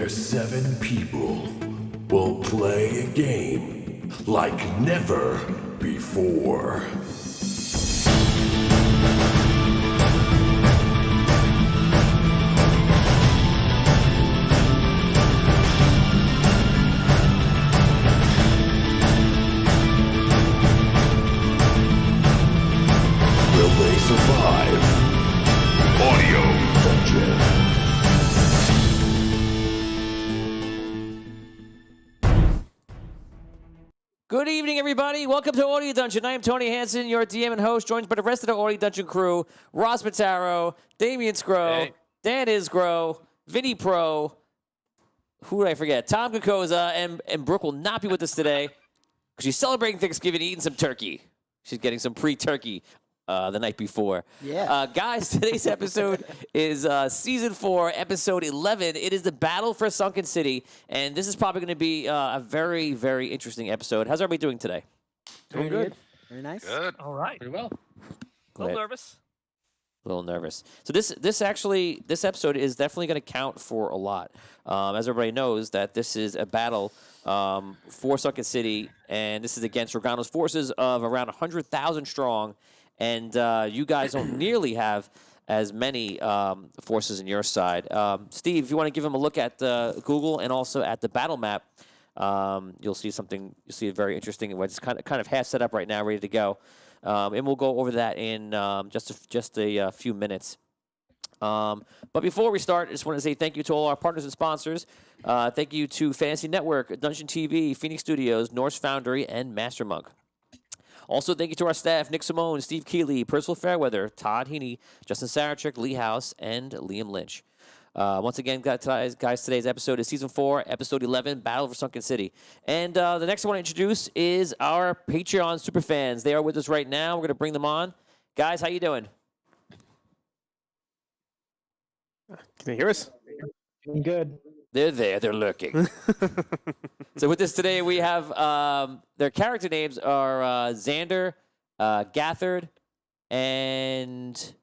where 7 people will play a game like never before. Will they survive? Audio Dungeon. Good evening, everybody. Welcome to Audio Dungeon. I am Tony Hansen, your DM and host, joined by the rest of the Audio Dungeon crew, Ross Mataro, Damian Scro, Dan Isgro, Vinny Pro, who did I forget? Tom Kokoza, and Brooke will not be with us today because she's celebrating Thanksgiving, eating some turkey. She's getting some pre-turkey the night before. Yeah. Guys, today's episode is Season 4, Episode 11. It is the Battle for Sunken City, and this is probably going to be a very, very interesting episode. How's everybody doing today? Doing good. Very nice. Good. All right. Pretty well. A little nervous. A little nervous. So this episode is definitely going to count for a lot. As everybody knows, that this is a battle for Sunken City, and this is against Regano's forces of around 100,000 strong. And you guys don't nearly have as many forces in your side. Steve, if you want to give them a look at Google and also at the battle map, you'll see something. You'll see it very interesting. It's kind of half set up right now, ready to go. And we'll go over that in just a few minutes. But before we start, I just want to say thank you to all our partners and sponsors. Thank you to Fantasy Network, Dungeon TV, Phoenix Studios, Norse Foundry, and Master Monk. Also, thank you to our staff, Nick Simone, Steve Keeley, Percival Fairweather, Todd Heaney, Justin Sarachik, Lee House, and Liam Lynch. Once again, guys, today's episode is Season 4, Episode 11, Battle for Sunken City. And the next one I want to introduce is our Patreon superfans. They are with us right now. We're going to bring them on. Guys, how you doing? Can you hear us? Doing good. They're there. They're lurking. So with us today, we have their character names are Xander, Gathard, and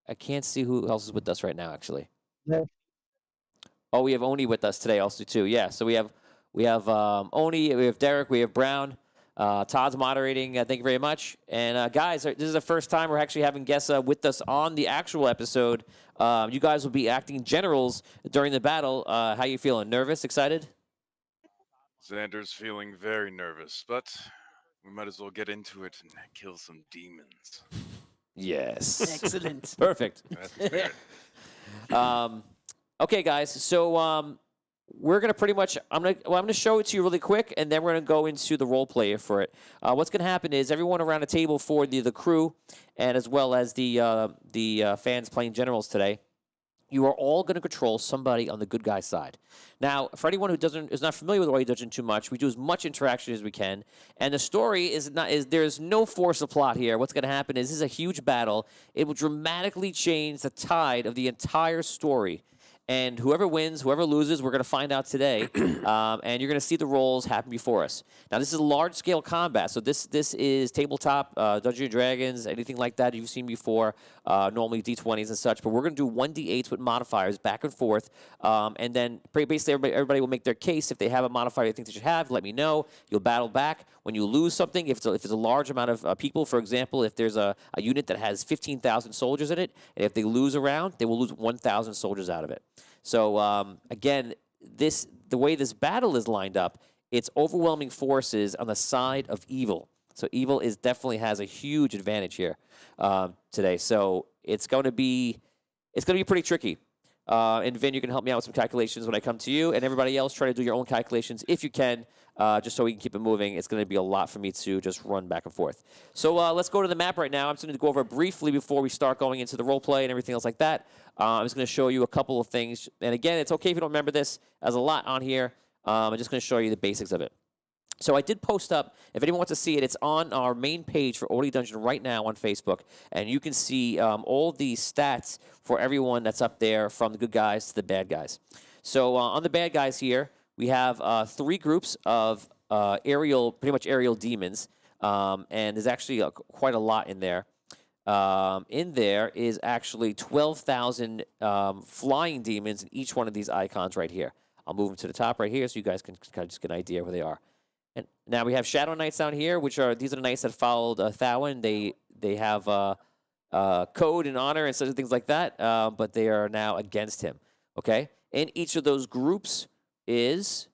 I can't see who else is with us right now, actually. Yeah. Oh, we have Oni with us today also, too. Yeah, so we have Oni, we have Derek, we have Brown. Todd's moderating. Thank you very much. And guys, this is the first time we're actually having guests with us on the actual episode. You guys will be acting generals during the battle. How you feeling? Nervous? Excited? Xander's feeling very nervous, but we might as well get into it and kill some demons. Yes. Excellent. Perfect. That's the spirit. Okay, guys. So we're gonna pretty much. I'm gonna show it to you really quick, and then we're gonna go into the role play for it. What's gonna happen is everyone around the table for the crew, and as well as the fans playing generals today, you are all going to control somebody on the good guy side. Now, for anyone who is not familiar with Audio Dungeon too much, we do as much interaction as we can, and the story is there's no force of plot here. What's going to happen is this is a huge battle. It will dramatically change the tide of the entire story. And whoever wins, whoever loses, we're going to find out today. And you're going to see the roles happen before us. Now, this is large-scale combat. So this is tabletop, Dungeons & Dragons, anything like that you've seen before, normally D20s and such. But we're going to do 1d8s with modifiers back and forth. And then basically everybody will make their case. If they have a modifier they think they should have, let me know. You'll battle back. When you lose something, if it's a large amount of people, for example, if there's a unit that has 15,000 soldiers in it, and if they lose a round, they will lose 1,000 soldiers out of it. So, again, the way this battle is lined up, it's overwhelming forces on the side of evil. So evil definitely has a huge advantage here today. So it's going to be pretty tricky. And Vin, you can help me out with some calculations when I come to you. And everybody else, try to do your own calculations if you can, just so we can keep it moving. It's going to be a lot for me to just run back and forth. So let's go to the map right now. I'm just going to go over it briefly before we start going into the role play and everything else like that. I'm just going to show you a couple of things. And again, it's okay if you don't remember this. There's a lot on here. I'm just going to show you the basics of it. So I did post up, if anyone wants to see it, it's on our main page for Audio Dungeon right now on Facebook. And you can see all the stats for everyone that's up there, from the good guys to the bad guys. So on the bad guys here, we have 3 groups of pretty much aerial demons. And there's actually quite a lot in there. In there is actually 12,000 flying demons in each one of these icons right here. I'll move them to the top right here so you guys can kind of just get an idea where they are. And now we have Shadow Knights down here, these are the knights that followed Thowen. They have code and honor and such things like that, but they are now against him. Okay, in each of those groups is,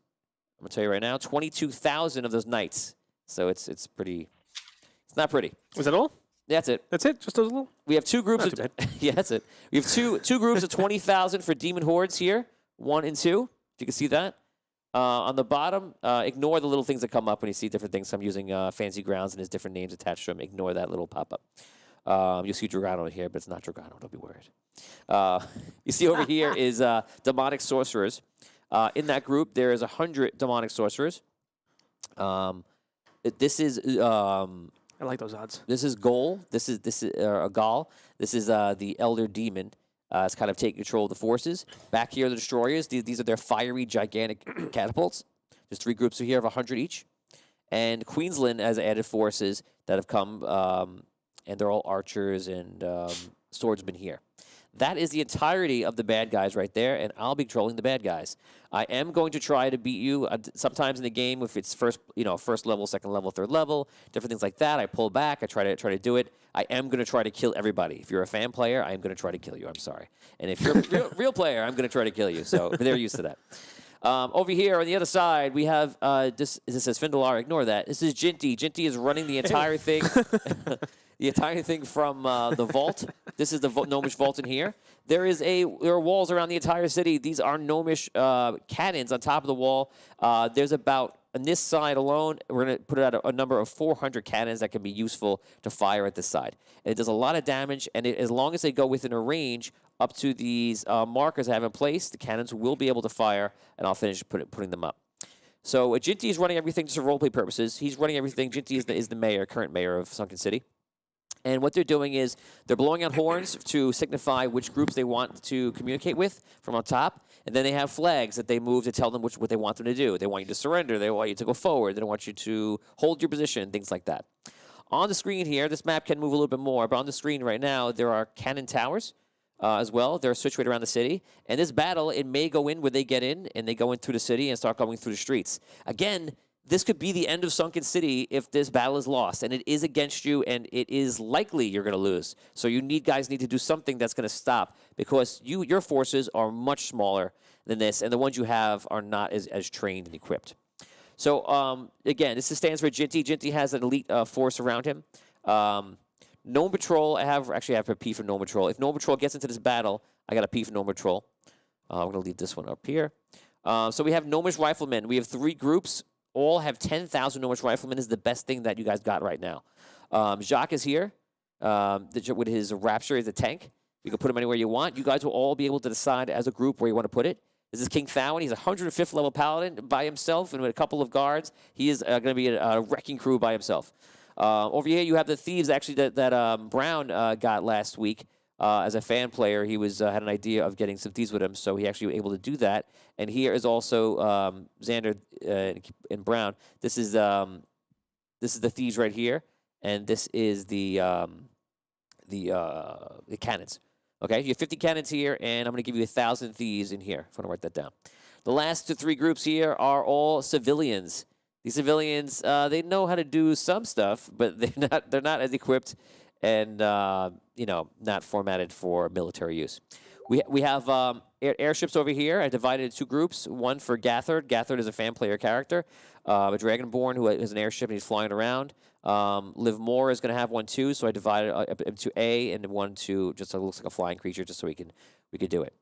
I'm gonna tell you right now, 22,000 of those knights. So it's not pretty. Was that all? That's it. That's it? Just those little? We have two groups. Not too bad. Yeah, that's it. We have two groups of 20,000 for demon hordes here, 1 and 2. If you can see that. On the bottom, ignore the little things that come up when you see different things. I'm using Fancy Grounds and there's different names attached to them. Ignore that little pop-up. You'll see Dragano here, but it's not Dragano. Don't be worried. You see over here is demonic sorcerers. In that group, there is 100 demonic sorcerers. This is I like those odds. this is Gol. This is Gal. This is the Elder Demon. It's kind of taking control of the forces. Back here, the destroyers. These are their fiery, gigantic catapults. There's 3 groups here of 100 each. And Queensland has added forces that have come, and they're all archers and swordsmen here. That is the entirety of the bad guys right there, and I'll be trolling the bad guys. I am going to try to beat you sometimes in the game if it's first level, second level, third level, different things like that. I pull back. I try to do it. I am going to try to kill everybody. If you're a fan player, I am going to try to kill you. I'm sorry. And if you're a real player, I'm going to try to kill you. So they're used to that. Over here on the other side, we have this says Findalar. Ignore that. This is Jinty. Jinty is running the entire thing. The entire thing from the vault. This is the Gnomish vault in here. There are walls around the entire city. These are Gnomish cannons on top of the wall. There's about, on this side alone, we're going to put out a number of 400 cannons that can be useful to fire at this side. And it does a lot of damage, and as long as they go within a range up to these markers I have in place, the cannons will be able to fire, and I'll finish putting them up. So Jinty is running everything just for roleplay purposes. He's running everything. Jinty is the mayor, current mayor of Sunken City. And what they're doing is they're blowing out horns to signify which groups they want to communicate with from on top. And then they have flags that they move to tell them what they want them to do. They want you to surrender. They want you to go forward. They don't want you to hold your position, things like that. On the screen here, this map can move a little bit more, but on the screen right now, there are cannon towers as well. They're situated around the city. And this battle, it may go in where they get in, and they go in through the city and start going through the streets. Again, this could be the end of Sunken City if this battle is lost, and it is against you, and it is likely you're going to lose. So you guys need to do something that's going to stop, because your forces are much smaller than this, and the ones you have are not as trained and equipped. So again, this stands for Jinty. Jinty has an elite force around him. Gnome Patrol, I have a P for Gnome Patrol. If Gnome Patrol gets into this battle, I got a P for Gnome Patrol. I'm going to leave this one up here. So we have Gnomish Riflemen. We have 3 groups. All have 10,000 Gnomish Riflemen. Is the best thing that you guys got right now. Jacques is here with his Rapture as a tank. You can put him anywhere you want. You guys will all be able to decide as a group where you want to put it. This is King Thowen. He's a 105th level paladin by himself and with a couple of guards. He is going to be a wrecking crew by himself. Over here, you have the thieves actually that Brown got last week. As a fan player, he had an idea of getting some thieves with him, so he actually was able to do that. And here is also Xander and Brown. This is the thieves right here, and this is the cannons. Okay, you have 50 cannons here, and I'm going to give you 1,000 thieves in here. If I want to write that down. The last 3 groups here are all civilians. These civilians, they know how to do some stuff, but they're not as equipped and not formatted for military use. We have airships over here. I divided into 2 groups. One for Gathard. Gathard is a fan player character, a Dragonborn who has an airship and he's flying around. Liv Moore is going to have one too, so I divided into A and one to just so it looks like a flying creature, just so we could do it.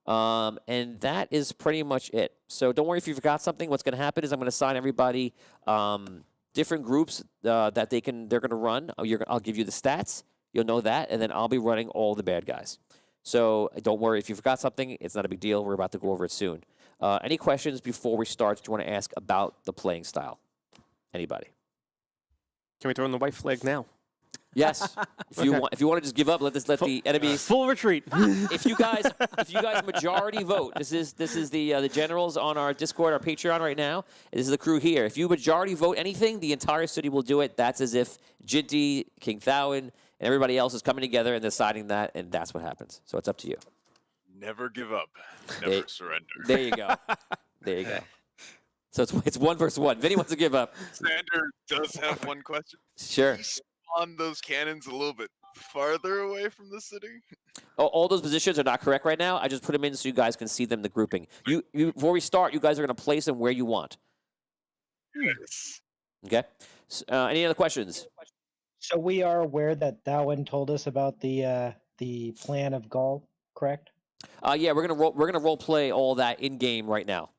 And that is pretty much it. So don't worry if you forgot something. What's going to happen is I'm going to assign everybody different groups that they're going to run. I'll give you the stats. You'll know that, and then I'll be running all the bad guys. So don't worry if you forgot something. It's not a big deal. We're about to go over it soon. Any questions before we start that you want to ask about the playing style? Anybody? Can we throw in the white flag now? Yes. If you want to just give up, let the enemies full retreat. if you guys majority vote, this is the generals on our Discord, our Patreon right now. This is the crew here. If you majority vote anything, the entire city will do it. That's as if Jinty, King Thowen, and everybody else is coming together and deciding that, and that's what happens. So it's up to you. Never give up. Never surrender. There you go. There you go. So it's 1 versus 1. Vinny wants to give up. Xander does have one question. Sure. Can you spawn those cannons a little bit farther away from the city? Oh, all those positions are not correct right now. I just put them in so you guys can see them, the grouping. You before we start, you guys are going to place them where you want. Yes. Okay? Any other questions? So we are aware that Thowen told us about the plan of Gaul, correct? Yeah, we're gonna role play all that in game right now.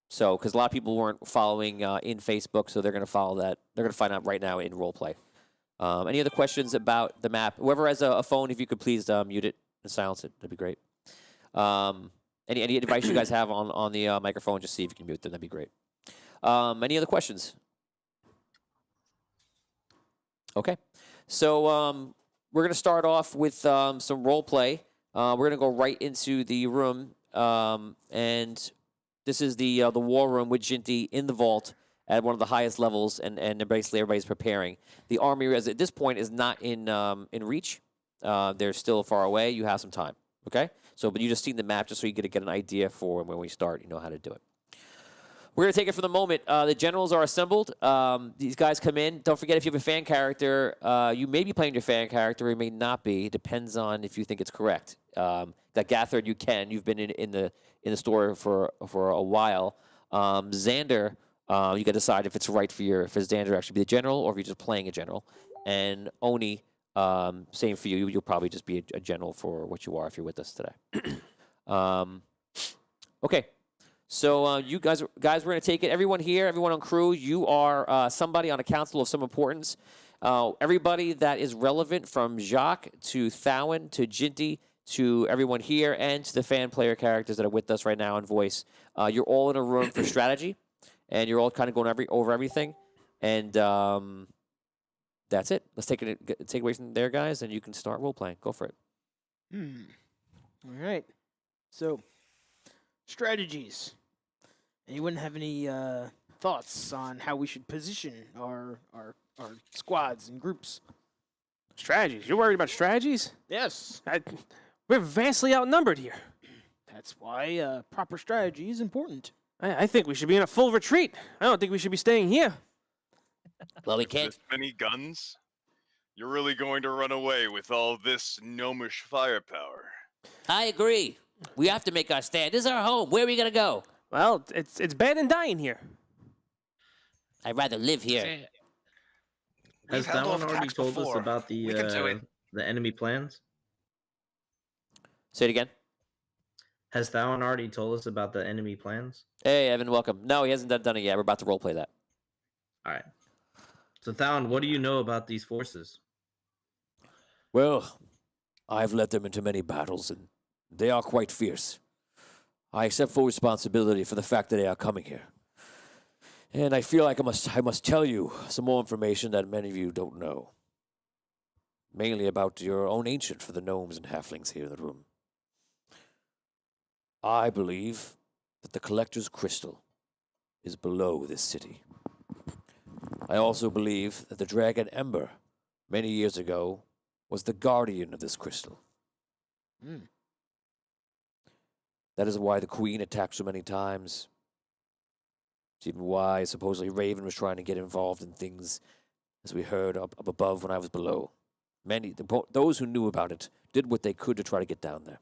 So, because a lot of people weren't following in Facebook, so they're gonna follow that. They're gonna find out right now in role play. Any other questions about the map? Whoever has a phone, if you could please mute it and silence it, that'd be great. Any advice you guys have on the microphone, just see if you can mute them. That'd be great. Any other questions? Okay, so we're gonna start off with some role play. We're gonna go right into the room, and this is the war room with Jinty in the vault at one of the highest levels, and basically everybody's preparing. The army, at this point, is not in reach. They're still far away. You have some time. Okay, but you just seen the map just so you get an idea for when we start. You know how to do it. We're going to take it for the moment. The generals are assembled. These guys come in. Don't forget, if you have a fan character, you may be playing your fan character. It may not be. It depends on if you think it's correct. That Gathard, you can. You've been in the store for a while. Xander, you got to decide if it's right for Xander to actually be the general or if you're just playing a general. And Oni, same for you. You'll probably just be a general for what you are if you're with us today. Okay. So you guys, we're going to take it. Everyone here, everyone on crew, you are somebody on a council of some importance. Everybody that is relevant, from Jacques to Thowen to Jinty to everyone here and to the fan player characters that are with us right now in voice. You're all in a room for strategy, and you're all kind of going over everything. And that's it. Let's take away from there, guys, and you can start role playing. Go for it. All right. So, strategies. Anyone have any thoughts on how we should position our squads and groups? Strategies? You're worried about strategies? Yes. We're vastly outnumbered here. That's why proper strategy is important. I think we should be in a full retreat. I don't think we should be staying here. Well, we can't. This many guns? You're really going to run away with all this gnomish firepower? I agree. We have to make our stand. This is our home. Where are we going to go? Well, it's bad and dying here. I'd rather live here. Has that one already told us about the enemy plans? Say it again. Has that one already told us about the enemy plans? Hey, Evan, welcome. No, he hasn't done it yet. We're about to roleplay that. All right. So, Thowen, what do you know about these forces? Well, I've led them into many battles, and they are quite fierce. I accept full responsibility for the fact that they are coming here. And I feel like I must tell you some more information that many of you don't know. Mainly about your own ancient for the gnomes and halflings here in the room. I believe that the Collector's Crystal is below this city. I also believe that the Dragon Ember, many years ago, was the guardian of this crystal. That is why the Queen attacked so many times. It's even why supposedly Raven was trying to get involved in things, as we heard up above when I was below. Those who knew about it did what they could to try to get down there.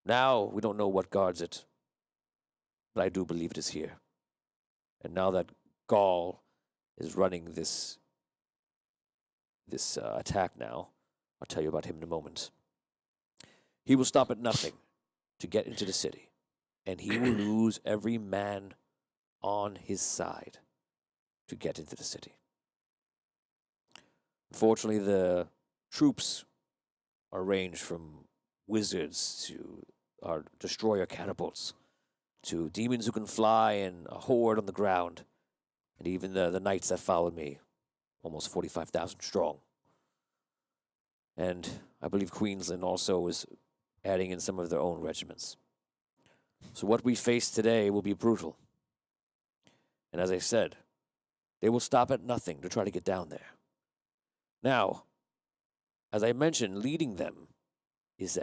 Now we don't know what guards it, but I do believe it is here. And now that Gaul is running this attack now, I'll tell you about him in a moment. He will stop at nothing to get into the city, and he will lose every man on his side to get into the city. Unfortunately, the troops are ranged from wizards to our destroyer catapults to demons who can fly and a horde on the ground, and even the knights that followed me, almost 45,000 strong. And I believe Queensland also is adding in some of their own regiments. So what we face today will be brutal. And as I said, they will stop at nothing to try to get down there. Now, as I mentioned, leading them is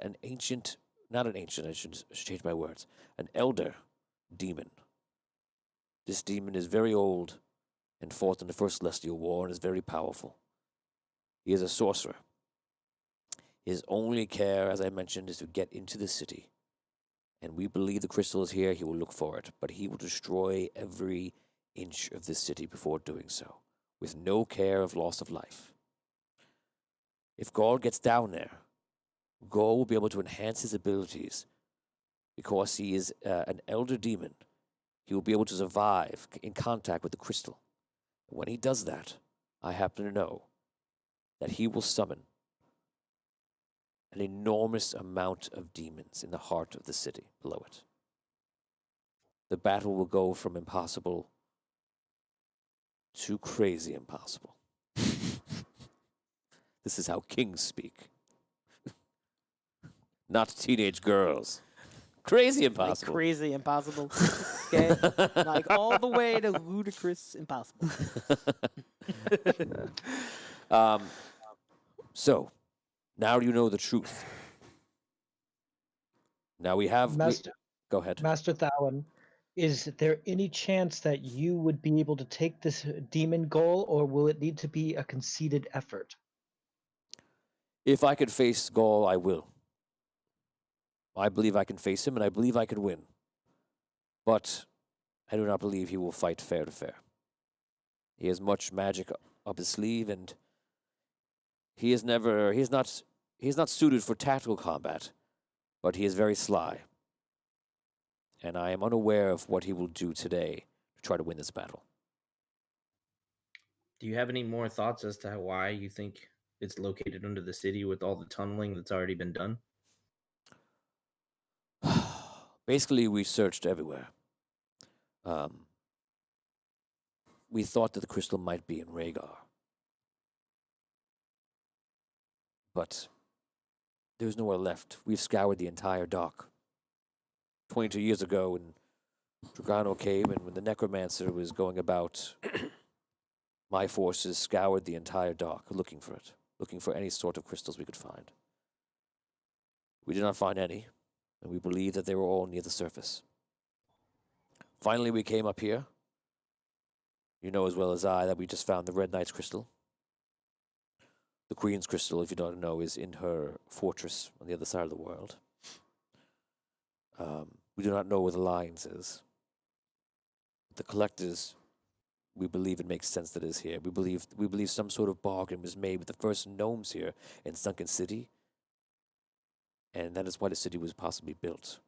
not an ancient, I should change my words, an elder demon. This demon is very old and fought in the First Celestial War and is very powerful. He is a sorcerer. His only care, as I mentioned, is to get into the city. And we believe the crystal is here. He will look for it, but he will destroy every inch of this city before doing so, with no care of loss of life. If Gaul gets down there, Gaul will be able to enhance his abilities because he is an elder demon. He will be able to survive in contact with the crystal. When he does that, I happen to know that he will summon an enormous amount of demons in the heart of the city below it. The battle will go from impossible to crazy impossible. This is how kings speak. Not teenage girls. Crazy Like impossible. crazy impossible. Okay? Like all the way to ludicrous impossible. So, now you know the truth. Now we have... Go ahead. Master Thowen, is there any chance that you would be able to take this demon goal, or will it need to be a conceded effort? If I could face Gaul, I will. I believe I can face him, and I believe I could win. But I do not believe he will fight fair to fair. He has much magic up his sleeve, and he is not suited for tactical combat, but he is very sly. And I am unaware of what he will do today to try to win this battle. Do you have any more thoughts as to why you think it's located under the city with all the tunneling that's already been done? Basically, we searched everywhere. We thought that the crystal might be in Rhaegar. But there's nowhere left. We've scoured the entire dock. 22 years ago, when Dragano came and when the necromancer was going about, my forces scoured the entire dock looking for it, looking for any sort of crystals we could find. We did not find any, and we believed that they were all near the surface. Finally, we came up here. You know as well as I that we just found the Red Knight's crystal. The Queen's crystal, if you don't know, is in her fortress on the other side of the world. We do not know where the Lions is. The Collectors, we believe it makes sense that it is here. We believe some sort of bargain was made with the first gnomes here in Sunken City, and that is why the city was possibly built.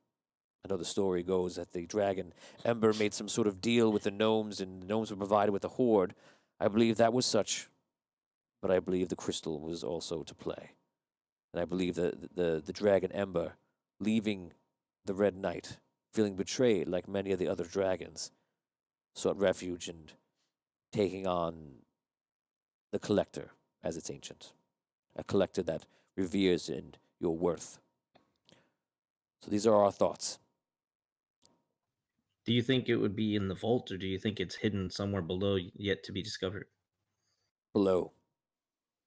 I know the story goes that the dragon Ember made some sort of deal with the gnomes, and the gnomes were provided with a hoard. I believe that was such, but I believe the crystal was also to play. And I believe that the dragon Ember, leaving the Red Knight, feeling betrayed like many of the other dragons, sought refuge and taking on the Collector as its ancient. A collector that reveres in your worth. So these are our thoughts. Do you think it would be in the vault, or do you think it's hidden somewhere below yet to be discovered? Below.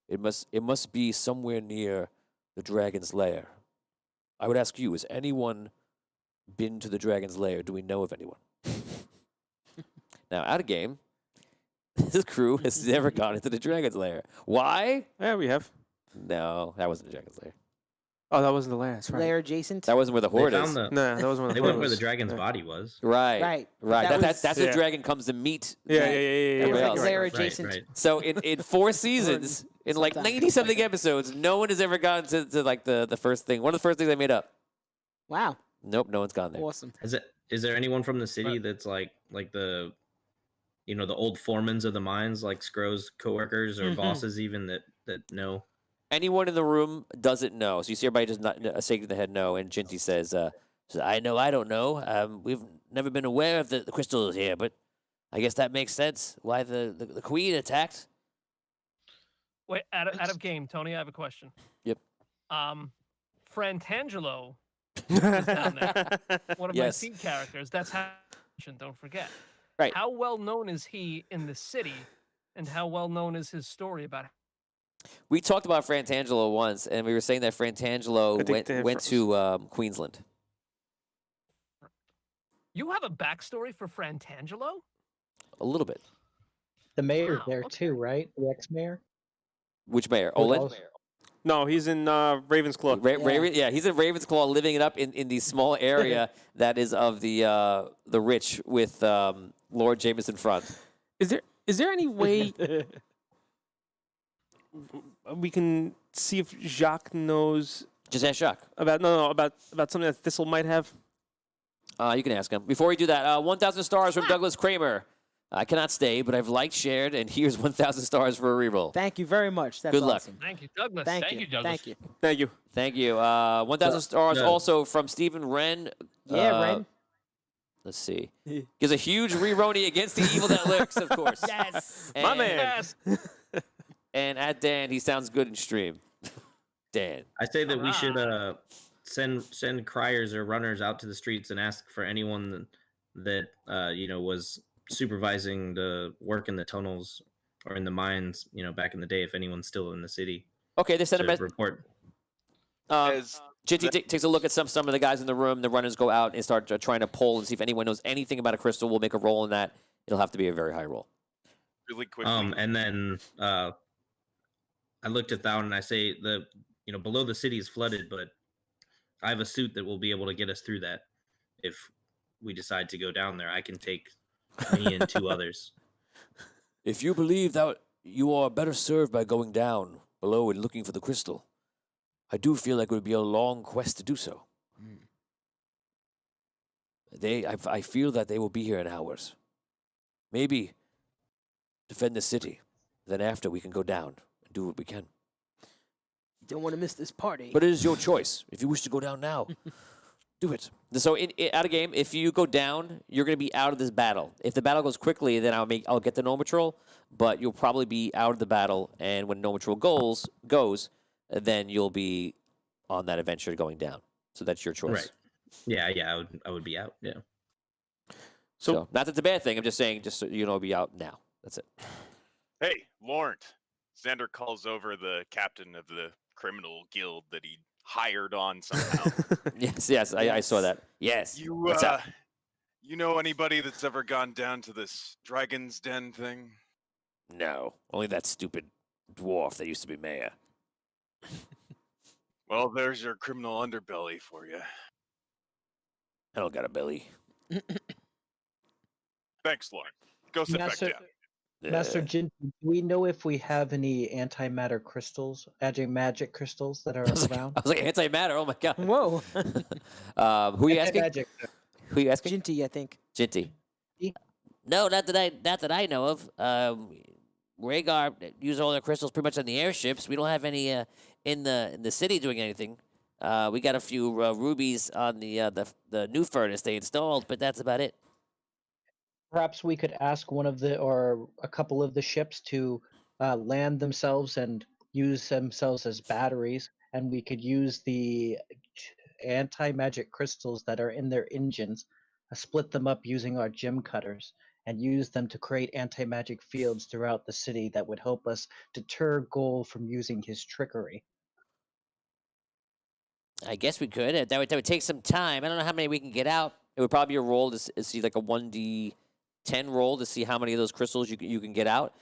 It must be somewhere near the dragon's lair. I would ask you, has anyone been to the dragon's lair? Do we know of anyone? Now, out of game, this crew has never gone into the dragon's lair. Why? Yeah, we have. No, that wasn't the dragon's lair. Oh, that wasn't the lair. That's right. Layer adjacent. That wasn't where the horde They is. found the, No, that wasn't they where went where the was. dragon's Yeah. body was. Right. Right. Right. That That's was- the Yeah. dragon comes to meet. Yeah. It was Everybody like else. layer Right, adjacent. right. So in 4 seasons, in like Sometimes. 90-something episodes, no one has ever gone to like the first thing. One of the first things I made up. Wow. Nope, no one's gone there. Awesome. Is there anyone from the city that's like the, the old foremans of the mines, like Scrow's coworkers or Mhm. bosses even that know? Anyone in the room doesn't know. So you see everybody just shaking the head no, and Jinty says, I know I don't know. We've never been aware of the crystal is here, but I guess that makes sense. Why the queen attacked. Wait, out of game, Tony, I have a question. Yep. Frantangelo is down there. One of Yes. my seed characters. That's how. Don't forget. Right. How well known is he in the city, and how well known is his story about? We talked about Frantangelo once, and we were saying that I Frantangelo think they have went to Queensland. You have a backstory for Frantangelo? A little bit. The mayor's Wow, there okay. too, right? The ex-mayor. Which mayor? Would Olin? also- No, he's in Ravensclaw. Yeah, he's in Ravensclaw, living it up in the small area that is of the rich with Lord Jameson front. Is there any way we can see if Jacques knows Just ask Jacques. about something that Thistle might have? You can ask him. Before we do that, 1,000 stars from Douglas Kramer. I cannot stay, but I've liked, shared, and here's 1,000 stars for a reroll. Thank you very much. That's Good luck. awesome. Thank you, Douglas. Thank you. Douglas. Thank you. Thank you. Thank you. 1,000 stars no. also from Stephen Wren. Yeah, Ren. Let's see. Gives a huge re-roni against the evil that lurks, of course. Yes. And, My man. Yes. And at Dan, he sounds good in stream. Dan. I say that we should send criers or runners out to the streets and ask for anyone that was supervising the work in the tunnels or in the mines, back in the day, if anyone's still in the city. Okay, they sent a To message. report. As Jinty takes a look at some of the guys in the room. The runners go out and start trying to poll and see if anyone knows anything about a crystal. We'll make a roll in that. It'll have to be a very high roll. really quickly, And then I looked at Thowen and I say below the city is flooded, but I have a suit that will be able to get us through that. If we decide to go down there, I can take me and 2 others. If you believe that you are better served by going down below and looking for the crystal, I do feel like it would be a long quest to do so. I feel that they will be here in hours. Maybe defend the city. Then after we can go down and do what we can. Don't want to miss this party. But it is your choice. If you wish to go down now, do it. So out of game, if you go down, you're going to be out of this battle. If the battle goes quickly, then I'll get the Gnome Patrol, but you'll probably be out of the battle. And when Gnome Patrol goes, then you'll be on that adventure going down. So that's your choice. Right. Yeah, I would be out. Yeah. So, So not that it's a bad thing. I'm just saying, just so you know, be out now. That's it. hey, Laurent. Xander calls over the captain of the criminal guild that he hired on somehow. Yes, I saw that. Yes. You What's up? you know anybody that's ever gone down to this Dragon's Den thing? No, only that stupid dwarf that used to be mayor. Well, there's your criminal underbelly for you. I don't got a belly. Thanks, Lauren. Go sit Master, back down. Master Jin, do we know if we have any antimatter crystals, magic crystals that are around? I was like, antimatter. Oh my god. Whoa. Who are you asking? Anti-magic. Who are you asking? Ginty, I think. Jinty. No, not that I know of. Rhaegar used all their crystals pretty much on the airships. We don't have any in the city doing anything. We got a few rubies on the new furnace they installed, but that's about it. Perhaps we could ask one of or a couple of the ships to land themselves and use themselves as batteries, and we could use the anti-magic crystals that are in their engines, split them up using our gem cutters, and use them to create anti-magic fields throughout the city that would help us deter Goal from using his trickery. I guess we could. That would take some time. I don't know how many we can get out. It would probably be a roll to see like a 1d10 roll to see how many of those crystals you can get out.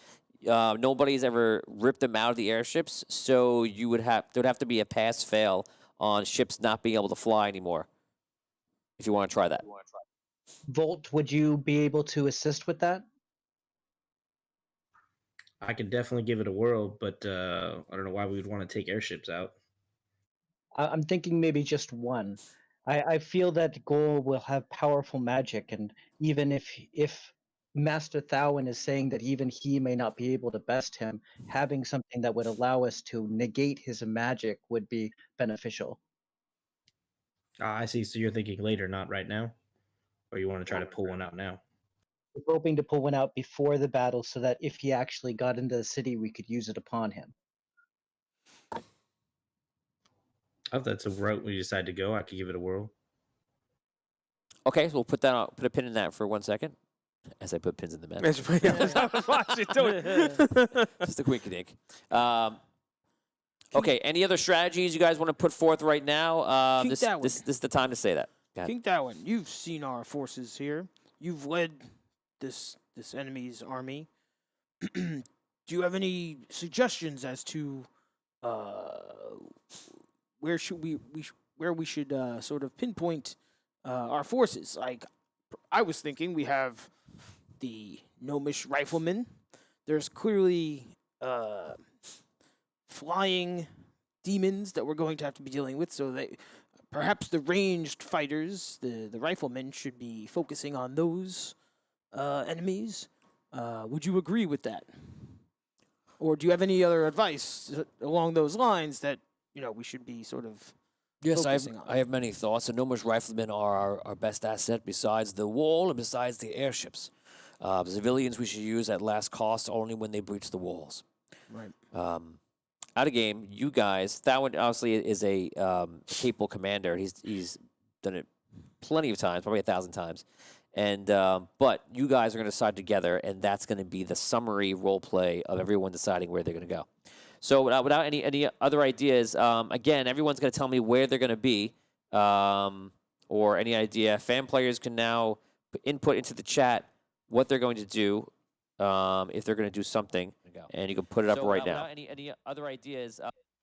Nobody's ever ripped them out of the airships, so there would have to be a pass fail on ships not being able to fly anymore. If you want to try that. Volt, would you be able to assist with that? I can definitely give it a whirl, but I don't know why we would want to take airships out. I'm thinking maybe just one. I feel that Goal will have powerful magic, and even if Master Thowen is saying that even he may not be able to best him, having something that would allow us to negate his magic would be beneficial. I see. So you're thinking later, not right now? Or you want to try to pull one out now? We're hoping to pull one out before the battle so that if he actually got into the city, we could use it upon him. If that's a route we decide to go, I could give it a whirl. Okay, so we'll put a pin in that for 1 second. As I put pins in the map. I was watching it. Just a quickie dink. Okay, any other strategies you guys want to put forth right now? Keep This that one. is the time to say that. God. King Thowen, you've seen our forces here. You've led this enemy's army. Do you have any suggestions as to where should where we should sort of pinpoint our forces? Like, I was thinking we have the gnomish riflemen. There's clearly flying demons that we're going to have to be dealing with, so they perhaps the ranged fighters, the riflemen, should be focusing on those enemies. Would you agree with that? Or do you have any other advice along those lines that we should be sort of Yes, focusing on? I have many thoughts. The Gnomish riflemen are our best asset besides the wall and besides the airships. Civilians we should use at last cost only when they breach the walls. Right. Out of game, you guys. Thowen obviously is a capable commander. He's done it plenty of times, probably 1,000 times. And but you guys are going to decide together, and that's going to be the summary role play of everyone deciding where they're going to go. So without any other ideas, again, everyone's going to tell me where they're going to be, or any idea. Fan players can now input into the chat what they're going to do, if they're going to do something, and you can put it up right now. Without any other ideas.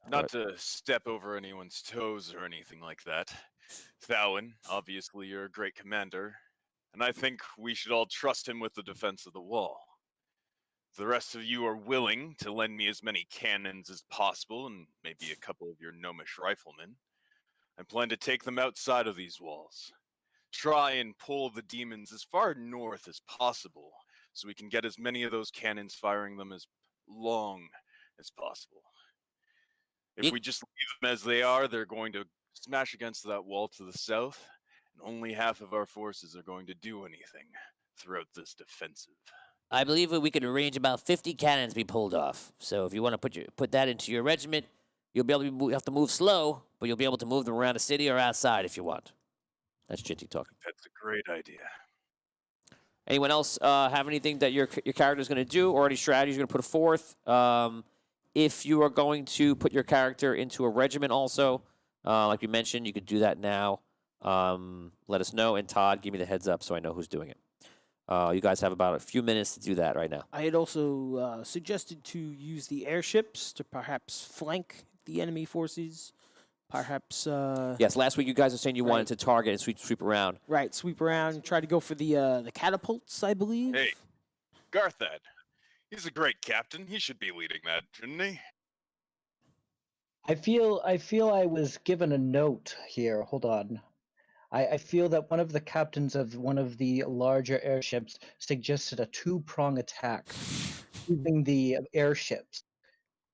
Not to step over anyone's toes or anything like that. Thowen, obviously you're a great commander, and I think we should all trust him with the defense of the wall. If the rest of you are willing to lend me as many cannons as possible, and maybe a couple of your gnomish riflemen, I plan to take them outside of these walls. Try and pull the demons as far north as possible, so we can get as many of those cannons firing them as long as possible. If we just leave them as they are, they're going to smash against that wall to the south, and only half of our forces are going to do anything throughout this defensive. I believe we could arrange about 50 cannons be pulled off. So if you want to put that into your regiment, you'll be able to you have to move slow, but you'll be able to move them around the city or outside if you want. That's Jinty talking. That's a great idea. Anyone else have anything that your character's going to do, or any strategies you're going to put forth? If you are going to put your character into a regiment also, like you mentioned, you could do that now. Let us know. And Todd, give me the heads up so I know who's doing it. You guys have about a few minutes to do that right now. I had also suggested to use the airships to perhaps flank the enemy forces. Perhaps. Yes, last week you guys were saying you wanted to target and sweep around. Right, sweep around, try to go for the catapults, I believe. Hey, Garthad. He's a great captain. He should be leading that, shouldn't he? I feel I was given a note here. Hold on. I feel that one of the captains of one of the larger airships suggested a two-prong attack using the airships,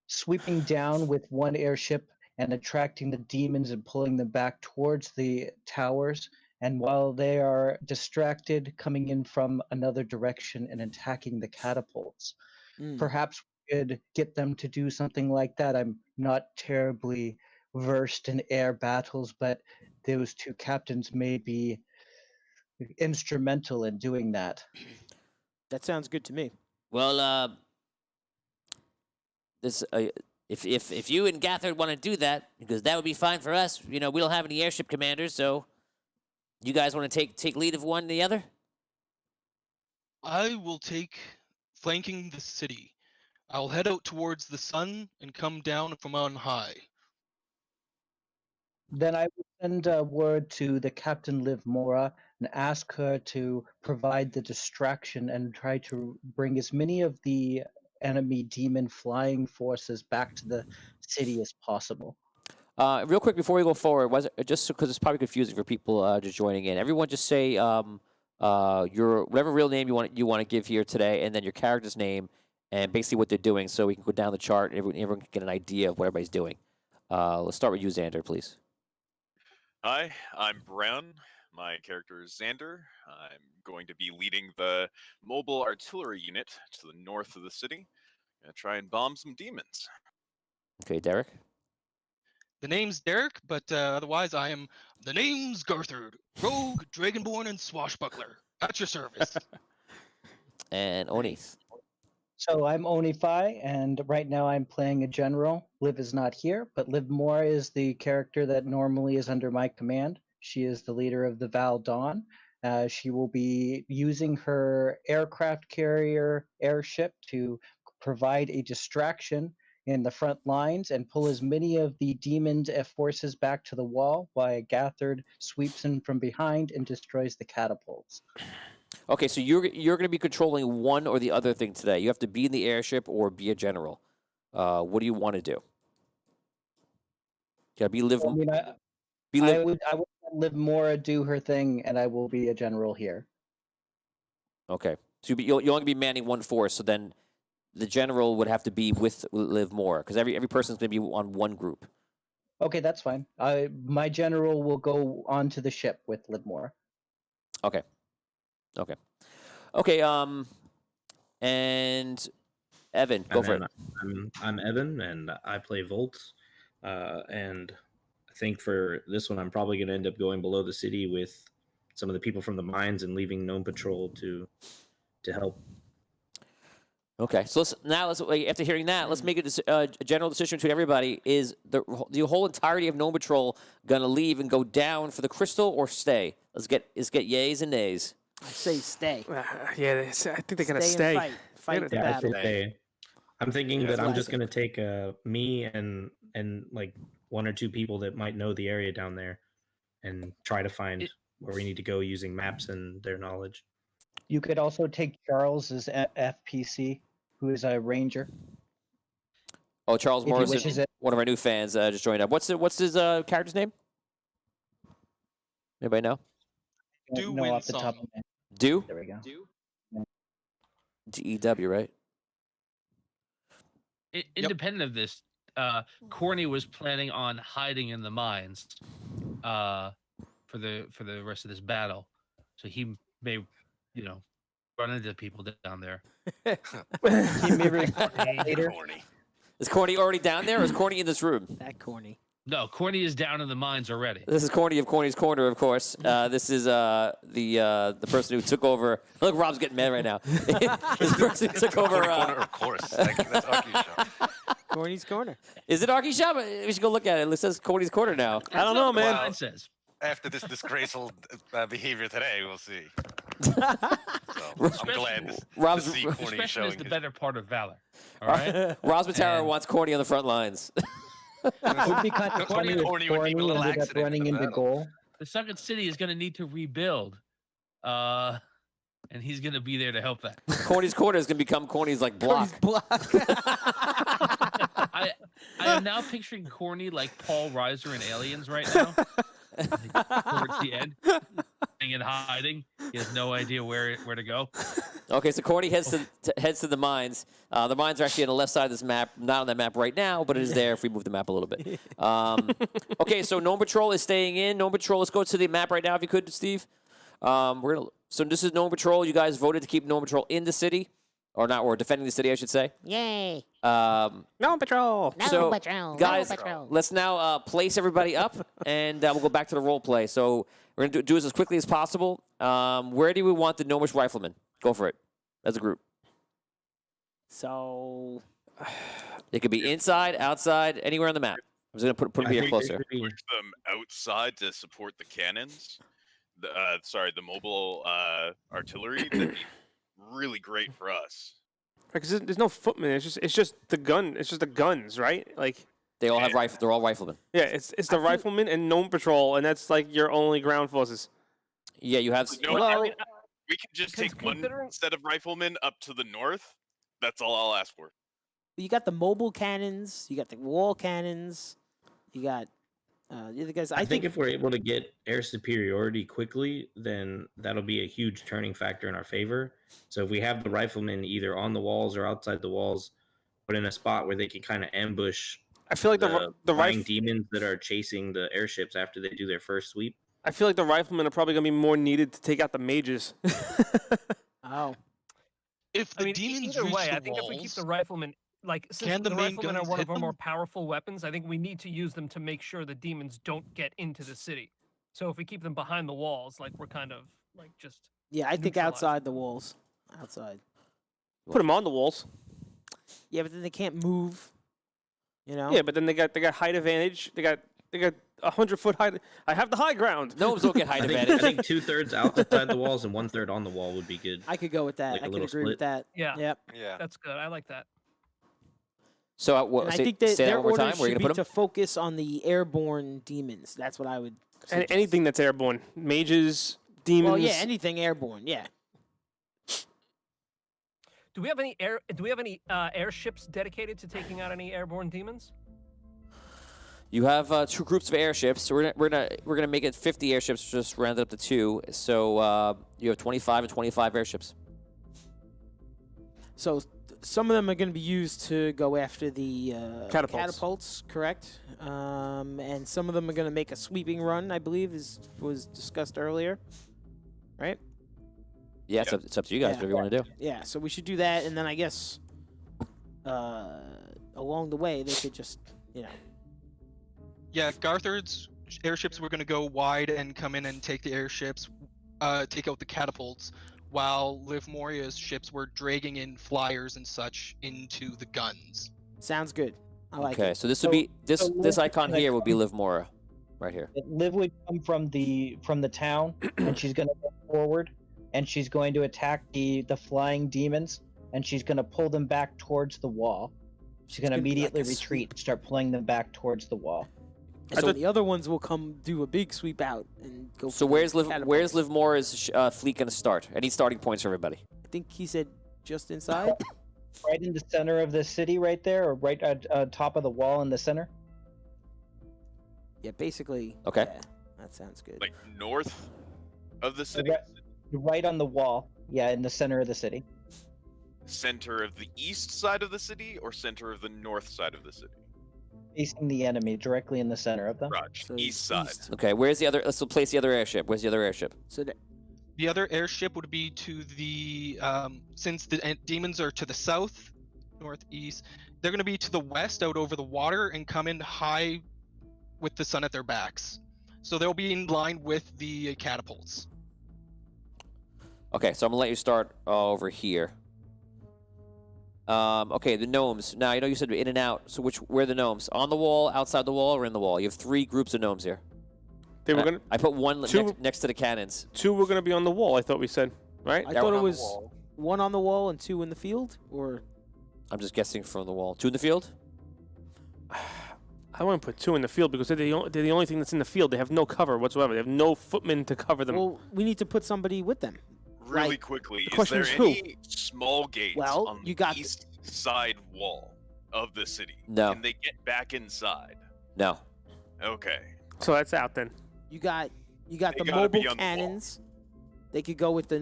sweeping down with one airship and attracting the demons and pulling them back towards the towers. And while they are distracted, coming in from another direction and attacking the catapults. Perhaps we could get them to do something like that. I'm not terribly versed in air battles, but those two captains may be instrumental in doing that. That sounds good to me. Well, this if you and Gathard want to do that, because that would be fine for us. We don't have any airship commanders, so you guys want to take lead of one or the other? I will take flanking the city. I'll head out towards the sun and come down from on high. Then I will send a word to the Captain Liv Mora and ask her to provide the distraction and try to bring as many of the enemy demon flying forces back to the city as possible. Real quick before we go forward, just because it's probably confusing for people just joining in. Everyone just say your whatever real name you want to give here today, and then your character's name and basically what they're doing, so we can go down the chart and everyone can get an idea of what everybody's doing. Let's start with you, Xander, please. Hi, I'm Brown. My character is Xander. I'm going to be leading the mobile artillery unit to the north of the city. Gonna try and bomb some demons. Okay, Derek. The name's Derek, but otherwise the name's Garthard, rogue, dragonborn, and swashbuckler. At your service. And Oni. So I'm Onify, and right now I'm playing a general. Liv is not here, but Liv Moore is the character that normally is under my command. She is the leader of the Val Dawn. She will be using her aircraft carrier airship to provide a distraction in the front lines and pull as many of the demon forces back to the wall while Gathard sweeps in from behind and destroys the catapults. Okay, so you're going to be controlling one or the other thing today. You have to be in the airship or be a general. What do you want to do? Got to be live. I mean, I would let Liv Mora do her thing, and I will be a general here. Okay, so you'll only be manning one force. So then, the general would have to be with Liv Mora because every person's going to be on one group. Okay, that's fine. My general will go onto the ship with Liv Mora. Okay. And Evan, go for it. I'm Evan, and I play Volt. And I think for this one, I'm probably going to end up going below the city with some of the people from the mines and leaving Gnome Patrol to help. Okay, so after hearing that, let's make a general decision between everybody. Is the whole entirety of Gnome Patrol gonna leave and go down for the crystal or stay? Let's get yays and nays. I say stay. Yeah, I think they're gonna stay. stay. And fight the battle. I'm thinking that I'm just going to take me and like one or two people that might know the area down there and try to find where we need to go using maps and their knowledge. You could also take Charles as FPC, who is a ranger. Oh, Charles If he Morrison, wishes it. one of our new fans, just joined up. What's his character's name? Anybody know? Don't know off the top of my head. Do? There we go. DEW, right? Independent of this, Corny was planning on hiding in the mines for the rest of this battle, so he may, run into people down there. He may later. Corny. Is Corny already down there, or is Corny in this room? That corny. No, Corny is down in the mines already. This is Corny of Corny's Corner, of course. This is the person who took over. Look, Rob's getting mad right now. This person who took over. Corner, of course. That's Arky's show. Corny's corner. Is it Arky's shop? We should go look at it. It says Corny's Corner now. I don't know, man. Mine says. After this disgraceful behavior today, we'll see. So, I'm glad Rob's to see Corny Discretion showing is the his- better part of valor. All right. Rob Matara And- wants Corny on the front lines. It would be kind of funny if Corny would be Corny a little ended up accident running in the into battle. goal. The Sunken City is going to need to rebuild, and he's going to be there to help that. Corny's Corner is going to become Corny's block. I am now picturing Corny like Paul Reiser in Aliens right now. Towards the end, and hiding, he has no idea where to go. Okay, so Corny heads to the mines. The mines are actually on the left side of this map, not on that map right now, but it is there if we move the map a little bit. Okay, so Gnome Patrol is staying in. Gnome Patrol, let's go to the map right now if you could, Steve. So this is Gnome Patrol. You guys voted to keep Gnome Patrol in the city, or defending the city, I should say. Yay! No patrol. So, patrol. guys, no patrol. let's now place everybody up, and we'll go back to the role play. So we're going to do this as quickly as possible. Where do we want the Gnomish Riflemen? Go for it, as a group. So It could be inside, outside, anywhere on the map. I'm just going to put them here closer. Push them outside to support the cannons. The mobile artillery. That'd be really great for us. Because there's no footmen. It's just the gun. It's just the guns, right? Like They all have They're all riflemen. yeah, it's the riflemen and Gnome Patrol, and that's like your only ground forces. Yeah, you have. No, Well, we can just because take one considering- set of riflemen up to the north. That's all I'll ask for. you got the mobile cannons, you got the wall cannons, you got the other guys. I think if we're able to get air superiority quickly, then that'll be a huge turning factor in our favor. So if we have the riflemen either on the walls or outside the walls, but in a spot where they can kind of ambush I feel like the flying demons that are chasing the airships after they do their first sweep. I feel like the riflemen are probably gonna be more needed to take out the mages. Oh, If the I mean, demons either reach way, the I think if we keep the walls, riflemen, since Can the the main riflemen are guns one of hit our more them? powerful weapons, I think we need to use them to make sure the demons don't get into the city. So if we keep them behind the walls, we're kind of just yeah, I think neutralize outside the walls. Outside. Put them on the walls. Yeah, but then they can't move. You know. Yeah, but then they got height advantage. They got 100-foot high. I have the high ground. Gnomes don't get height I advantage. think 2/3 outside the walls and 1/3 on the wall would be good. I could go with that. Like a I could little agree with split. that. Yeah. Yep. Yeah. That's good. I like that. So And I say, think that say that their one more order time. Where are you should gonna be put them? to focus on the airborne demons. That's what I would. And suggest. anything that's airborne, mages, demons. Well, yeah, anything airborne. Yeah. Do we have any airships dedicated to taking out any airborne demons? You have 2 groups of airships. So we're gonna make it 50 airships, just round it up to 2. So you have 25 and 25 airships. So some of them are going to be used to go after the Catapults. correct? And some of them are going to make a sweeping run, I believe, was discussed earlier, right? Yeah, it's up to you guys. Yeah. Whatever you want to do. Yeah. So we should do that, and then I guess along the way they could just, Yeah, Garthard's airships were going to go wide and come in and take the airships, take out the catapults, while Liv Moria's ships were dragging in flyers and such into the guns. Sounds good. I like Okay, it. so this would be this so this Liv icon is here like- would be Liv Mora, right here. Liv would come from the town, and she's going to go forward, and she's going to attack the flying demons, and she's going to pull them back towards the wall. She's going to gonna be like immediately a retreat, and start pulling them back towards the wall. So the other ones will come do a big sweep out and go. So for the where's catapults. Liv Mora's fleet going to start? Any starting points for everybody? I think he said just inside. Right in the center of the city, right there, or right at top of the wall in the center. Yeah, basically. Okay. Yeah, that sounds good. Like north of the city, Right on the wall. Yeah, in the center of the city. center of the east side of the city, or center of the north side of the city. Facing the enemy, directly in the center of them. Raj, So east side. Okay, where's the other? Let's place the other airship. Where's the other airship? So The other airship would be to the since the demons are to the south, northeast. They're going to be to the west, out over the water, and come in high with the sun at their backs. So they'll be in line with the catapults. Okay, so I'm gonna let you start over here. Okay, the gnomes. Now, you said in and out. So where are the gnomes? On the wall, outside the wall, or in the wall? You have 3 groups of gnomes here. They were gonna. I put one Two- next to the cannons. 2 were gonna be on the wall. I thought we said, right? I That thought one it on the was one on the wall and 2 in the field, or I'm just guessing from the wall. 2 in the field? I want to put 2 in the field because they're the only thing that's in the field. They have no cover whatsoever. They have no footmen to cover them. well, we need to put somebody with them. Really Right. quickly, is question there is who? any small gates Well, on you the got east side wall of the city? No. Can they get back inside? No. Okay. So that's out then. You got They the gotta mobile be on the wall. cannons. They could go with the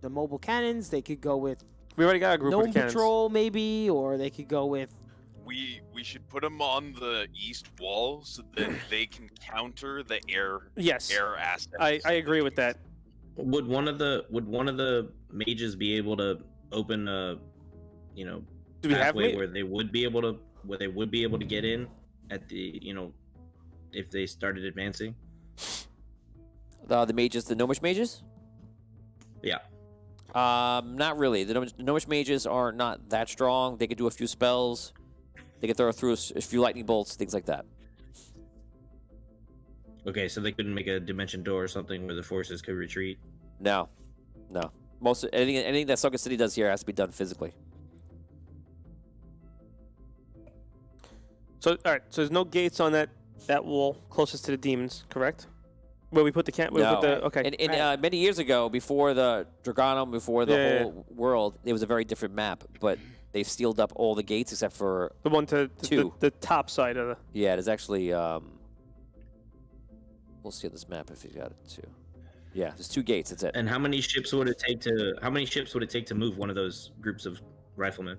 mobile cannons. They could go with We already got a group gnome of cannons. patrol maybe, or they could go with. We should put them on the east wall so that they can counter the air Yes, aspects. I agree with that. Would one of the mages be able to open a, Do we have pathway ma- where they would be able to get in at the if they started advancing? The mages, the gnomish mages? Yeah. Not really. The gnomish mages are not that strong. They could do a few spells. They could throw through a few lightning bolts, things like that. Okay, so they couldn't make a dimension door or something where the forces could retreat. No. Anything that Sunken City does here has to be done physically. So all right. So there's no gates on that wall closest to the demons, correct? Where we put the where we No. put the okay. And many years ago, before the Dragonum, before the Yeah. whole world, it was a very different map. But they've sealed up all the gates except for The one to Two. the top side of the. yeah. There's actually we'll see on this map if you got it too. Yeah, there's 2 gates. That's it. And how many ships would it take to move one of those groups of riflemen?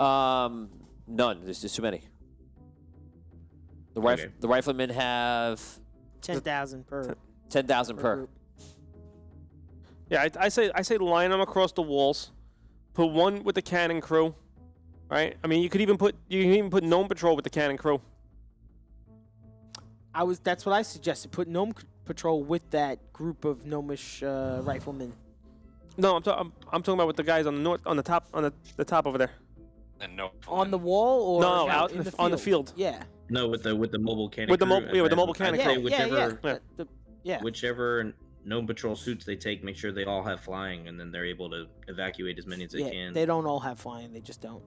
None. There's just too many. Okay. The riflemen have 10,000 per 10,000 per. group. Yeah, I say line them across the walls. Put one with the cannon crew, right? I mean, you can even put gnome patrol with the cannon crew. That's what I suggested. Put gnome patrol with that group of gnomish riflemen. No, I'm talking about with the guys on the north on the top over there. And no. On the wall or No, out in in the the- on the field. Yeah. No, with the mobile cannon. With the crew, mobile, yeah, with the mobile I'd cannon say crew. whichever, Yeah. whichever gnome patrol suits they take, make sure they all have flying, and then they're able to evacuate as many as they Yeah, can. they don't all have flying. They just don't.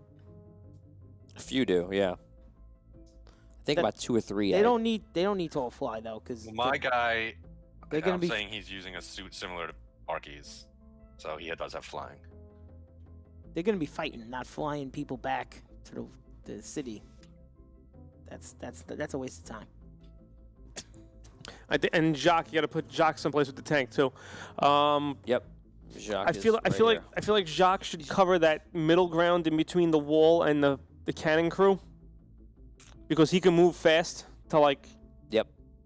A few do, yeah. I think That- about 2 or 3. They don't need to all fly though, because Well, my guy, they're gonna I'm be saying he's using a suit similar to Arky's, so he does have flying. they're gonna be fighting, not flying people back to the city. That's a waste of time. And Jacques, you got to put Jacques someplace with the tank too. Yep. Jacques I feel like Jacques should cover that middle ground in between the wall and the cannon crew, because he can move fast to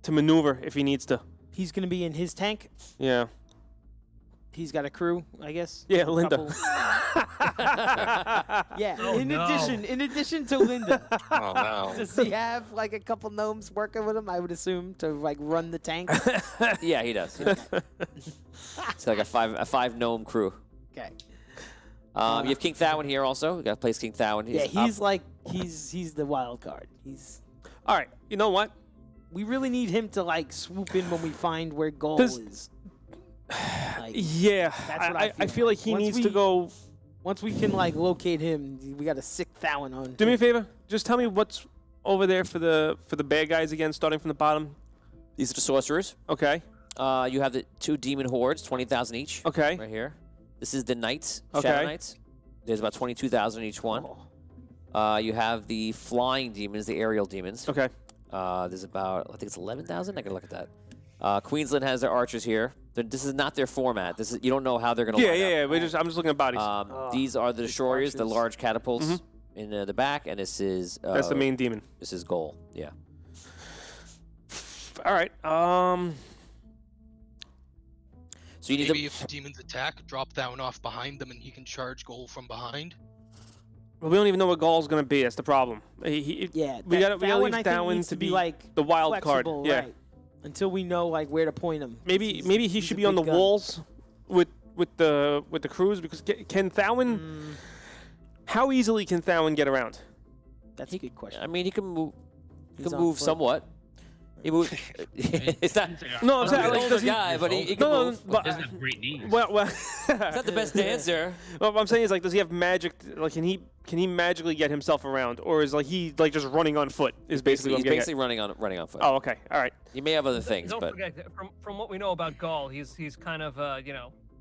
to maneuver if he needs to. He's gonna be in his tank. Yeah. He's got a crew, I guess. Yeah, Linda. Couple- Yeah. Oh, in no. addition to Linda, Oh no. does he have like a couple gnomes working with him? I would assume to like run the tank. Yeah, he does. It's like a five gnome crew. Okay. You have King Thowen here also. You got to place King Thowen. Yeah, up. he's like he's the wild card. All right. You know what? We really need him to like swoop in when we find where Goal Does- is. Like, Yeah. That's what I feel like he Once needs to we- go. Once we can like locate him, we got a sick Thowen on. Do me a favor. Just tell me what's over there for the bad guys again, starting from the bottom. These are the sorcerers. Okay. You have the 2 demon hordes, 20,000 each. Okay. Right here. This is the knights, Okay. shadow knights. There's about 22,000 each one. You have the flying demons, the aerial demons. Okay. There's about, I think it's 11,000. I gotta look at that. Queensland has their archers here. This is not their format. This is, you don't know how they're gonna. Yeah, line yeah, up. yeah. I'm just looking at bodies. These are the these destroyers, the archers. large catapults Mhm. in the back, and this is. That's the main demon. This is goal. Yeah. All right. So you need Maybe to. if the demons attack, drop Thowen off behind them, and he can charge Goal from behind. Well, we don't even know what Gaul's gonna be. That's the problem. Yeah, we gotta Thowen, leave I think, Thowen needs to be like the wild card. flexible, Yeah. right, until we know like where to point him. Maybe he he's should a be on the big gun. walls with the crews, because can Thowen? How easily can Thowen get around? That's a good question. I mean, he can move. He He's can on move foot. somewhat. He moves. It's not. No, I'm He's saying an like, older does he? guy, but he can No, move. but Doesn't have great knees. well, He's not the best dancer. what I'm saying is like, does he have magic? Like, can he magically get himself around, or is like he like just running on foot? Is basically what I'm He's getting basically running on foot. at. Oh, okay, all right. He may have other things, Don't but forget, that from what we know about Gaul, he's kind of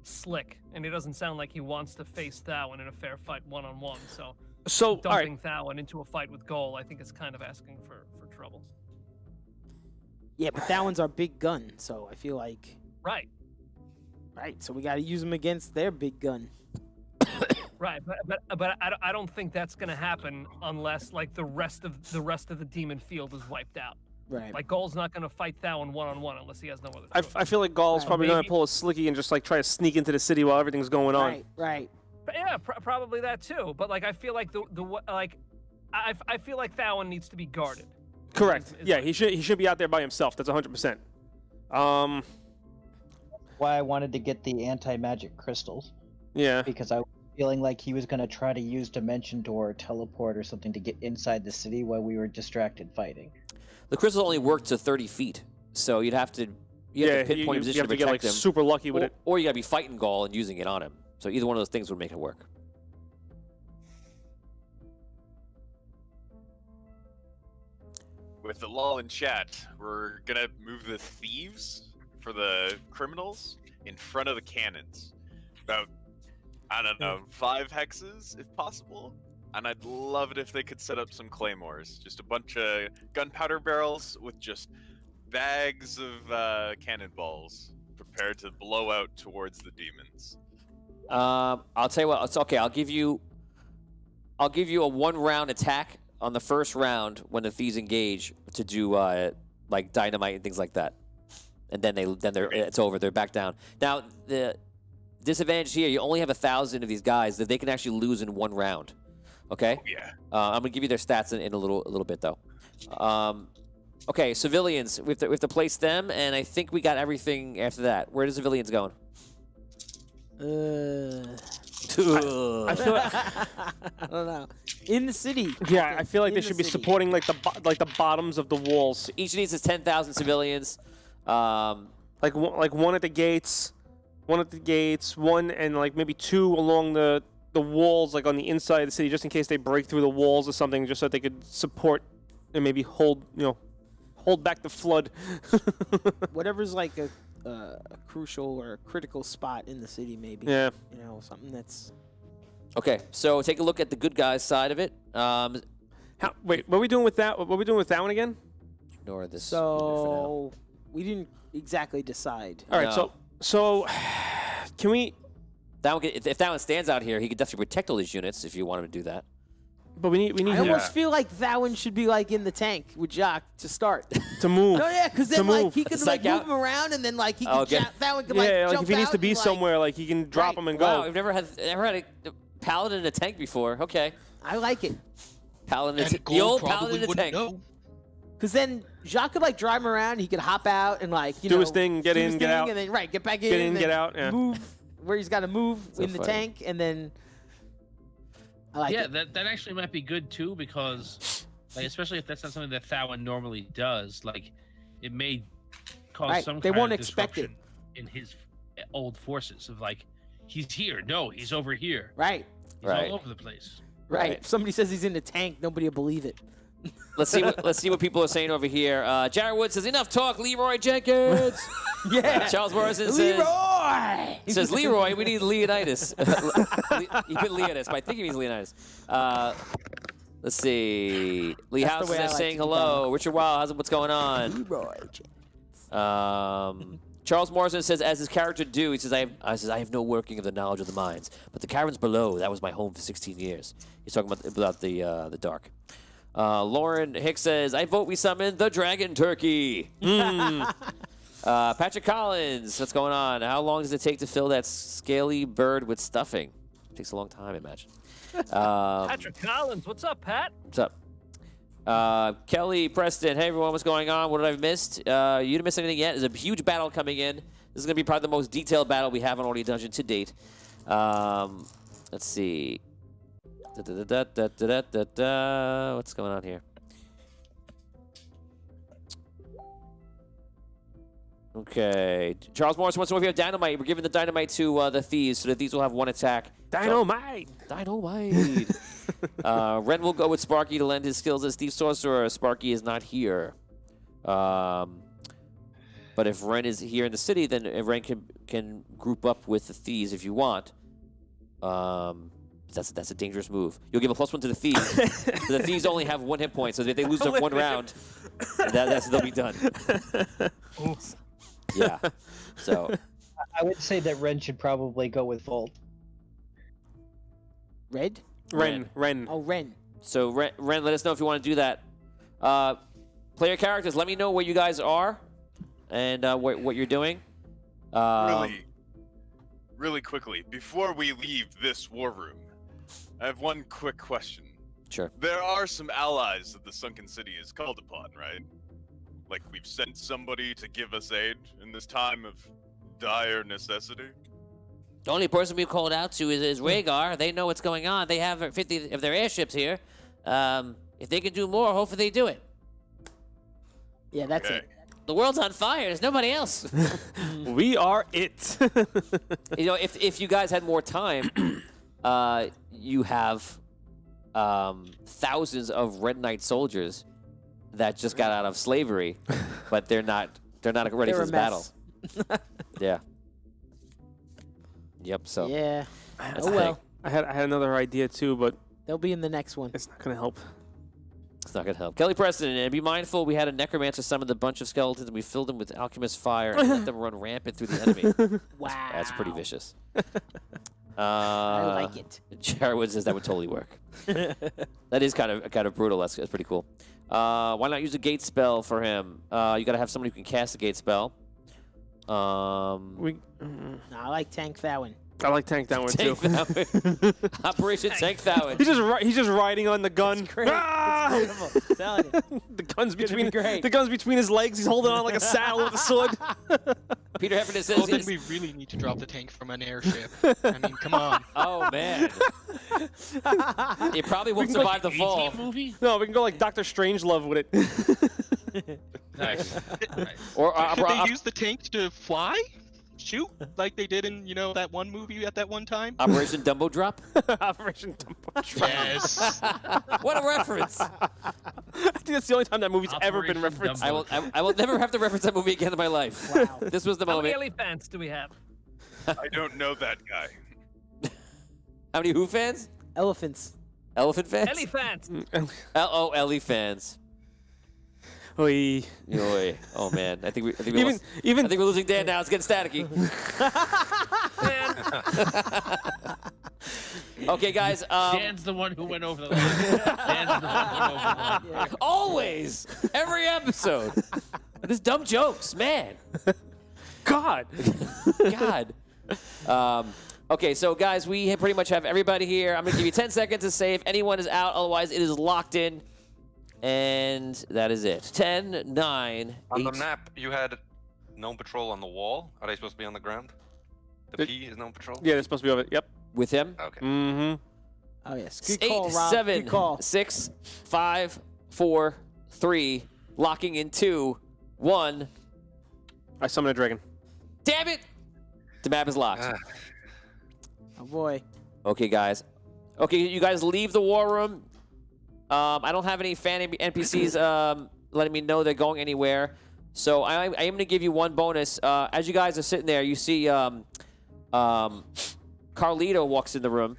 slick, and it doesn't sound like he wants to face Thowen in a fair fight one-on-one. So So all right, dumping Thowen into a fight with Gaul, I think is kind of asking for trouble. Yeah, but Thowen's our big gun, so I feel like Right, so we got to use him against their big gun. right, but I don't think that's gonna happen unless like the rest of the demon field is wiped out. Right. Like Gaul's not gonna fight Thowen one-on-one unless he has no other I choice. feel like Gaul's Right, probably gonna maybe- pull a slicky and just like try to sneak into the city while everything's going on. Right. Right. But yeah, probably that too. But like I feel like I feel like Thowen needs to be guarded. Correct. Is Yeah, like- he should be out there by himself. That's 100%. Why I wanted to get the anti-magic crystals, Yeah. because I was feeling like he was going to try to use Dimension Door or Teleport or something to get inside the city while we were distracted fighting. the crystal only worked to 30 feet, so you'd have to pinpoint you position have to to get like protect him, super lucky with or, it. or you gotta be fighting Gaul and using it on him. So either one of those things would make it work. With the lull in chat, we're gonna move the thieves for the criminals in front of the cannons. About, I don't know, 5 hexes if possible. And I'd love it if they could set up some claymores. Just a bunch of gunpowder barrels with just bags of cannonballs prepared to blow out towards the demons. I'll tell you what. It's okay. I'll give you a 1-round attack on the first round when the thieves engage to do like dynamite and things like that, and then it's over. They're back down. Now the disadvantage here, you only have 1,000 of these guys that they can actually lose in 1 round. Okay. Yeah. I'm gonna give you their stats in a little bit though. Okay, civilians. We have to place them, and I think we got everything after that. Where are the civilians going? I feel like, I don't know. In the city. Yeah, I feel like In they the should be city. supporting like the bottoms of the walls. Each of these is 10,000 civilians. Like one at the gates, one and like maybe two along the walls, like on the inside of the city, just in case they break through the walls or something, just so that they could support and maybe hold back the flood. Whatever's like a crucial or critical spot in the city, maybe. Yeah. You know, something that's. Okay, so take a look at the good guys' side of it. Wait, what are we doing with that? What are we doing with that one again? Ignore this. So we didn't exactly decide. All right, so can we? That one, if that one stands out here, he could definitely protect all these units if you want him to do that. But we need. I almost feel like that one should be like in the tank with Jacques to start. To move. No, yeah, because then like he could like Psych out? move him around and then like he Oh, could okay. that one could Yeah, like like jump if he needs to out be and, like- somewhere, like he can drop Right. him and Wow, go. we've never had a paladin in a tank before. Okay, I like it. paladin, And the Gold old probably paladin in a wouldn't tank. know. Because then Jacques could like drive him around. He could hop out and like Do his thing, get do in, his get thing, out. and then get back in, Get in, and get then out, yeah. move where he's got to move So in the funny. tank, and then I like yeah, it. that actually might be good too, because like especially if that's not something that Thowen normally does, like it may cause Right, some they kind won't of expect it. disruption in his old forces of like he's here, no, he's over here, Right, he's Right. all over the place. right. Right. If somebody says he's in the tank, nobody will believe it. Let's see what people are saying over here. Jared Wood says, "Enough talk, Leroy Jenkins." Yeah, Charles Morrison Leroy says, "Leroy, we need Leonidas." He put Leonidas, but I think he means Leonidas. Let's see. Lee That's the House way I is like saying to keep hello. Richard Wild, what's going on? Leroy. Charles Morrison says, as his character do, he says, I have no working of the knowledge of the mines, but the caverns below, that was my home for 16 years. He's talking about the dark. Lauren Hicks says, I vote we summon the dragon turkey. Patrick Collins, what's going on? How long does it take to fill that scaly bird with stuffing? It takes a long time, I imagine. Patrick Collins, what's up, Pat? What's up? Kelly Preston, hey everyone, what's going on? What did I miss? You didn't miss anything yet. There's a huge battle coming in. This is going to be probably the most detailed battle we have on Audio Dungeon to date. Let's see. What's going on here? Okay. Charles Morris wants to know if you have dynamite. We're giving the dynamite to the thieves, so the thieves will have one attack. Dynamite! Dynamite! Ren will go with Sparky to lend his skills as Thief Sorcerer. Sparky is not here. But if Ren is here in the city, then Ren can group up with the thieves if you want. That's a dangerous move. You'll give a +1 to the thieves. The thieves only have 1 hit point, so if they lose them 1 round, they'll be done. Yeah. So I would say that Ren should probably go with Volt. Red? Ren. Oh, Ren. So Ren, let us know if you want to do that. Player characters, let me know where you guys are and what you're doing. Really quickly, before we leave this war room, I have one quick question. Sure. There are some allies that the Sunken City is called upon, right? Like we've sent somebody to give us aid in this time of dire necessity? The only person we've called out to is Rhaegar. They know what's going on. They have 50 of their airships here. If they can do more, hopefully they do it. Yeah, that's Okay. it. The world's on fire. There's nobody else. We are it. You know, if you guys had more time, you have thousands of Red Knight soldiers that just got out of slavery, but they're not ready They're for a this battle. mess. Yeah. Yep. So Yeah. that's Oh the well. thing. I had another idea too, but They'll be in the next one. it's not gonna help. It's not gonna help. Kelly Preston, and be mindful. We had a necromancer summon a bunch of skeletons, and we filled them with alchemist fire and let them run rampant through the enemy. Wow. That's pretty vicious. I like it. Jarwood says that would totally work. That is kind of brutal. That's pretty cool. Why not use a gate spell for him? You gotta have somebody who can cast a gate spell. No, I like Tank Thowen. I like Tank Thowen Tank too. Thowen. Operation Tank Thowen. He's just riding on the gun. Great. Ah! It's beautiful. I'm telling you. The gun's gonna be between great. the gun's between his legs. He's holding on like a saddle with a sword. Peter Heffernan says Well, then he's- we really need to drop the tank from an airship. I mean, come on. Oh man. It probably won't can go survive the fall. movie? No, we can go like Doctor Strangelove with it. Nice. Nice. Or Should they use the tank to fly? Shoot? Like they did in, that one movie at that one time? Operation Dumbo Drop? Operation Dumbo Drop. Yes. What a reference! I think that's the only time that movie's ever been Operation referenced. Dumbo. I will never have to reference that movie again in my life. Wow. This was the How many moment. elephants do we have? I don't know that guy. How many Who fans? Elephants. Elephant fans? Elephants. L-O-L-E fans. Oy. Yoy. Oh man, I think we Even lost. I even think we're losing Dan now. It's getting staticky. Okay, guys. Dan's the one who went over the line. Dan's the one who went over the line. Always, every episode. This dumb jokes, man. God. God. Okay, so guys, we pretty much have everybody here. I'm gonna give you 10 seconds to say if anyone is out. Otherwise, it is locked in. And that is it. 10, 9, On 8. the map, you had gnome patrol on the wall. Are they supposed to be on the ground? The Good. P is gnome patrol? Yeah, they're supposed to be over it. Yep. With him. Okay. Mm-hmm. Oh yes. Good 8, call, Rob. 7, Good call. 6, 5, 4, 3. Locking in 2, 1. I summon a dragon. Damn it! The map is locked. Ah. Oh boy. Okay, guys. Okay, you guys leave the war room. I don't have any fan NPCs letting me know they're going anywhere. So I am going to give you one bonus. As you guys are sitting there, you see Carlita walks in the room.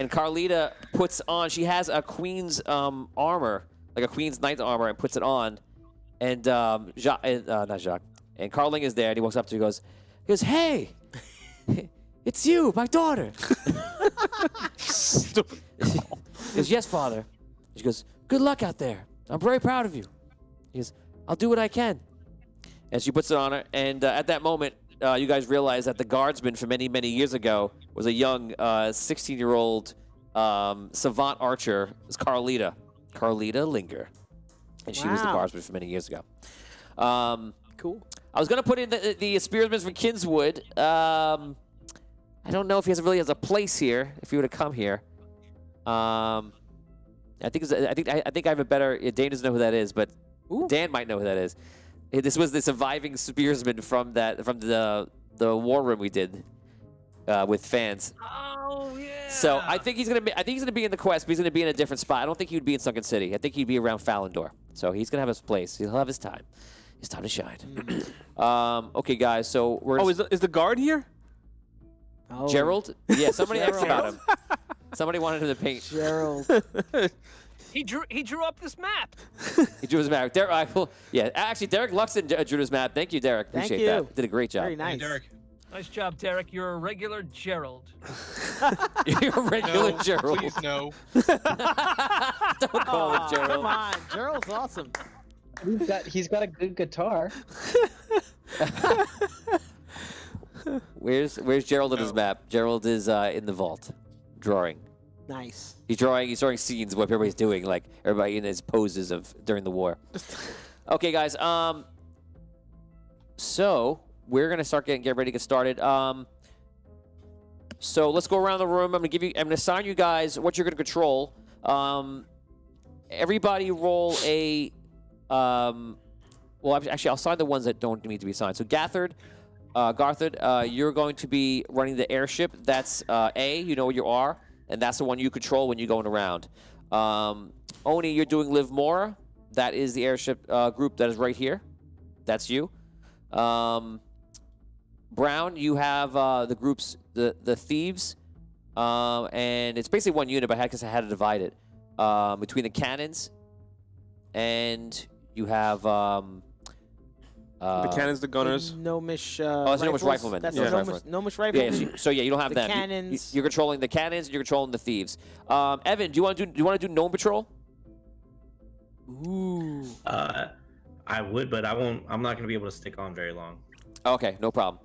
And Carlita puts on, she has a queen's armor, like a queen's knight's armor, and puts it on. And not Jacques. And Carling is there, and he walks up to her and goes, hey, it's you, my daughter. Stupid. He goes, yes, father. She goes, good luck out there. I'm very proud of you. He goes, I'll do what I can. And she puts it on her. And at that moment, you guys realize that the guardsman from many, many years ago was a young 16-year-old savant archer. It was Carlita. Carlita Linger. And she was the Wow. guardsman from many years ago. Cool. I was going to put in the spearsman from Kinswood. I don't know if he really has a place here, if he were to come here. I think I have a better. Dane doesn't know who that is, but Dan might know who that is. This was the surviving spearsman from the war room we did with fans. Oh yeah. So I think he's gonna be in the quest, but he's gonna be in a different spot. I don't think he would be in Sunken City. I think he'd be around Falindor. So he's gonna have his place. He'll have his time. His time to shine. Okay, guys. So we're Oh, is the guard here? Oh, Gerald. Yeah, somebody asked about Gerald. him. Somebody wanted him to paint. Gerald. He drew up this map. He drew his map. Actually, Derek Luxon drew his map. Thank you, Derek. Thank Appreciate you. that. Did a great job. Very nice. Derek. Nice job, Derek. You're a regular Gerald. You're a regular No, Gerald. please no. Don't call Aw, him Gerald. Come on, Gerald's awesome. He's got a good guitar. Where's Gerald in his map? Gerald is in the vault, drawing. Nice. He's drawing scenes of what everybody's doing, like everybody in his poses of during the war. Okay, guys. So we're gonna get ready to get started. So let's go around the room. I'm gonna assign you guys what you're gonna control. Everybody roll a. Well, actually, I'll assign the ones that don't need to be assigned. So Garthard, you're going to be running the airship. That's A. You know where you are, and that's the one you control when you're going around. Oni, you're doing Live More. That is the airship group that is right here. That's you. Brown, you have the groups, the thieves, and it's basically one unit, but I had to divide it between the cannons, and you have The cannons, the gunners. Gnomish. it's Gnomish riflemen. That's Yeah. the Gnomish riflemen. yeah. You don't have The them. cannons. You're controlling the cannons. And you're controlling the thieves. Evan, do you want to do gnome patrol? Ooh. I would, but I won't. I'm not going to be able to stick on very long. Okay, no problem.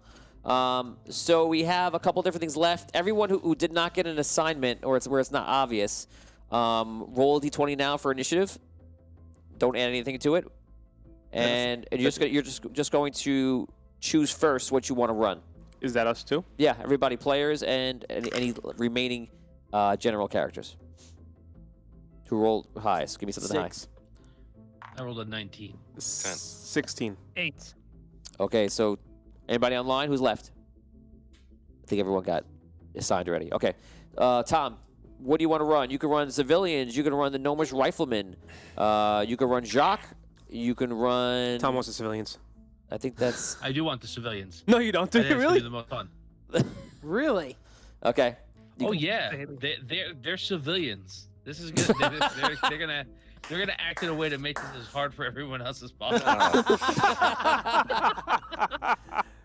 So we have a couple different things left. Everyone who did not get an assignment, or where it's not obvious, roll a d20 now for initiative. Don't add anything to it, and you're just going to choose first what you want to run. Is that us too? Yeah, everybody, players and any remaining general characters. Who rolled highest? Give me something high. 6. I rolled a 19. 16. 8. Okay, so anybody online? Who's left? I think everyone got assigned already. Okay, Tom, what do you want to run? You can run civilians. You can run the Gnomish Rifleman. You can run Jacques. You can run. Tom wants the civilians. I think that's I do want the civilians. No, you don't. Do I think you it's gonna really? be the most fun. Really? okay. Oh yeah, they're civilians. This is good. They're gonna act in a way to make this as hard for everyone else as possible.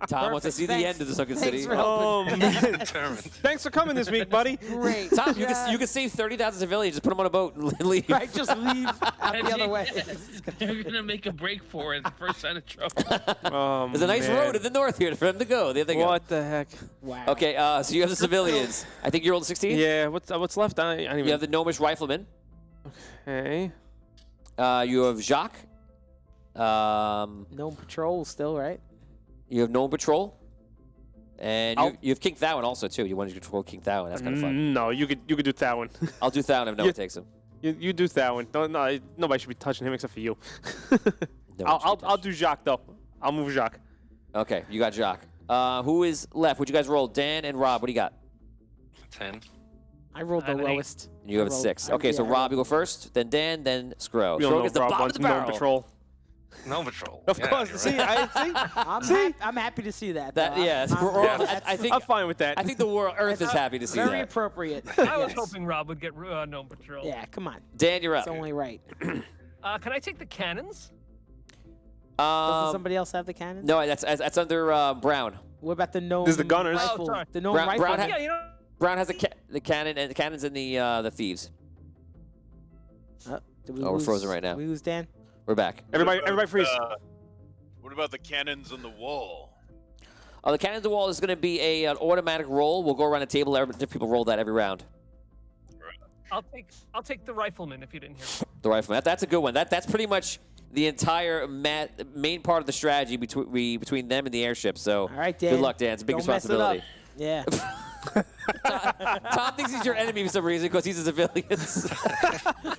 Tom wants to Perfect. see the Thanks. end of the Sunken Thanks City. for helping. Oh man! Determined. Thanks for coming this week, buddy. Great. Tom, you can save 30,000 civilians. Just put them on a boat and leave. Right, just leave out the other way. They're gonna make a break for it. The first sign of trouble. There's a nice road in the north here for them to go. There they go. What the heck? Wow. Okay, so you have the civilians. I think you're old 16. Yeah. What's left? I don't even. You have the Gnomish Rifleman. Okay. You have Jacques. No patrol still, right? You have Gnome Patrol. And I'll- you have King Thowen also, too. You wanted to control King Thowen. That's kind of fun. No, you could do Thowen. I'll do Thowen if no one takes him. you do Thowen. No, nobody should be touching him except for you. No one should be I'll touched. do Jacques though. I'll move Jacques. Okay, you got Jacques. Who is left? Would you guys roll? Dan and Rob, what do you got? 10. I rolled I the have an 8. lowest. You have a I rolled- 6. I- Okay, so yeah, I Rob, rolled- you go first, then Dan, then Scro. We all Scro know gets the Rob bottom of wants the no barrel. patrol. No patrol. Of Yeah, course. you're See, right. I'm happy to see that. That though. yeah, I'm- we're all- that's I think I'm fine with that. I think the world Earth is happy to see very that. appropriate. I was Yes. hoping Rob would get Gnome Patrol. Yeah, come on. Dan, you're up. It's only right. Can I take the cannons? Doesn't somebody else have the cannons? No, that's under Brown. What about the gnome? There's the gunners. Oh, Rifle? sorry. The gnome Brown- rifle. Brown ha- Yeah, you know. Brown has the cannon and the cannons and the thieves. Did we Oh, we're lose- frozen right now. We lose Dan. We're back. Everybody freeze. What about the cannons on the wall? The cannon on the wall is going to be an automatic roll. We'll go around the table. Different people roll that every round. I'll take the rifleman if you didn't hear me. The rifleman. That's a good one. That's pretty much the entire main part of the strategy between them and the airships. So All right, Dan. good luck, Dan. It's a big Don't mess it up. responsibility. Yeah. Tom thinks he's your enemy for some reason because he's a civilian.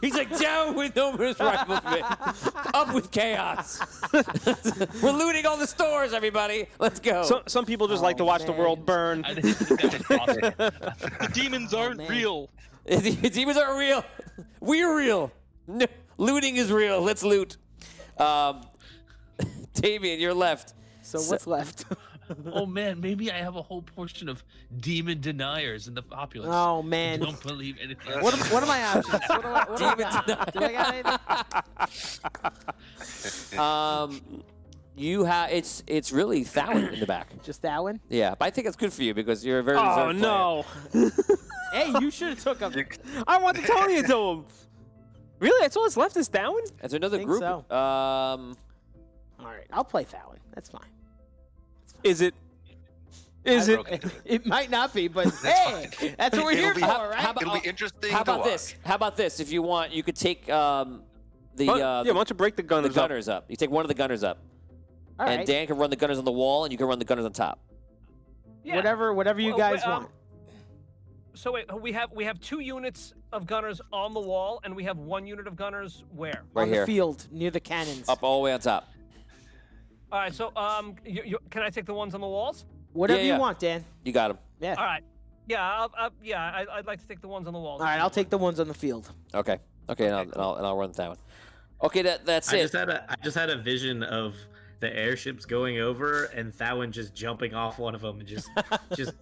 He's like, down with Gnomish Rifleman. Up with chaos. We're looting all the stores, everybody. Let's go. Some people just like to watch the man. world burn. I didn't think that was possible. The demons aren't man. real. Demons aren't real. We're real. No, looting is real. Let's loot. Damien, you're left. So what's left? Oh man, maybe I have a whole portion of demon deniers in the populace. Oh man. Don't believe anything. What are my options? What do I got? Do I got anything? You have it's really Thowen in the back. Just that one? Yeah, but I think it's good for you because you're a very Oh reserved player. no! Hey, you should have took him. I want to tell you to him. Really? That's all that's left is Thowen? That's another Think group. so. All right, I'll play Thowen. That's fine. Is it? Is it? It might not be, but hey, that's what we're here for, right? It'll be interesting How to about watch. this? How about this? If you want, you could take Yeah, why don't you break the the gunners up? gunners up. You take one of the gunners up, All and right. Dan can run the gunners on the wall, and you can run the gunners on top. Yeah. Whatever you Well, guys wait, want. So wait, we have 2 units of gunners on the wall, and we have 1 unit of gunners where? Right On here, the field near the cannons. up all the way on top. All right. So can I take the ones on the walls? Whatever yeah. you want, Dan. You got him. Yeah. All right. Yeah. I'd like to take the ones on the walls. All right, I'll take the ones on the field. Okay. Okay, and I'll run that one. Okay, that's I it. just had a vision of the airships going over and Thowen just jumping off one of them and just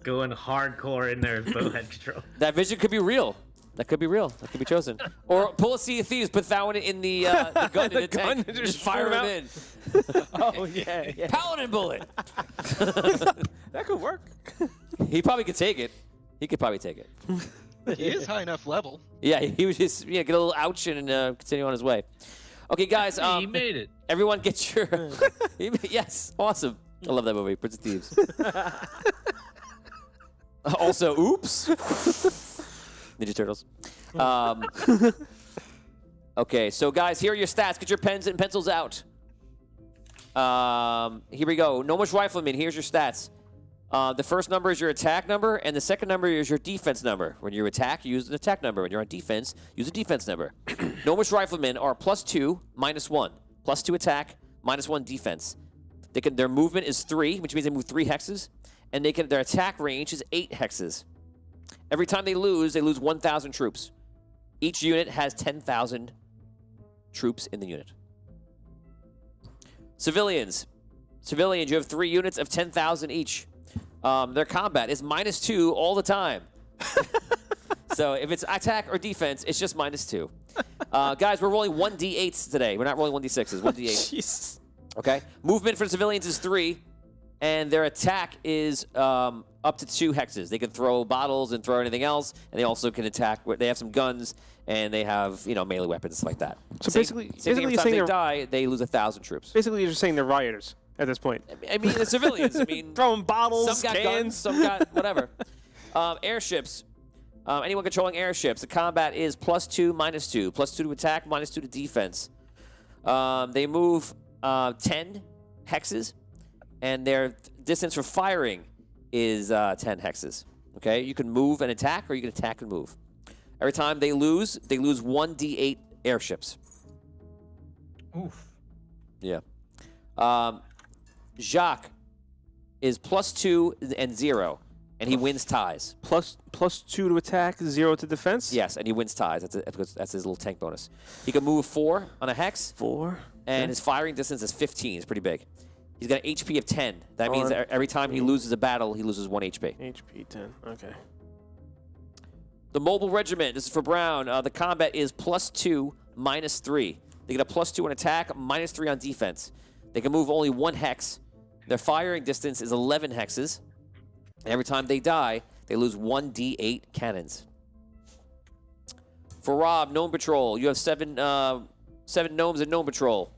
going hardcore in their bowhead control. That vision could be real. That could be real. That could be chosen. Or pull a Sea of Thieves, put Thowen in the gun in the tank, and just just fire shoot him him in. Oh yeah. Paladin bullet. That could work. He probably could take it. He could probably take it. He is high enough level. Yeah, he was just get a little ouch and continue on his way. Okay, guys. He made it. Everyone, get your. Yes, awesome. I love that movie, Prince of Thieves. Also, oops. Ninja Turtles. Okay, so guys, here are your stats. Get your pens and pencils out. Here we go. Gnomish Rifleman, here's your stats. The first number is your attack number, and the second number is your defense number. When you attack, you use an attack number. When you're on defense, use a defense number. Gnomish Riflemen are +2, -1. +2 attack, -1 defense. Their movement is 3, which means they move 3 hexes, and their attack range is 8 hexes. Every time they lose 1,000 troops. Each unit has 10,000 troops in the unit. Civilians. Civilians, you have 3 units of 10,000 each. Their combat is -2 all the time. So if it's attack or defense, it's just -2. Guys, we're rolling 1d8s today. We're not rolling 1d6s, 1d8s. Jesus. Okay? Movement for civilians is 3, and their attack is up to 2 hexes. They can throw bottles and throw anything else, and they also can attack. They have some guns, and they have melee weapons, stuff like that. So Same thing every time they die, they lose 1,000 troops. Basically, you're just saying they're rioters at this point. I mean, the civilians. I mean, throwing bottles, some got cans. guns, some got whatever. Airships. Anyone controlling airships. The combat is +2, -2. +2 to attack, -2 to defense. They move 10 hexes, and their distance for firing is 10 hexes. Okay, you can move and attack, or you can attack and move. Every time they lose 1d8 airships. Oof. Yeah. Jacques is +2 and 0, and he wins ties. +2 to attack, 0 to defense? Yes, and he wins ties. That's his little tank bonus. He can move 4 on a hex. 4. And his firing distance is 15. It's pretty big. He's got an HP of 10. That means that every time he loses a battle, he loses 1 HP. HP 10. Okay. The Mobile Regiment. This is for Brown. The combat is +2, -3. They get a +2 on attack, -3 on defense. They can move only 1 hex. Their firing distance is 11 hexes. And every time they die, they lose 1d8 cannons. For Rob, Gnome Patrol. You have 7 gnomes in Gnome Patrol.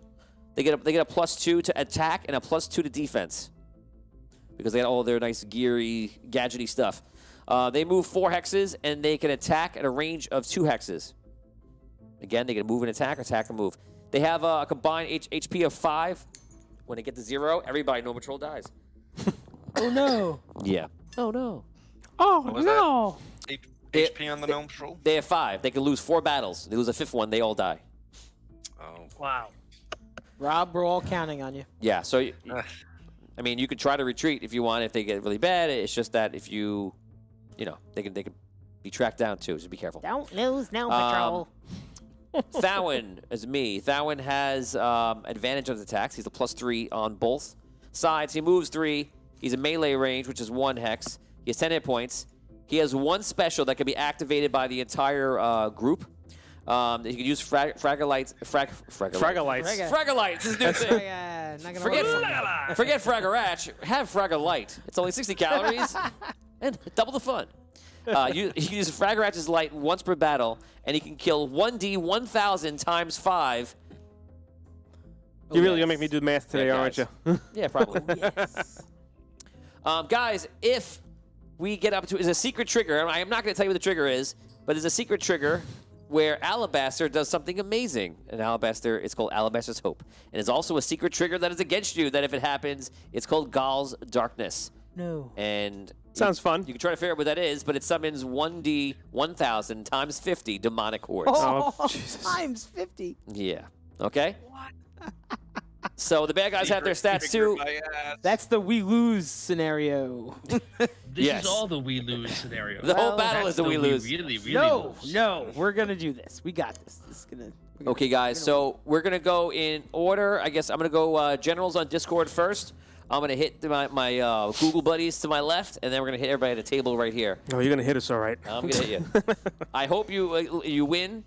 They get a +2 to attack and a +2 to defense because they got all their nice geary, gadgety stuff. They move 4 hexes, and they can attack at a range of 2 hexes. Again, they can move and attack and move. They have a combined HP of 5. When they get to 0, everybody in Gnome Patrol dies. Oh no! Yeah. Oh no. Oh What was no! HP on the Gnome Patrol? They have 5. They can lose 4 battles. They lose a 5th one, they all die. Oh. Wow. Rob, we're all counting on you. Yeah, so, I mean, you could try to retreat if you want if they get really bad. It's just that if you they can be tracked down too, so be careful. Don't lose Gnome Patrol. Thowen is me. Thowen has advantage on his attacks. He's a +3 on both sides. He moves 3. He's in melee range, which is 1 hex. He has 10 hit points. He has 1 special that can be activated by the entire group. He can use Fragalites. Fragalites. Fragalites is a new thing. Forget Forget Fragaratch. Have Fragalite. It's only 60 calories and double the fun. You can use Fragaratch's light once per battle, and he can kill 1d 1,000 times 5. You're really going to make me do the math today, Yeah, aren't you? Yeah, probably. Guys, if we get up to it's a secret trigger, and I'm not going to tell you what the trigger is, but there's a secret trigger where Alabaster does something amazing. And Alabaster, it's called Alabaster's Hope. And it's also a secret trigger that is against you, that if it happens, it's called Gaal's Darkness. No. And Sounds fun. you can try to figure out what that is, but it summons 1d 1,000 times 50 demonic hordes. Oh, Jesus. times 50. Yeah. Okay? So the bad guys have their stats too. That's the we lose scenario. This Yes. is all the we lose scenario. The whole Well, battle is That's the we lose. Really, really No, lose. no, we're gonna do this. We got this. This is gonna. we're gonna- Okay, guys, so we're going to go in order. I guess I'm going to go generals on Discord first. I'm going to hit my Google buddies to my left, and then we're going to hit everybody at the table right here. Oh, you're going to hit us all right. I'm going to hit you. I hope you win.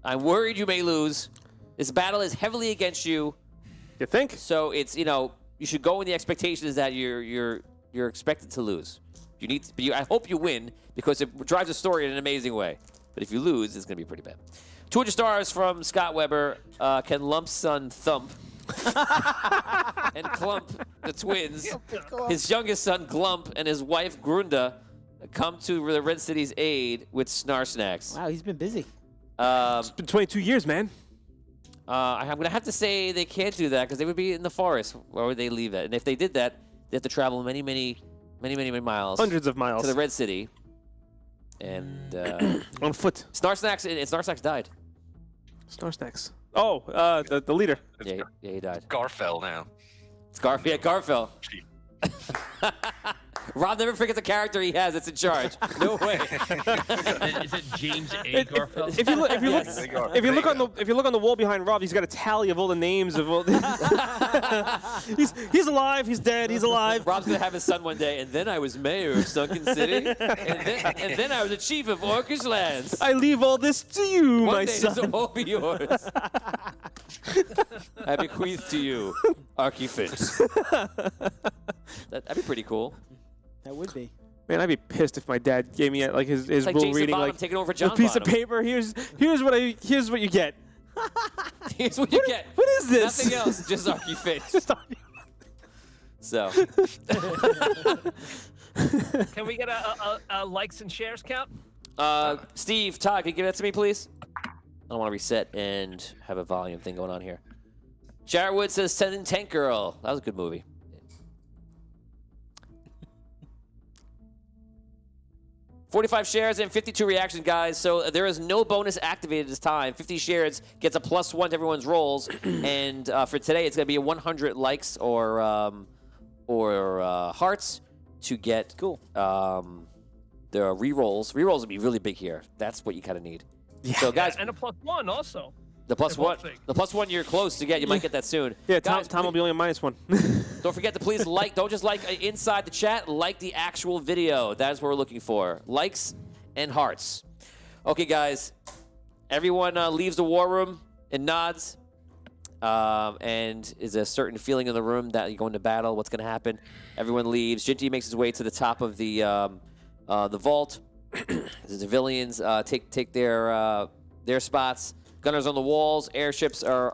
I'm worried you may lose. This battle is heavily against you. You think? So it's you should go in the expectations that you're expected to lose. You need to, I hope you win because it drives the story in an amazing way. But if you lose, it's gonna be pretty bad. 200 stars from Scott Weber. Can Lump's son Thump and Clump, the twins, his youngest son Glump and his wife Grunda come to the Red City's aid with Snar Snacks? Wow, he's been busy. It's been 22 years, man. I'm gonna have to say they can't do that because they would be in the forest. Where would they leave it? And if they did that, they have to travel many miles. Hundreds of miles. To the Red City. And on foot. Snarsnax died. Snarsnax. Oh, the leader. Yeah, he died. Garfell now. It's Garfell. Rob never forgets a character he has that's in charge. No way. Is it James A. Garfield? If you look on the wall behind Rob, he's got a tally of all the names of all. he's alive. He's dead. He's alive. Rob's gonna have his son one day, and then I was mayor of Sunken City, and then I was the chief of Orcish lands. I leave all this to you, One my day son. this will all be yours. I bequeath to you, Archifix. That'd be pretty cool. That would be. Man, I'd be pissed if my dad gave me like his like rule Jason reading Bottom like taking over a John piece of Bottom. paper. Here's what you get. Here's what you get. What is this? Nothing else, just Archifix. So. Can we get a likes and shares count? Steve, Todd, can you give that to me, please? I don't want to reset and have a volume thing going on here. Jared Wood says, "Send in Tank Girl." That was a good movie. 45 shares and 52 reactions, guys. So there is no bonus activated this time. 50 shares gets a +1 to everyone's rolls. And for today, it's going to be a 100 likes or hearts to get the rerolls. Rerolls would be really big here. That's what you kind of need. Yeah. So, guys, And a +1 also. the They're both +1, big. the +1 you're close to get. You might get that soon. Yeah, Guys, Tom will be only a -1. don't forget to please like. Don't just like inside the chat. Like the actual video. That is what we're looking for. Likes and hearts. Okay, guys. Everyone leaves the war room and nods. And is a certain feeling in the room that you're going to battle. What's going to happen? Everyone leaves. Jinty makes his way to the top of the vault. The civilians take their spots. Gunners on the walls. Airships are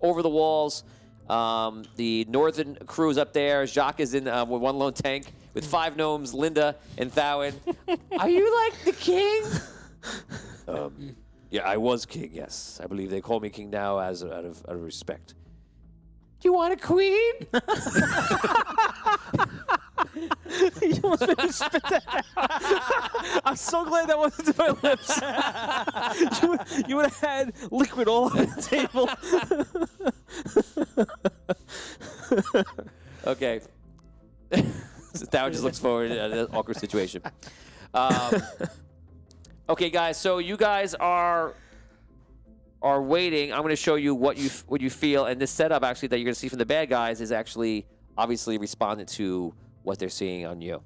over the walls. The northern crew is up there. Jacques is in with one lone tank with 5 gnomes, Linda and Thowen. Are you like the king? Yeah, I was king, yes. I believe they call me king now out of respect. Do you want a queen? You almost made me spit that out. I'm so glad that wasn't to my lips. You would have had liquid all over the table. Okay. So Thowen just looks forward to an awkward situation. Okay, guys. So you guys are waiting. I'm going to show you what you feel, and this setup actually that you're going to see from the bad guys is actually obviously respondent to what they're seeing on you.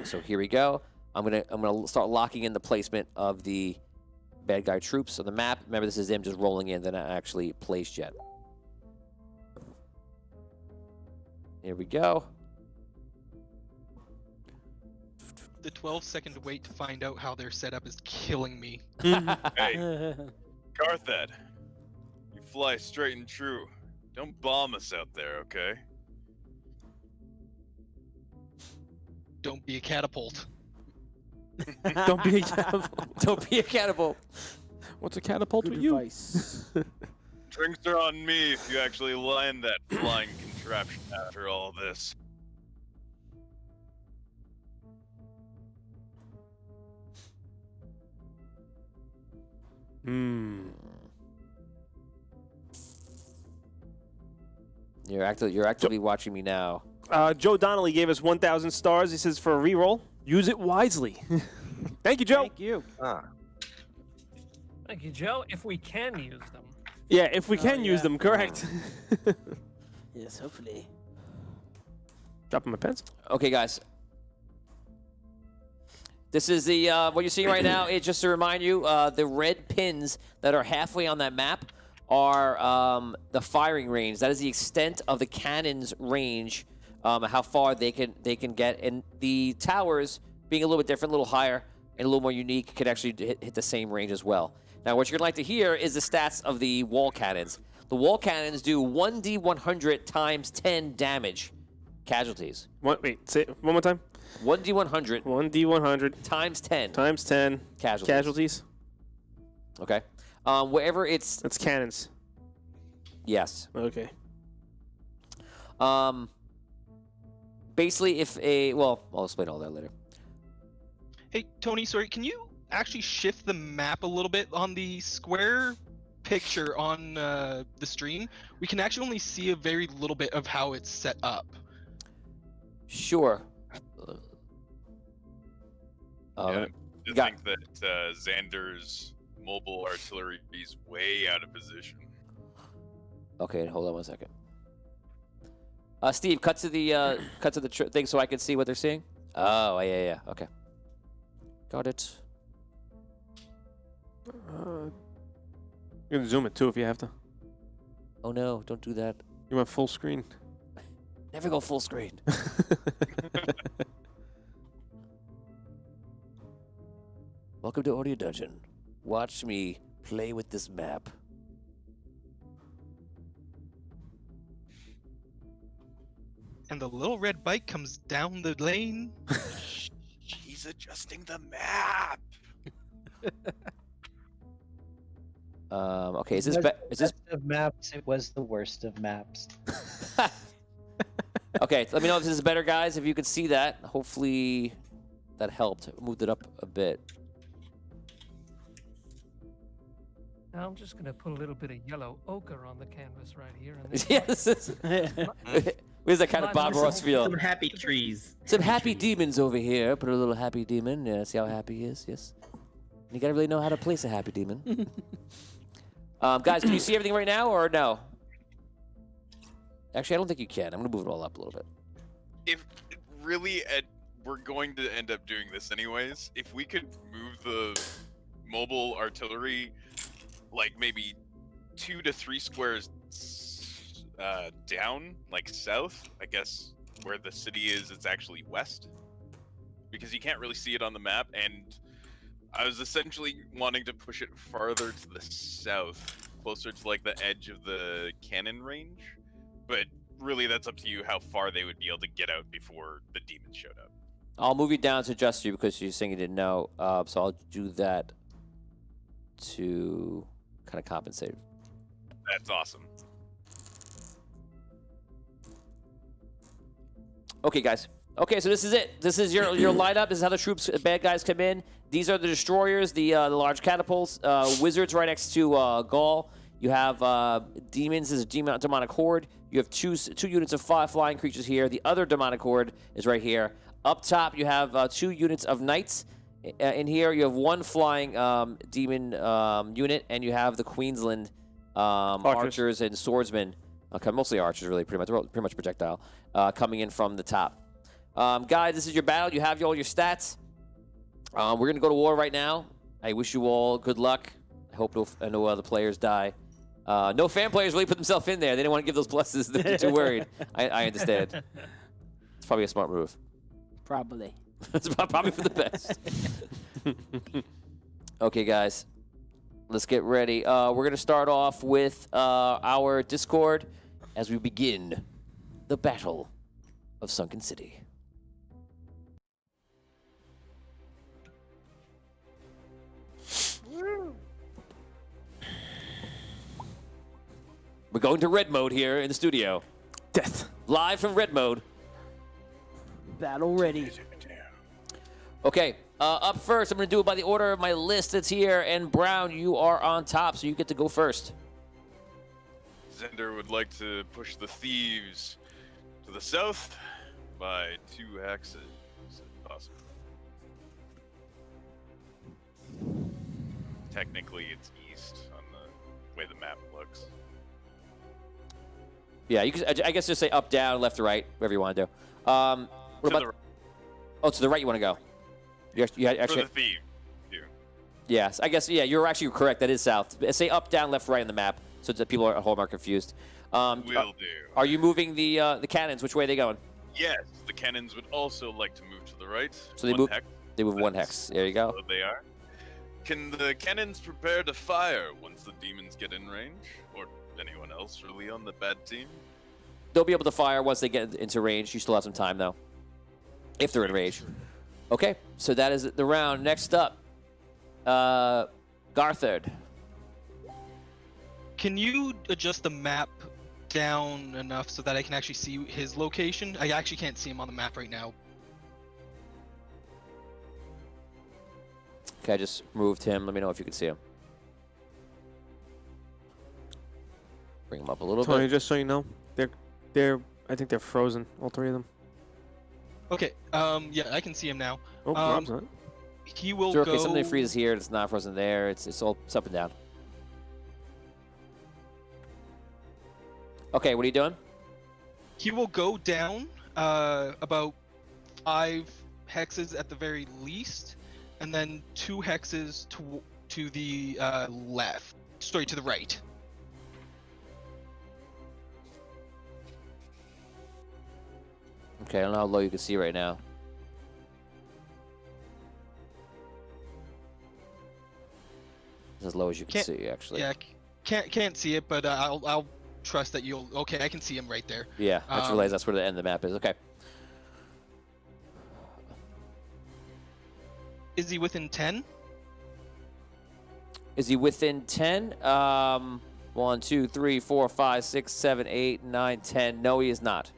So here we go. I'm gonna start locking in the placement of the bad guy troops on the map. Remember, this is them just rolling in. They're not actually placed yet. Here we go. The 12-second wait to find out how their setup is killing me. Hey, Carthed, you fly straight and true. Don't bomb us out there, okay? Don't be a catapult. Don't be a catapult. Don't be a catapult. What's a catapult Good with you? advice. Drinks are on me if you actually land that flying contraption after all this. You're actively watching me now. Joe Donnelly gave us 1,000 stars. He says for a reroll, use it wisely. Thank you, Joe. Thank you. Thank you, Joe. If we can use them. Yeah, if we can use yeah. them, correct. Yes, hopefully. Dropping my pencil. Okay, guys. This is the what you're seeing right now. It's just to remind you, the red pins that are halfway on that map are the firing range. That is the extent of the cannon's range, how far they can get. And the towers, being a little bit different, a little higher, and a little more unique, could actually hit the same range as well. Now, what you're gonna like to hear is the stats of the wall cannons. The wall cannons do 1d100 times 10 damage casualties. Wait, say it one more time. 1d100 1d100 times 10 times 10 casualties. casualties. Okay. Wherever it's That's cannons. Yes. Okay. Basically, if a I'll explain all that later. Hey, Tony, sorry, can you actually shift the map a little bit on the square picture on the stream? We can actually only see a very little bit of how it's set up. Sure. Yeah, I got- think that Xander's mobile artillery is way out of position. Okay, hold on one second. Steve, cut to the thing so I can see what they're seeing. Oh, yeah. Okay, got it. You can zoom it too if you have to. Oh no, don't do that. You went full screen. Never go full screen. Welcome to Audio Dungeon. Watch me play with this map. And the little red bike comes down the lane. He's adjusting the map. Okay, is this It was is this the best of maps? It was the worst of maps. okay? Let me know if this is better, guys. If you can see that, hopefully that helped. Moved it up a bit. Now I'm just gonna put a little bit of yellow ochre on the canvas right here. And then Yes. Where's that kind of Bob Ross feel? Some happy trees. Some happy demons over here. Put a little happy demon. Yeah, see how happy he is? Yes. You gotta really know how to place a happy demon. Guys, can you see everything right now or no? Actually, I don't think you can. I'm gonna move it all up a little bit. If really, we're going to end up doing this anyways. If we could move the mobile artillery, like maybe 2 to 3 squares down, like south, I guess where the city is, it's actually west, because you can't really see it on the map. And I was essentially wanting to push it farther to the south, closer to like the edge of the cannon range. But really, that's up to you how far they would be able to get out before the demons showed up. I'll move you down to adjust you because you're saying you didn't know. So I'll do that to kind of compensate. That's awesome. Okay, guys. Okay, so this is it. This is your lineup. This is how the troops, bad guys come in. These are the destroyers, the large catapults. Wizards right next to Gaul. You have demons. This is a demonic horde. You have two units of 5 flying creatures here. The other demonic horde is right here. Up top, you have 2 units of knights. In here, you have 1 flying demon unit, and you have the Queensland archers and swordsmen. Okay, mostly archers, really, pretty much projectile, coming in from the top. Guys, this is your battle. You have all your stats. We're going to go to war right now. I wish you all good luck. I hope no other players die. No fan players really put themselves in there. They didn't want to give those pluses. They're too worried. I understand. It's probably a smart move. Probably. It's probably for the best. Okay, guys. Let's get ready. We're going to start off with our Discord as we begin the Battle of Sunken City. We're going to red mode here in the studio. Death. Live from red mode. Battle ready. Okay, up first, I'm going to do it by the order of my list that's here. And Brown, you are on top, so you get to go first. Xander would like to push the thieves to the south by 2 hexes, if possible. Technically, it's east on the way the map looks. Yeah, you can, I guess just say up, down, left to right, whatever you want to do. What To about? the right. Oh, to the right you want to go. You For actually. the thief, too. Yes, I guess. Yeah, you're actually correct. That is south. Say up, down, left, right on the map, so that people at home are confused. Will do. Are you moving the cannons? Which way are they going? Yes, the cannons would also like to move to the right. So they 1 move. hex. They move 1 hex. There you go. So they are. Can the cannons prepare to fire once the demons get in range? Or anyone else really on the bad team? They'll be able to fire once they get into range. You still have some time though, if they're in range. Okay, so that is the round. Next up, Garthard. Can you adjust the map down enough so that I can actually see his location? I actually can't see him on the map right now. Okay, I just moved him. Let me know if you can see him. Bring him up a little Tony, bit. just so you know, I think they're frozen, all three of them. Okay, yeah, I can see him now. Oh, Rob's not. He will So, okay, go... something freezes here. It's not frozen there. It's all it's up and down. Okay, what are you doing? He will go down about 5 hexes at the very least, and then 2 hexes to the left. Sorry, to the right. Okay, I don't know how low you can see right now. It's as low as you can see, actually. Yeah, can't see it, but I'll trust that you'll. Okay, I can see him right there. Yeah, I just realized that's where the end of the map is. Okay. Is he within 10? Is he within 10? 1, 2, 3, 4, 5, 6, 7, 8, 9, 10. No, he is not.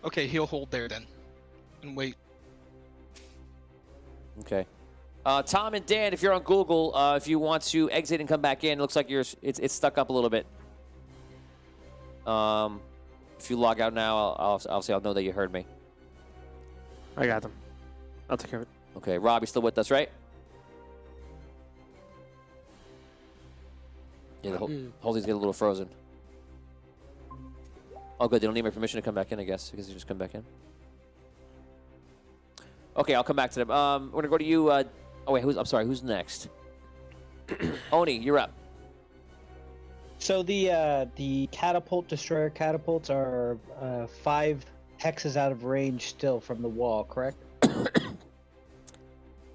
Okay, he'll hold there then, and wait. Okay. Tom and Dan, if you're on Google, if you want to exit and come back in, it looks like it's stuck up a little bit. If you log out now, I'll know that you heard me. I got them. I'll take care of it. Okay, Rob, you still with us, right? Yeah, the whole thing's getting a little frozen. Oh, good. They don't need my permission to come back in, I guess. I guess you just come back in. Okay, I'll come back to them. We're gonna go to you. Oh wait, I'm sorry. Who's next? Oni, you're up. So the catapult destroyer catapults are 5 hexes out of range still from the wall, correct?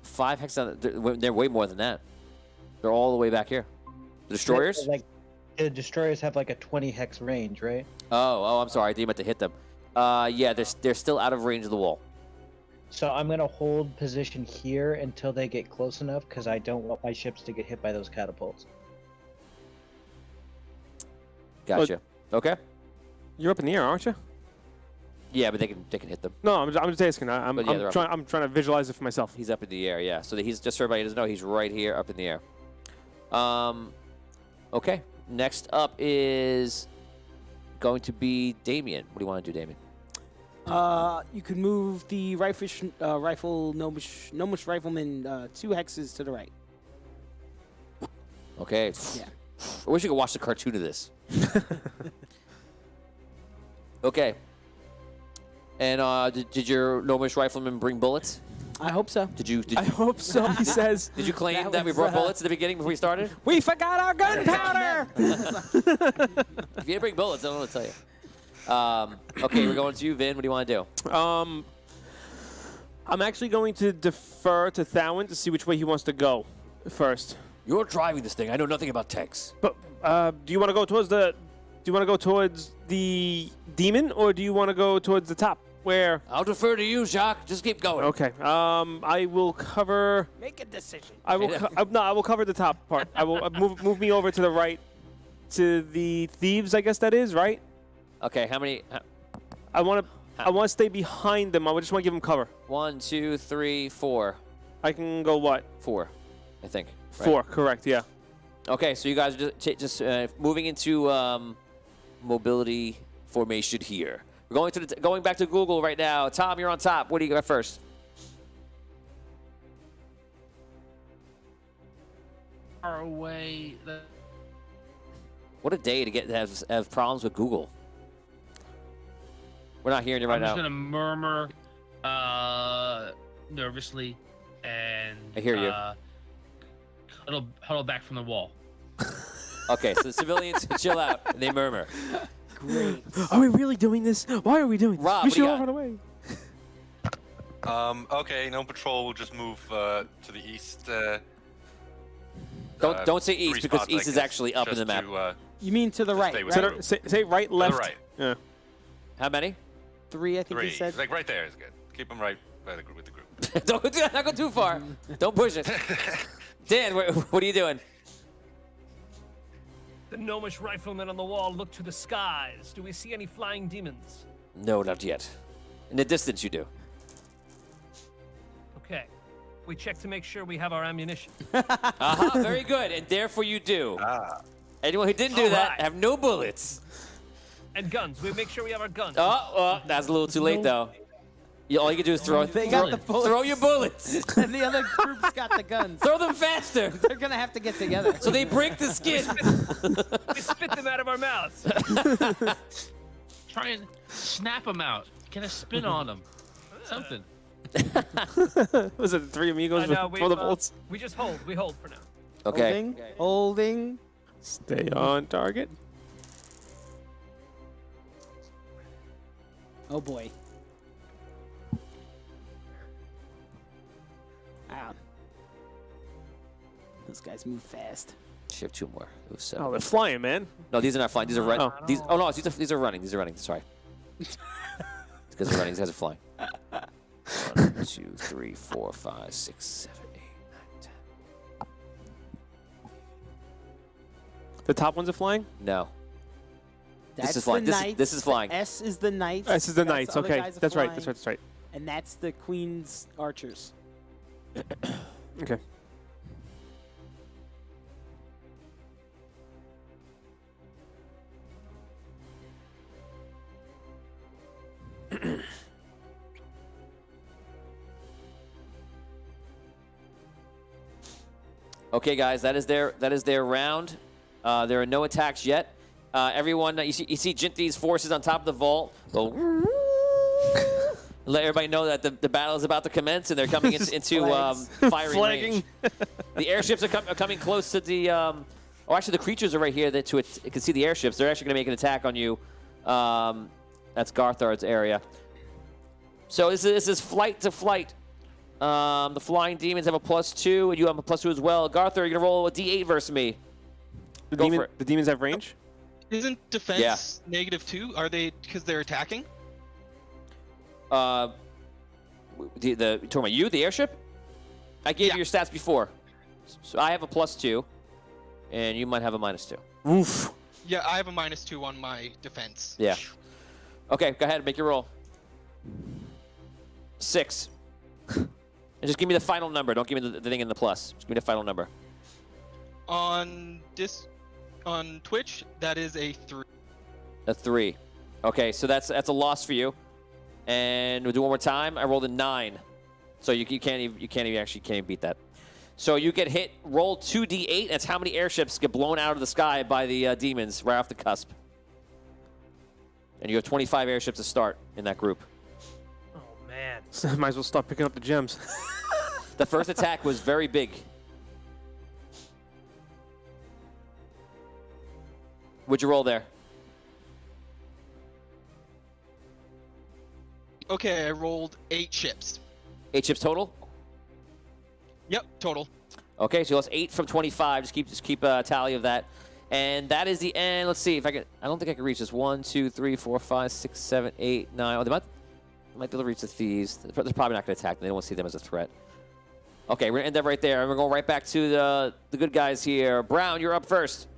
5 hexes. They're way more than that. They're all the way back here. The destroyers? Like the destroyers have like a 20 hex range, right? Oh, I'm sorry. I didn't meant to hit them. Yeah, they're still out of range of the wall. So I'm gonna hold position here until they get close enough, because I don't want my ships to get hit by those catapults. Gotcha. Okay. You're up in the air, aren't you? Yeah, but they can hit them. No, I'm just asking. I'm But yeah, they're up. trying to visualize it for myself. He's up in the air, yeah. So he's just so everybody doesn't know, he's right here up in the air. Okay. Next up is going to be Damien. What do you want to do, Damien? You could move the rifle Gnomish rifleman 2 hexes to the right. Okay. Yeah. I wish you could watch the cartoon of this. Okay. And did your Gnomish rifleman bring bullets? I hope so. Did you? I hope so, he says. Did you claim That that we was, brought bullets at the beginning before we started? We forgot our gunpowder! If you didn't bring bullets, I don't know what to tell you. Okay, we're going to you, Vin. What do you want to do? I'm actually going to defer to Thowen to see which way he wants to go first. You're driving this thing. I know nothing about tanks. But do you want to go towards the? Do you want to go towards the demon, or do you want to go towards the top? Where? I'll defer to you, Jacques. Just keep going. Okay. I will cover. Make a decision. I will. I will cover the top part. I will move me over to the right, to the thieves. I guess that is right. Okay, how many? I want to stay behind them. I just want to give them cover. 1, 2, 3, 4. I can go what? 4, I think. Right? 4. Correct. Yeah. Okay, so you guys are just moving into mobility formation here. We're going back to Google right now. Tom, you're on top. What do you got first? Far away. What a day to have problems with Google. We're not hearing you right I'm now. just gonna murmur nervously and I hear you. Huddle back from the wall. Okay, so the civilians chill out and they murmur. Great. Are we really doing this? Why are we doing this? Rob, We what do should you all got? run away. Okay, no patrol will just move to the east. Don't say east 3 because spots, east I is guess, actually up in just the map. to, You mean to the Just right, stay with right? the group. Say right, left. right. Yeah. How many? 3, I think 3. he said. Like right there is good. Keep them right by the group with the group. Don't go too far. Don't push it. Dan, what are you doing? The gnomish riflemen on the wall look to the skies. Do we see any flying demons? No, not yet. In the distance, you do. Okay. We check to make sure we have our ammunition. Aha, very good. And therefore you do. Anyone who didn't do that Alright. have no bullets. And guns. We make sure we have our guns. Oh, that's a little too late, though. All you can do is throw, They got the bullets. throw your bullets. And the other group's got the guns. Throw them faster. They're gonna have to get together. So they break the skin. We spit them out of our mouths. Try and snap them out. Get a spin on them. Something. Was it the Three Amigos No, for the bolts? we just hold. We hold for now. Okay. Holding. Stay on target. Oh boy. Wow. Those guys move fast. Should have 2 more. It was 7. Oh, they're flying, man. No, these are not flying. These are running. Oh. These. Oh no, these are running. These are running. Sorry. It's because they're running. These guys are flying. 1, 2, 3, 4, 5, 6, 7, 8, 9, 10. The top ones are flying? No. That's is flying. the This is- knights. this is flying. The S is the knights. This is the That's knights. other Okay, guys are that's right. flying, That's right. That's right. And that's the queen's archers. Okay. Okay, guys, that is their round. There are no attacks yet. Everyone, you see Jinty's forces on top of the vault. Go, let everybody know that the battle is about to commence, and they're coming into firing Flagging. range. The airships are coming close to the. Oh, actually, the creatures are right here. That you can see the airships. They're actually going to make an attack on you. That's Garthard's area. So this is flight to flight. The flying demons have a +2, and you have a +2 as well. Garthar, you're gonna roll a D8 versus me. Go for it. The demons have range? Isn't defense -2? Are they because they're attacking? You talking about you, the airship? I gave you your stats before, so I have a +2, and you might have a -2. Oof. Yeah, I have a -2 on my defense. Yeah. Okay, go ahead, make your roll. 6. And just give me the final number. Don't give me the thing in the plus. Just give me the final number. On Twitch, that is a 3. A 3. Okay, so that's a loss for you. And we'll do one more time. I rolled a 9, so you can't even beat that. So you get hit. Roll 2d8. That's how many airships get blown out of the sky by the demons right off the cusp. And you have 25 airships to start in that group. Oh man. Might as well start picking up the gems. The first attack was very big. What'd you roll there? Okay, I rolled 8 ships. 8 ships total? Yep, total. Okay, so that's 8 from 25. Just keep a tally of that. And that is the end. Let's see if I can. I don't think I can reach this. 1, 2, 3, 4, 5, 6, 7, 8, 9. Oh, they might be able to reach the thieves. They're probably not going to attack them. They don't want to see them as a threat. Okay, we're going to end that right there. And we're going right back to the good guys here. Brown, you're up first.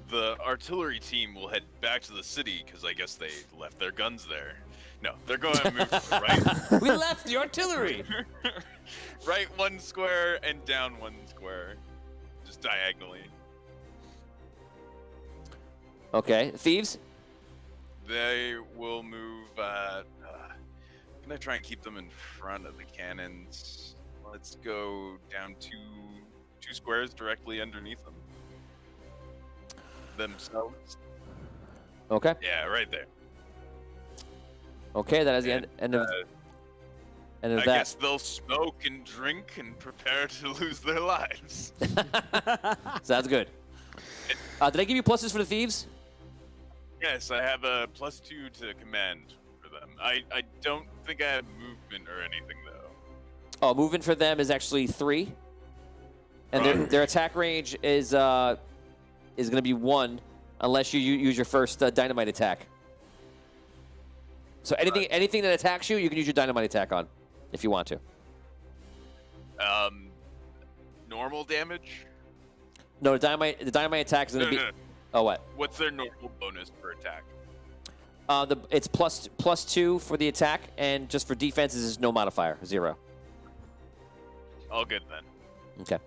The artillery team will head back to the city because I guess they left their guns there. No, they're going to move to the right. We left the artillery. Right 1 square and down 1 square. Just diagonally. Okay, thieves? They will move can I try and keep them in front of the cannons? Let's go down 2 squares directly underneath them. Themselves. Okay. Yeah, right there. Okay, that is the end of I that. guess they'll smoke and drink and prepare to lose their lives. Sounds good. Did I give you pluses for the thieves? Yes, I have a +2 to command for them. I don't think I have movement or anything though. Oh, movement for them is actually 3, and their attack range is going to be 1, unless you use your first dynamite attack. So anything that attacks you, you can use your dynamite attack on, if you want to. Normal damage. No, the dynamite attack is going to be. No. Oh, what? What's their normal bonus per attack? It's +2 for the attack, and just for defense is no modifier, 0. All good then. Okay.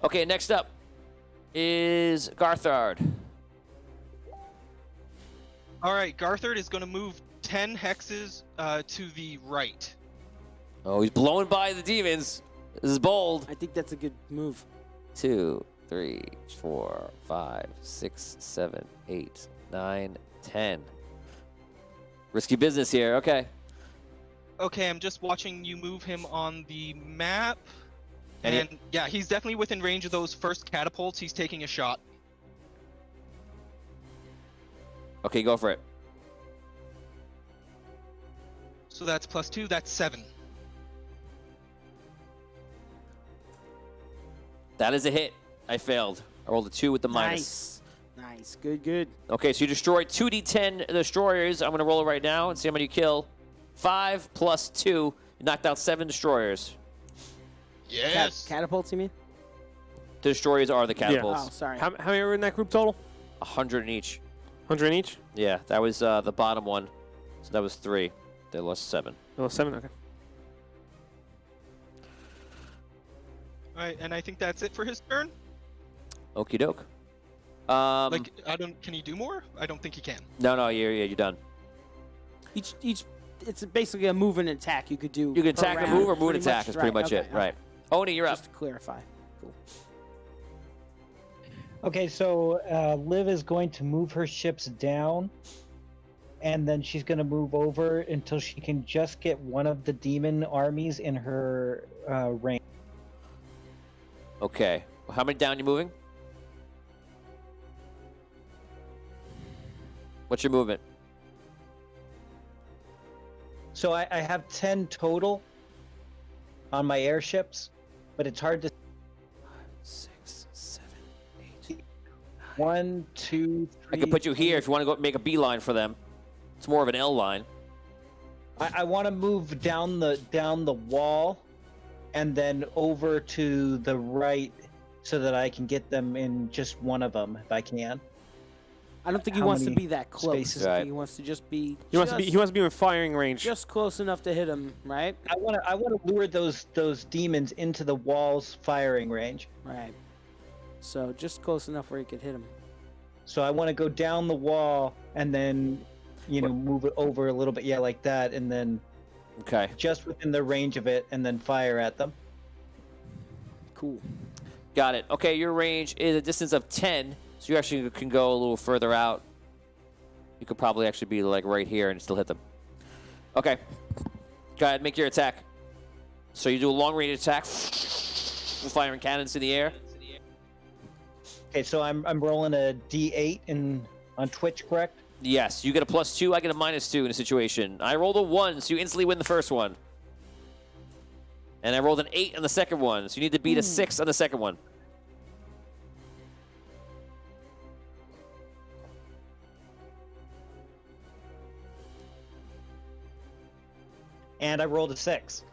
Okay, next up is Garthard. All right, Garthard is going to move 10 hexes to the right. Oh, he's blowing by the demons. This is bold. I think that's a good move. 2, 3, 4, 5, 6, 7, 8, 9, 10. Risky business here. Okay. Okay, I'm just watching you move him on the map. And And yeah, he's definitely within range of those first catapults. He's taking a shot. Okay, go for it. So that's +2, that's 7. That is a hit. I failed. I rolled a 2 with the minus. Nice. Good. Okay, so you destroyed 2d10 destroyers. I'm going to roll it right now and see how many you kill. 5 plus 2. You knocked out 7 destroyers. Yes. Catapults, you mean? The destroyers are the Oh, catapults. sorry. How many were in that group total? 100 in each. 100 in each? Yeah, that was the bottom one. So that was 3. They lost 7. Oh, 7? Okay. All right, and I think that's it for his turn. Okie doke. Like, can he do more? I don't think he can. No, you're done. Each, it's basically a move and attack you could do. You can per attack and round, move or move and pretty attack much, is pretty much okay, it. Right. Oni, you're up. Just to clarify. Cool. Okay, so Liv is going to move her ships down, and then she's going to move over until she can just get one of the demon armies in her range. Okay. How many down you moving? What's your movement? So I have 10 total on my airships, but it's hard to. 6, 7, 8. 1, 2, 3. I can put you here if you want to go make a beeline for them. It's more of an L line. I want to move down the wall, and then over to the right, so that I can get them in just one of them if I can. I don't think he How wants to many be that close. spaces? Right. He wants to just be. He wants to be in firing range. just close enough to hit him, right? I want to lure those demons into the wall's firing range. Right. So just close enough where he could hit him. So I want to go down the wall and then, move it over a little bit, like that, and then Okay. just within the range of it, and then fire at them. Cool. Got it. Okay, your range is a distance of 10, so you actually can go a little further out. You could probably actually be like right here and still hit them. Okay. Go ahead, make your attack. So you do a long range attack, firing cannons in the air. Okay, so I'm rolling a D8 on Twitch, correct? Yes, you get a +2, I get a -2 in a situation. I rolled a 1, so you instantly win the first one. And I rolled an 8 on the second one, so you need to beat a 6 on the second one. And I rolled a 6.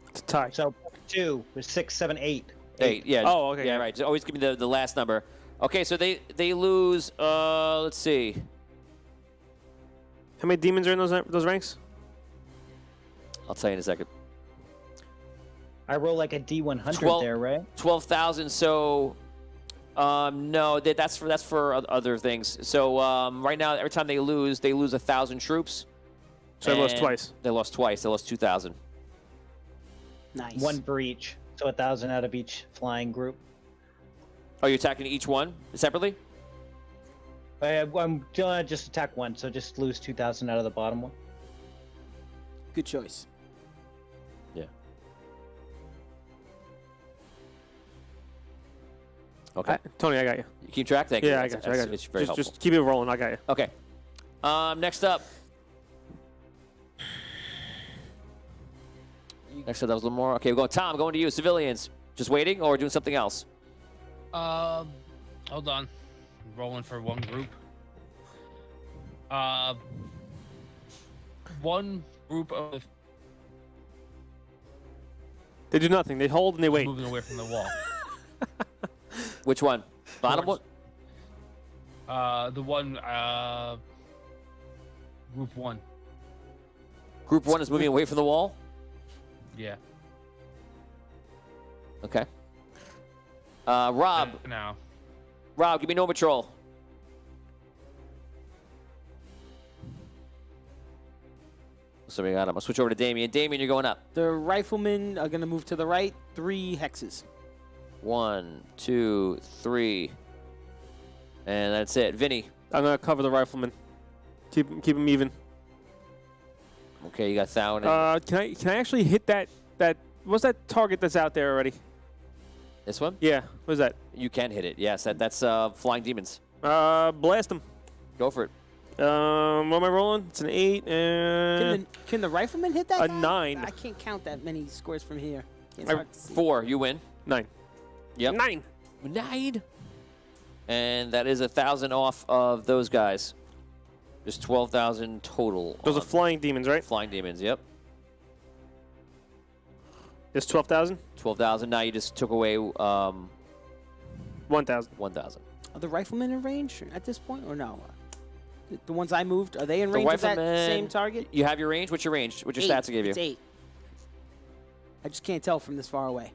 It's a tie. So 2 was 6, 7, 8. 8, yeah. Oh, okay, Yeah, yeah. right. Just always give me the last number. Okay, so they lose, let's see. How many demons are in those ranks? I'll tell you in a second. I roll like a D100 12 there, right? 12,000. So, no, that's for other things. So right now, every time they lose 1,000 troops. So they lost and twice. They lost twice. They lost 2,000. Nice. One for each. So 1,000 out of each flying group. Are you attacking each one separately? I'm gonna just attack one, so just lose 2,000 out of the bottom one. Good choice. Yeah. Okay. Tony, I got you. You keep track. Thank you. Yeah, I That's- got you. I got you. It's very helpful. Just keep it rolling. I got you. Okay. Next up. Next up, that was a little more. Okay, we're going. Tom, going to you. Civilians. Just waiting or doing something else? Hold on. Rolling for one group. One group of They do nothing. They hold and they wait. moving away from the wall. Which one? Bottom one? The one, group 1. Group 1 is moving away from the wall? Yeah. Okay. Rob. Now. Rob, give me no patrol. So we got him. I'm gonna switch over to Damien. Damien, you're going up. The riflemen are gonna move to the right. 3 hexes. 1, 2, 3. And that's it. Vinny. I'm gonna cover the rifleman. Keep him even. Okay, you got Thowen. And Can I actually hit that what's that target that's out there already? this one? Yeah, what's that? You can hit it. Yes, that's flying demons. Blast him. Go for it. What am I rolling? It's an 8 and Can the rifleman hit that a guy? 9. I can't count that many scores from here. It's I- hard to see. 4. You win. 9. Yep. 9. 9. And that is 1,000 off of those guys. Just 12,000 total. Those are on flying demons, right? flying demons. Yep. Just 12,000. 12,000. Now you just took away 1,000. 1,000. Are the riflemen in range at this point, or no? The ones I moved, are they in The range of that riflemen- same target? You have your range. What's your range? What's your 8. stats I gave you? It's 8. I just can't tell from this far away.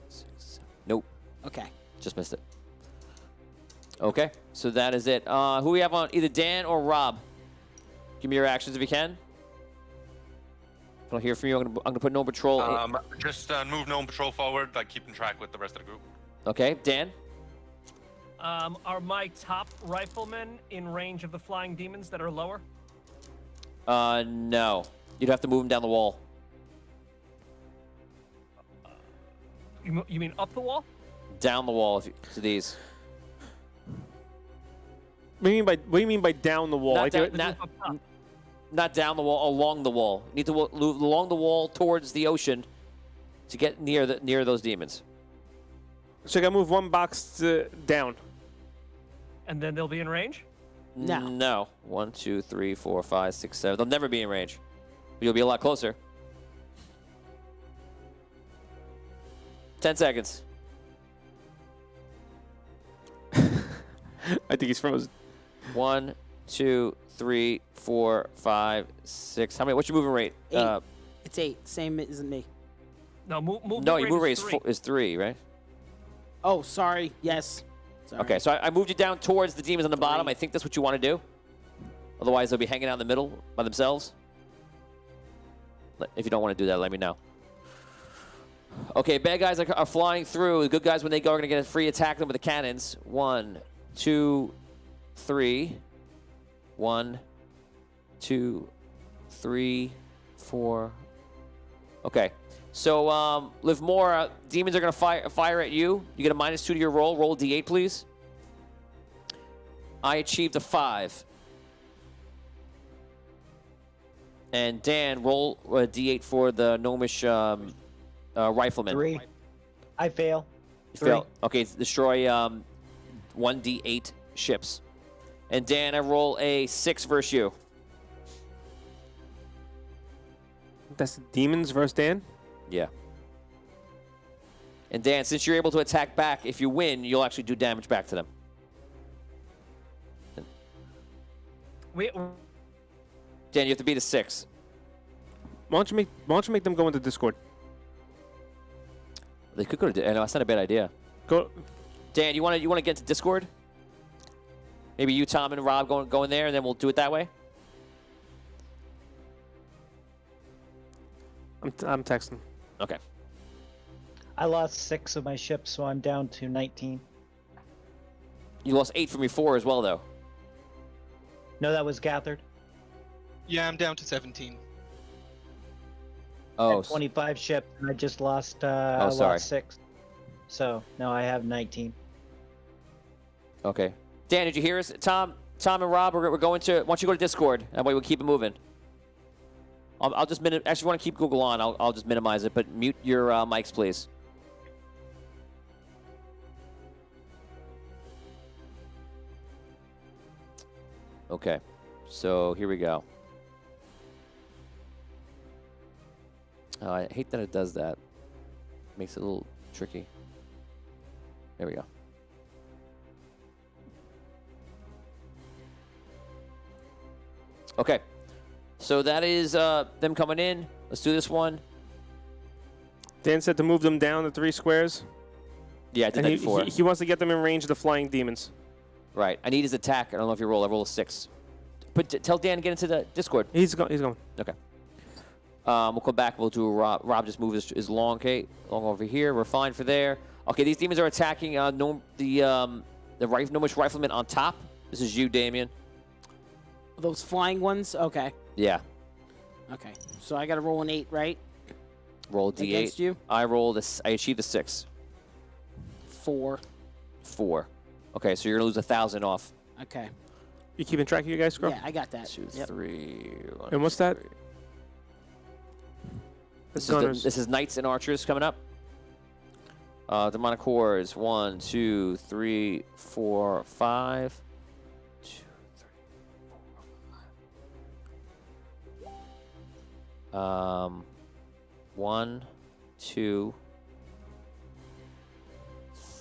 6, 7. Nope. Okay. Just missed it. Okay, so that is it. Who we have on? Either Dan or Rob. Give me your actions if you can. If I don't hear from you, I'm gonna put no patrol. Just move gnome patrol forward, like keeping track with the rest of the group. Okay, Dan. Are my top riflemen in range of the flying demons that are lower? No. You'd have to move them down the wall. You mean up the wall? Down the wall to these. What do you mean by down the wall? Not Like down- they- not- Up top. Not down the wall, along the wall. You need to move along the wall towards the ocean to get near those demons. so I gotta move one box down. And then they'll be in range? No. No. 1, 2, 3, 4, 5, 6, 7. They'll never be in range. But you'll be a lot closer. 10 seconds. I think he's frozen. 1, 2, 3, 4, 5, 6. How many? What's your movement rate? 8. It's 8. Same as me. No, movement No, rate your movement rate is 3. is 3, right? Oh, sorry. Yes. Sorry. Okay, so I moved you down towards the demons on the bottom. 3. I think that's what you want to do. Otherwise, they'll be hanging out in the middle by themselves. If you don't want to do that, let me know. Okay, bad guys are flying through. The good guys, when they go, are going to get a free attack them with the cannons. 1, 2, 3. 1, 2, 3, 4. Okay. So, Livmore, demons are going to fire at you. You get a -2 to your roll. Roll a d8, please. I achieved a 5. And Dan, roll a d8 for the gnomish rifleman. 3. I fail. You 3. fail. Okay, destroy 1d8 ships. And Dan, I roll a 6 versus you. That's demons versus Dan. Yeah. And Dan, since you're able to attack back, if you win, you'll actually do damage back to them. Dan, you have to beat a 6. Why don't you make them go into Discord? They could go to. I know that's not a bad idea. Go. Dan, you want to get to Discord? Maybe you, Tom, and Rob go in there, and then we'll do it that way. I'm texting. Okay. I lost 6 of my ships, so I'm down to 19. You lost 8 from your 4 as well, though. No, that was gathered. Yeah, I'm down to 17. I Oh, had 25 ships, and I just lost. Oh, I sorry. lost 6. So now I have 19. okay. Dan, did you hear us? Tom and Rob, we're going to. Why don't you go to Discord? That way we'll keep it moving. I'll just actually, if you want to keep Google on, I'll just minimize it, but mute your mics, please. Okay, so here we go. Oh, I hate that it does that. Makes it a little tricky. There we go. Okay. So that is them coming in. Let's do this one. Dan said to move them down the 3 squares. Yeah, I did And that he, before. he wants to get them in range of the flying demons. Right. I need his attack. I don't know if you roll. I roll a 6. But tell Dan to get into the Discord. He's going. Okay. We'll come back. We'll do Rob. Rob just move his long, okay, long over here. We're fine for there. Okay, these demons are attacking the Gnomish rifleman on top. This is you, Damien. Those flying ones? Okay. Yeah. Okay. So I got to roll an 8, right? Roll a d8. Against you? I achieved a 6. 4. 4. Okay, so you're gonna lose 1,000 off. Okay. You keeping track of you guys, Scrub? Yeah, I got that. 2, Yep. 3. And what's that? This is Knights and Archers coming up. Demonic Horrors. 1, 2, 3, 4, 5. 2, 3, 4, 5. 1, 2,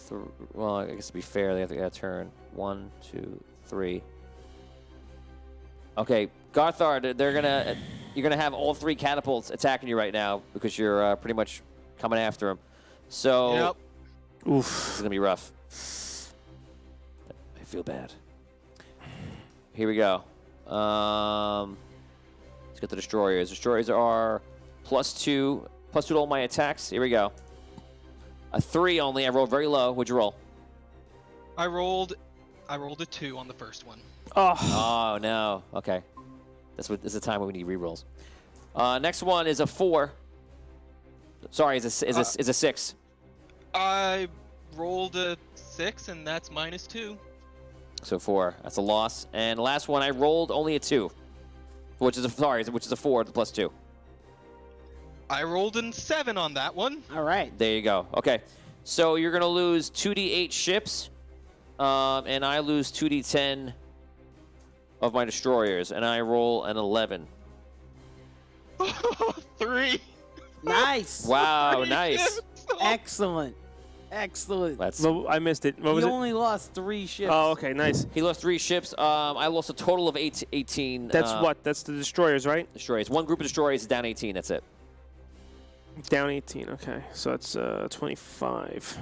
3. Well, I guess to be fair, they have to get a turn. 1, 2, 3. Okay, Garthard, you're gonna have all 3 catapults attacking you right now because you're pretty much coming after him. So, Yep. this is gonna be rough. I feel bad. Here we go. Let's get the destroyers. Destroyers are +2 to all my attacks. Here we go. A 3 only. I rolled very low. What'd you roll? I rolled a 2 on the first one. Oh no. Okay. This is the time when we need rerolls. Next one is a 4. Sorry, is a 6. I rolled a 6, and that's -2. So 4. That's a loss. And the last one I rolled only a 2, which is a 4, the +2. I rolled a 7 on that one. All right. There you go. Okay. So you're gonna lose 2d8 ships, and I lose 2d10 of my destroyers, and I roll an 11. 3. Nice. Wow, nice. Excellent. Excellent. That's Well, I missed it. What was you it? only lost 3 ships. Oh, okay, nice. he lost 3 ships. I lost a total of 18. That's what? That's the destroyers, right? Destroyers. One group of destroyers is down 18. That's it. Down 18. Okay, so that's 25.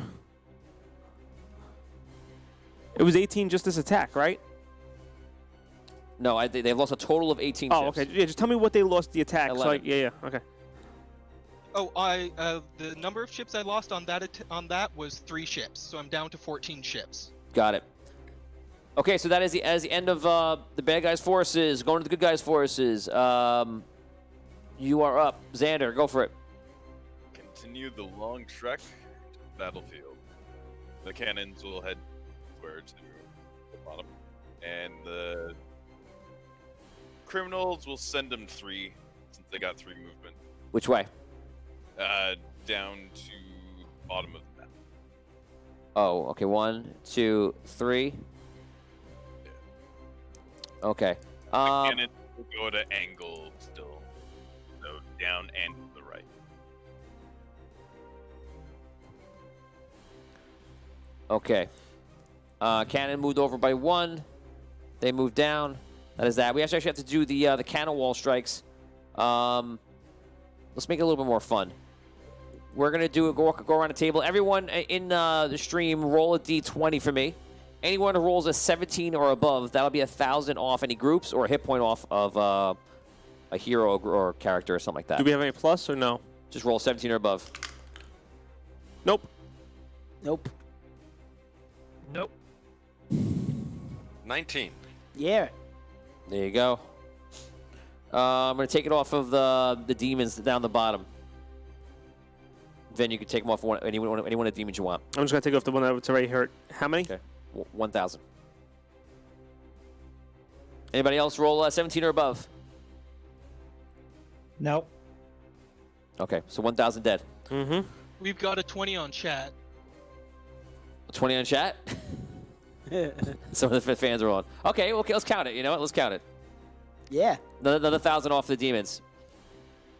It was 18 just this attack, right? No, they've lost a total of 18 Oh, ships. okay. Yeah, just tell me what they lost the attack. So 11. yeah, okay. Oh, the number of ships I lost on that was 3 ships, so I'm down to 14 ships. Got it. Okay, so that is the end of the bad guys' forces. Going to the good guys' forces. You are up. Xander, go for it. Continue the long trek to the battlefield. The cannons will head where to the bottom, and the criminals will send them 3 since they got 3 movement. Which way? Down to bottom of the map. Oh, okay. 1, 2, 3. Okay. The cannons will go at an angle still, so down and to the right. Okay. Cannon moved over by 1. They moved down. That is that. We actually have to do the cannon wall strikes. Let's make it a little bit more fun. We're gonna go around the table. Everyone in the stream, roll a d20 for me. Anyone who rolls a 17 or above, that'll be 1,000 off any groups or a hit point off of a hero or character or something like that. Do we have any plus or no? Just roll 17 or above. Nope. Nope. Nope. 19. Yeah. There you go. I'm going to take it off of the demons down the bottom. Then you can take them off any one of the demons you want. I'm just gonna take off the one that's already hurt. How many? Okay. 1,000. Anybody else roll 17 or above? Nope. Okay, so 1,000 dead. Mm-hmm. We've got a 20 on chat. 20 on chat? Some of the fans are on. Okay, let's count it. You know what? Let's count it. Yeah. Another 1,000 off the demons.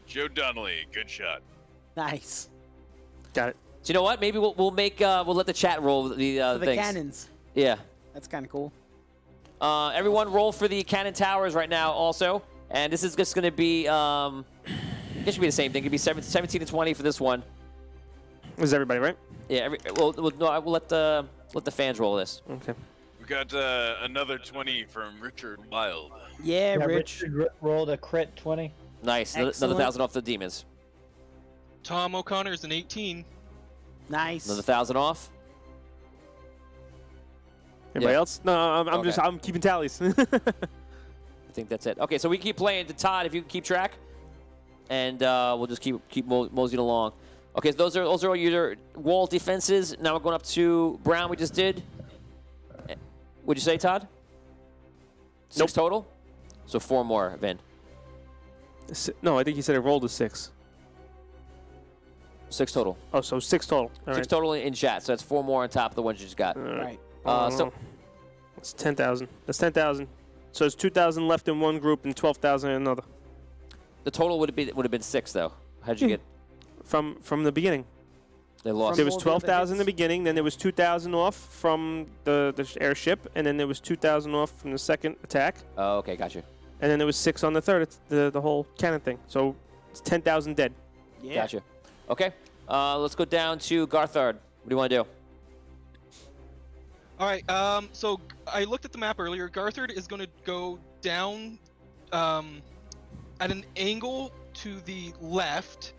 Joe Donnelly, good shot. Nice. Got it. So you know what? Maybe we'll make we'll let the chat roll the For the things. cannons. Yeah. That's kind of cool. Everyone roll for the cannon towers right now also. And this is just going to be, I guess it should be the same thing. It could be 17 to 20 for this one. This is everybody, right? Yeah, no, we'll let the fans roll this. Okay. We got another 20 from Richard Wild. Yeah, Rich. Richard rolled a crit 20. Nice. Another Excellent. 1,000 off the demons. Tom O'Connor's an 18. Nice. Another 1,000 off. Anybody Yeah. else? No, Okay. I'm keeping tallies. I think that's it. Okay, so we keep playing. To Todd, if you can keep track, and we'll just keep moseying along. Okay, so those are all your wall defenses. Now we're going up to Brown. We just did. What'd you say, Todd? 6 total. So 4 more, Vin. No, I think he said it rolled a 6. 6 total. Oh, so 6 total. All 6 right. total in chat. So that's 4 more on top of the ones you just got. Right. So It's 10,000. That's 10,000. So it's 2,000 left in one group and 12,000 in another. the total would have been 6 though. How'd you get? From the beginning. They lost. There was all the 12,000 in the hits. beginning, then there was 2,000 off from the airship, and then there was 2,000 off from the second attack, Oh, okay, gotcha. and then there was 6 on the third. It's the whole cannon thing. So it's 10,000 dead. Yeah. Gotcha. Okay. Let's go down to Garthard. What do you want to do? All right. So I looked at the map earlier. Garthard is going to go down at an angle to the left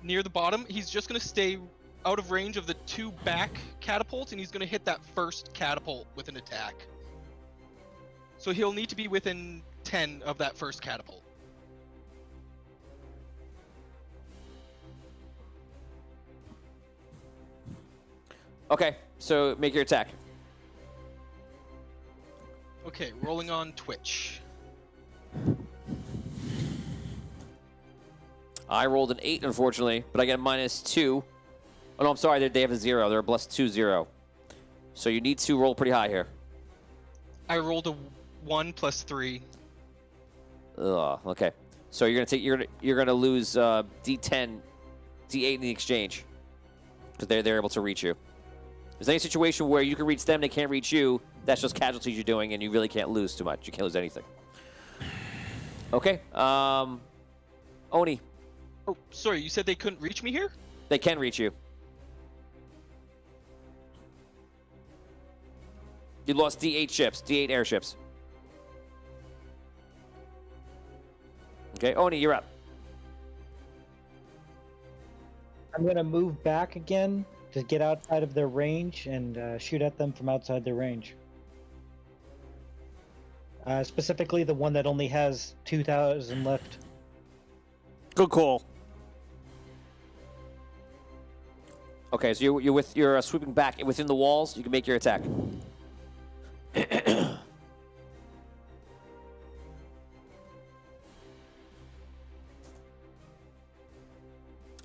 near the bottom. He's just going to stay out of range of the 2 back catapults, and he's going to hit that first catapult with an attack. So he'll need to be within 10 of that first catapult. Okay, so make your attack. Okay, rolling on Twitch. I rolled an 8, unfortunately, but I get a -2. Oh, no, I'm sorry. They have a 0. They're a +2 0. So you need to roll pretty high here. I rolled a 1 plus 3. Ugh, okay. So you're gonna lose D10, D8 in the exchange because they're able to reach you. If there's any situation where you can reach them, they can't reach you. That's just casualties you're doing, and you really can't lose too much. You can't lose anything. Okay. Oni, Oh, sorry, you said they couldn't reach me here? they can reach you. You lost D8 ships, D8 airships. Okay, Oni, you're up. I'm going to move back again to get outside of their range and shoot at them from outside their range. Specifically the one that only has 2,000 left. Good call. Okay, so you're swooping back within the walls. You can make your attack.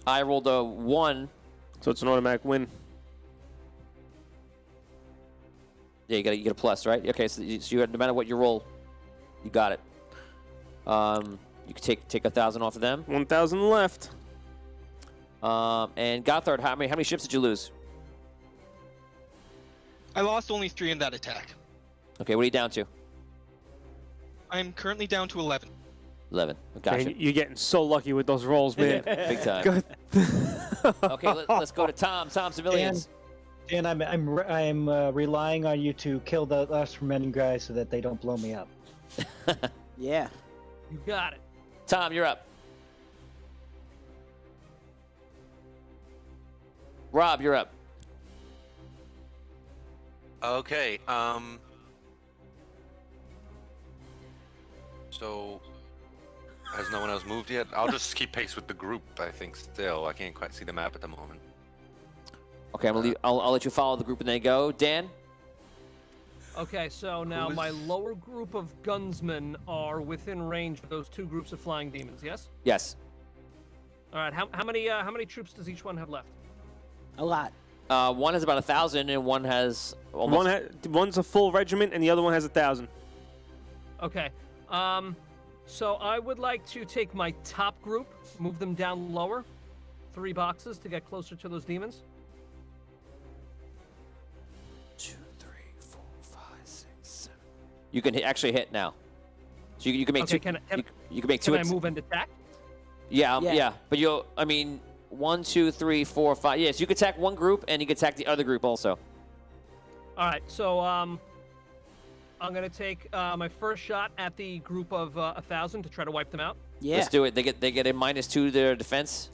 I rolled a 1. So it's an automatic win. Yeah, you get a plus, right? Okay, so you no matter what you roll, you got it. You can take 1,000 off of them. 1,000 left. And Gothard, how many ships did you lose? I lost only 3 in that attack. Okay, what are you down to? I'm currently down to 11. 11. Gotcha. Man, you're getting so lucky with those rolls, man. Big time. Good. Okay, let's go to Tom. Tom, civilians. And I'm relying on you to kill the last remaining guys so that they don't blow me up. Yeah. You got it. Tom, you're up. Rob, you're up. Okay. So, has no one else moved yet? I'll just keep pace with the group. I think still. I can't quite see the map at the moment. Okay, I'm gonna leave. I'll let you follow the group and then go. Dan. Okay, so now is- my lower group of gunsmen are within range of those 2 groups of flying demons. Yes. Yes. All right. How many troops does each one have left? A lot. One has about 1,000, and one has almost. One's a full regiment, and the other one has 1,000. Okay. So I would like to take my top group, move them down lower, 3 boxes to get closer to those demons. 2, 3, 4, 5, 6, 7. You can actually hit now. So you can make Okay, two. can You can make two. I move and attack? Yeah, Yeah. yeah. But you'll. I mean, 1, 2, 3, 4, 5. Yes, you can attack one group and you can attack the other group also. All right, so I'm gonna take my first shot at the group of 1,000 to try to wipe them out. Yeah. Let's do it. They get a -2 to their defense,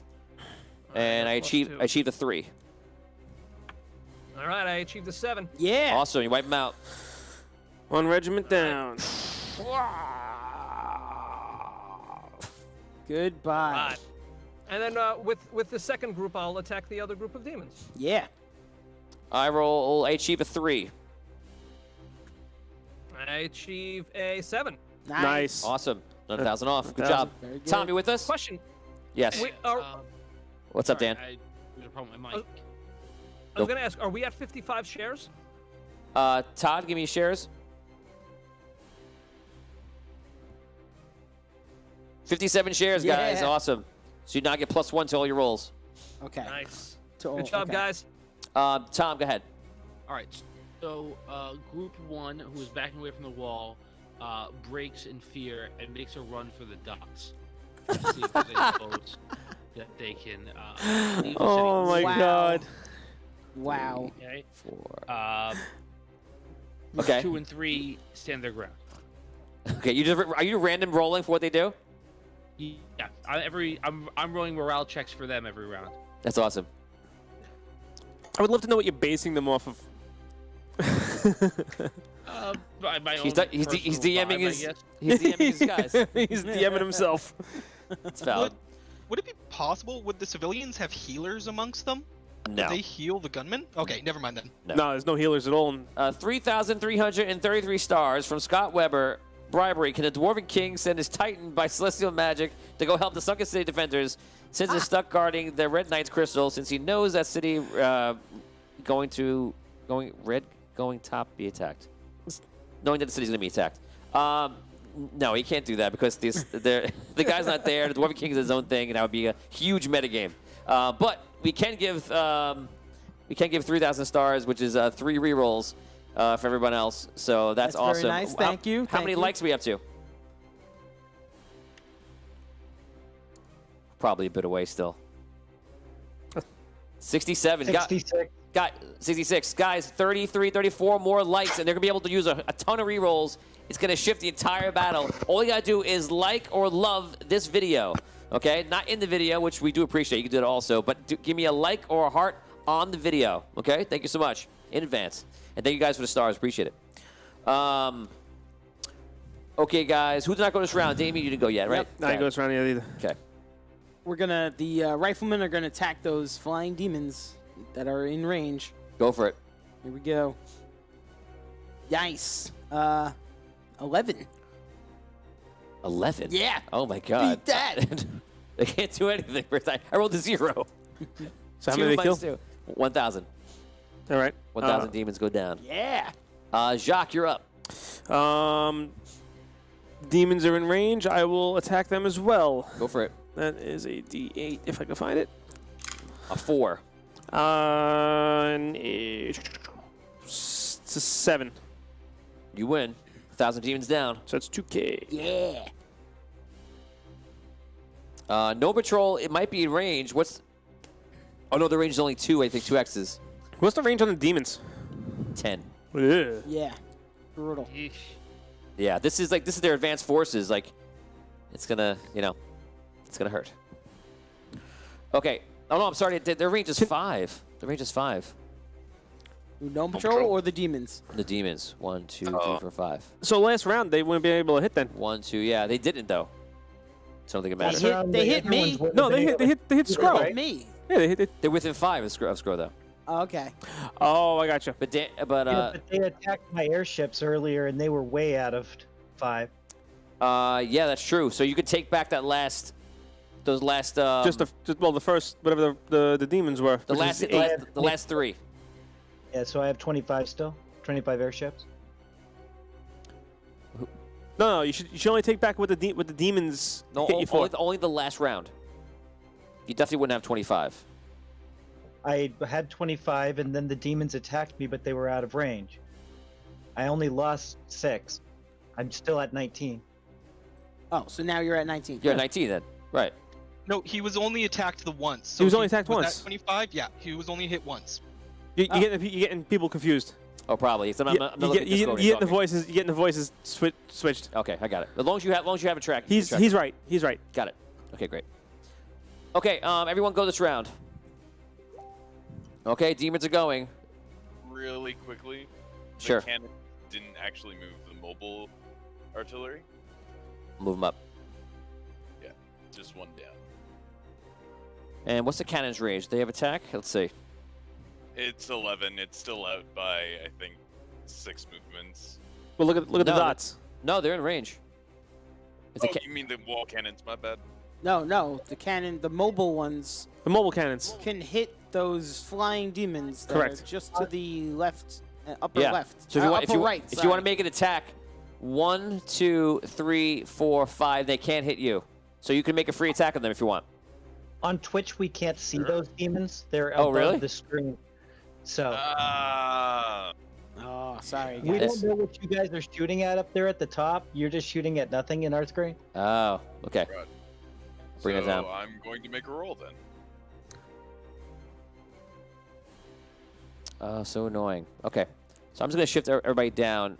and I plus achieve 2. a 3. All right, I achieved a 7. Yeah. Awesome. You wipe them out. One regiment down. Goodbye. Right. And then with the second group, I'll attack the other group of demons. Yeah. I achieve a 3. I achieve a 7. Nice. Awesome. 1,000 off. Good 1,000. job. Very good. Tom, you with us? Question: Yes. we are, What's up, sorry, Dan? There's a problem with my mic. I was gonna ask, are we at 55 shares? Todd, give me your shares. 57 shares, guys. Yeah. Awesome. So you now get +1 to all your rolls. Okay. Nice. To all- Good job, okay. guys. Tom, go ahead. All right. So group 1, who is backing away from the wall, breaks in fear and makes a run for the docks. To see if there's any boats that they can leave the Oh city. my Wow. god. Wow. Okay. 4. Group Okay. 2 and 3 stand their ground. Okay. Are you random rolling for what they do? Yeah. I'm rolling morale checks for them every round. That's awesome. I would love to know what you're basing them off of. My He's own he's personal DMing vibe, I his guess. he's DMing his guys. He's DMing himself. It's valid. Would it be possible? Would the civilians have healers amongst them? No. Would they heal the gunmen? Okay, never mind then. No. No, there's no healers at all. 3,333 stars from Scott Weber. Bribery. Can the Dwarven King send his Titan by celestial magic to go help the Sunken City defenders since he's stuck guarding the Red Knight's crystal, since he knows that city going top be attacked? Knowing that the city's going to be attacked. No, he can't do that because the guy's not there. The Dwarven King is his own thing, and that would be a huge metagame. But we can give 3,000 stars, which is 3 rerolls for everyone else. So that's Very awesome. nice. Thank you. How many Thank you. likes are we up to? Probably a bit away still. 67. 66. Got 66. Guys, 33, 34 more likes, and they're going to be able to use a ton of rerolls. It's going to shift the entire battle. All you got to do is like or love this video, okay? Not in the video, which we do appreciate. You can do it also, but give me a like or a heart on the video, okay? Thank you so much in advance. And thank you guys for the stars. Appreciate it. Okay, guys. Who did not go this round? Damien, you didn't go yet, right? Yep. I ain't goes around either. Okay. The riflemen are gonna attack those flying demons that are in range. Go for it. Here we go. Nice. 11. 11? Yeah. Oh, my God. Beat that. They can't do anything. I rolled a 0. So how many did they kill? 1,000. All right. 1,000 demons go down. Yeah. Jacques, you're up. Demons are in range. I will attack them as well. Go for it. That is a D8 if I can find it. A 4. It's a 7. You win. 1,000 demons down. So it's 2K. Yeah. No patrol. It might be in range. Oh, no, the range is only 2. I think 2 X's. What's the range on the demons? 10. Ugh. Yeah. Brutal. Yeesh. Yeah, this is their advanced forces. Like, it's gonna, it's gonna hurt. Okay. Oh, no, I'm sorry. Their range is 5. The range is 5. Gnome patrol or the demons? The demons. 1, 2, 3, 4, 5. So last round they wouldn't be able to hit then. 1, 2. Yeah, they didn't though. So I don't think it matters. They hit me. No, they hit Scroll. Hit me. Yeah, they hit. They're within 5 of Scroll though. Okay. Oh, I gotcha. But Yeah, but they attacked my airships earlier, and they were way out of 5. yeah, that's true. So you could take back those last. The first whatever the demons were. The which is last 8. the last 3. Yeah, so I have 25 still. 25 airships. No, you should only take back what the demons No, hit you for. only the last round. You definitely wouldn't have 25. I had 25, and then the demons attacked me, but they were out of range. I only lost 6. I'm still at 19. Oh, so now you're at 19. You're at 19 then. Right. No, he was only attacked the once. So He was only attacked was once. At 25, yeah, he was only hit once. You're getting people confused. Oh, probably. So I'm You- not you looking at get- you Discord, getting the talking. voices. You getting the voices switched. Okay, I got it. As long as you have a track. He's right. He's right. Got it. Okay, great. Okay, everyone go this round. Okay, demons are going. Really quickly. Sure. The cannon didn't actually move the mobile artillery. Move them up. Yeah, just one down. And what's the cannon's range? They have attack? Let's see. It's 11. It's still out by, I think, 6 movements. Well, look at the No, dots. No, they're in range. It's a Oh, you mean the wall cannons? My bad. No, the cannon, the mobile ones The mobile cannons. can hit those flying demons that Correct. are just to the left, upper yeah. left. So if you want, upper right. if you want to make an attack, 1, 2, 3, 4, 5, they can't hit you. So you can make a free attack on them if you want. On Twitch, we can't see those demons. They're Oh, above really? the screen. So Oh, sorry, we guys. don't know what you guys are shooting at up there at the top. You're just shooting at nothing in our screen. Oh, okay. Right. Bring it So down. I'm going to make a roll then. So annoying. Okay. So I'm just going to shift everybody down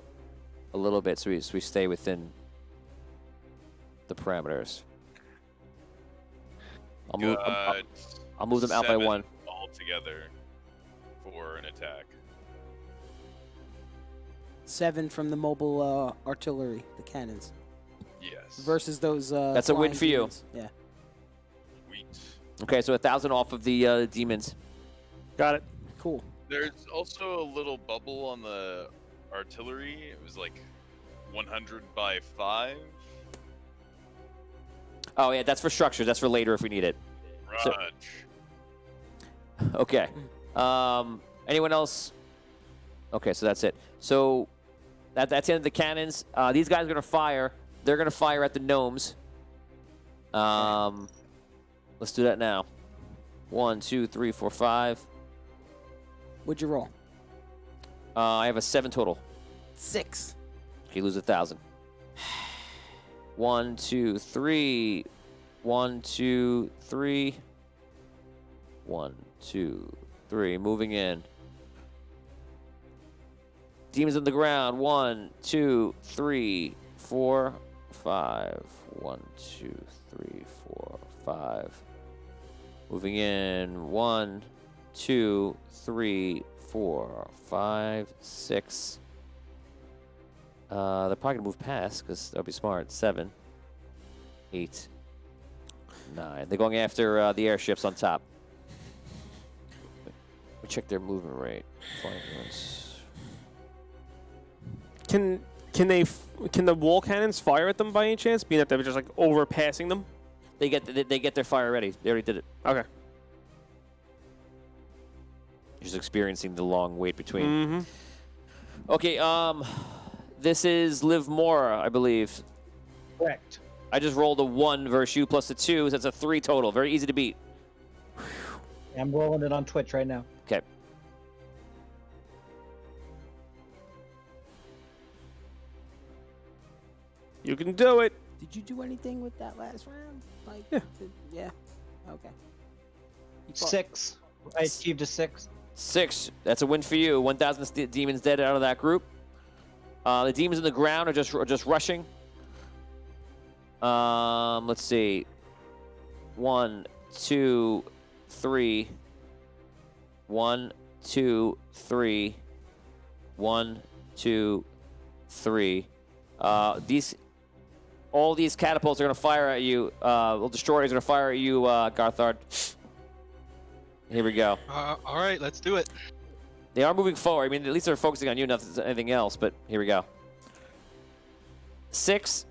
a little bit so we stay within the parameters. I'll move, I'll move them out by 7 1. all together for an attack. 7 from the mobile artillery, the cannons, Yes. versus those. That's a win flying for you. demons. Yeah. Sweet. Okay, so 1,000 off of the demons. Got it. Cool. There's also a little bubble on the artillery. It was like 100 by 5. Oh, yeah, that's for structure. That's for later if we need it. So- Raj. Okay. Anyone else? Okay, so that's it. So that's the end of the cannons. These guys are gonna fire. They're gonna fire at the gnomes. Let's do that now. 1, 2, 3, 4, 5. What'd you roll? I have a 7 total. 6. You lose 1,000. 1, 2, 3. 1, 2, 3. 1, 2, 3. Moving in. Demons on the ground. 1, 2, 3, 4, 5. 1, 2, 3, 4, 5. Moving in. 1, 2, 3, 4, 5, 6. They're probably gonna move past because that'll be smart. 7, 8, 9. They're going after the airships on top. We check their movement rate. Can the wall cannons fire at them by any chance? Being that they're just like overpassing them. They get their fire ready. They already did it. Okay. Just experiencing the long wait between. Mm-hmm. Okay. This is Liv Mora, I believe. Correct. I just rolled a 1 versus you plus a 2, so that's a 3 total. Very easy to beat. I'm rolling it on Twitch right now. Okay. You can do it. Did you do anything with that last round? Like, Yeah. Yeah. Okay. You fought- 6. I achieved a 6. 6. That's a win for you. 1,000 demons dead out of that group. The demons on the ground are just rushing. Let's see. 1, 2, 3. 1, 2, 3. 1, 2, 3. All these catapults are gonna fire at you. Well, destroyers are gonna fire at you, Garthard. Here we go. All right, let's do it. They are moving forward. I mean, at least they're focusing on you, not anything else. But here we go. 6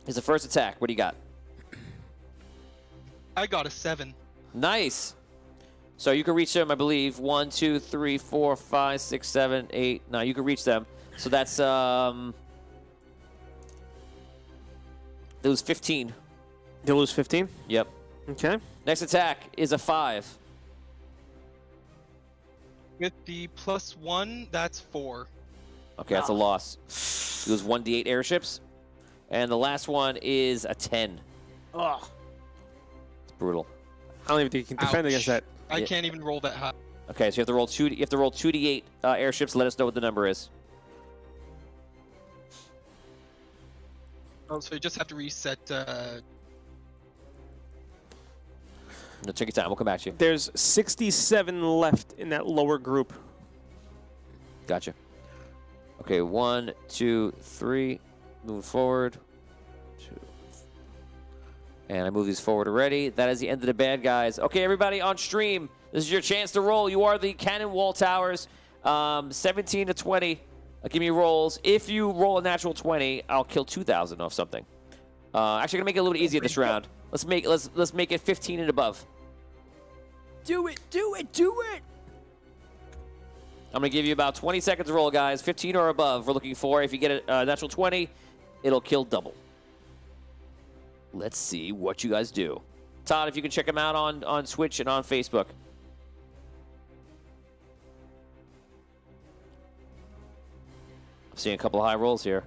is the first attack. What do you got? I got a 7. Nice. So you can reach them, I believe. 1, 2, 3, 4, 5, 6, 7, 8. No, you can reach them. So that's they lose 15. They lose 15. Yep. Okay. Next attack is a 5. With the +1, that's 4. Okay, that's a loss. It was 1d8 airships. And the last one is a 10. Oh, It's brutal. I don't even think you can defend against Ouch. that. I Yeah. can't even roll that high. Okay, so you have to roll 2. You have to roll 2d8 airships. Let us know what the number is. Oh, so you just have to reset. No, take your time. We'll come back to you. There's 67 left in that lower group. Gotcha. Okay, 1, 2, 3. Move forward. 2. And I move these forward already. That is the end of the bad guys. Okay, everybody on stream, this is your chance to roll. You are the cannon wall towers. 17 to 20. Give me rolls. If you roll a natural 20, I'll kill 2,000 off something. Actually, gonna make it a little easier this round. Let's make it 15 and above. do it, do it, do it! I'm gonna give you about 20 seconds to roll, guys. 15 or above. We're looking for. If you get a natural 20, it'll kill double. Let's see what you guys do. Todd, if you can check them out on Switch and on Facebook. I'm seeing a couple of high rolls here.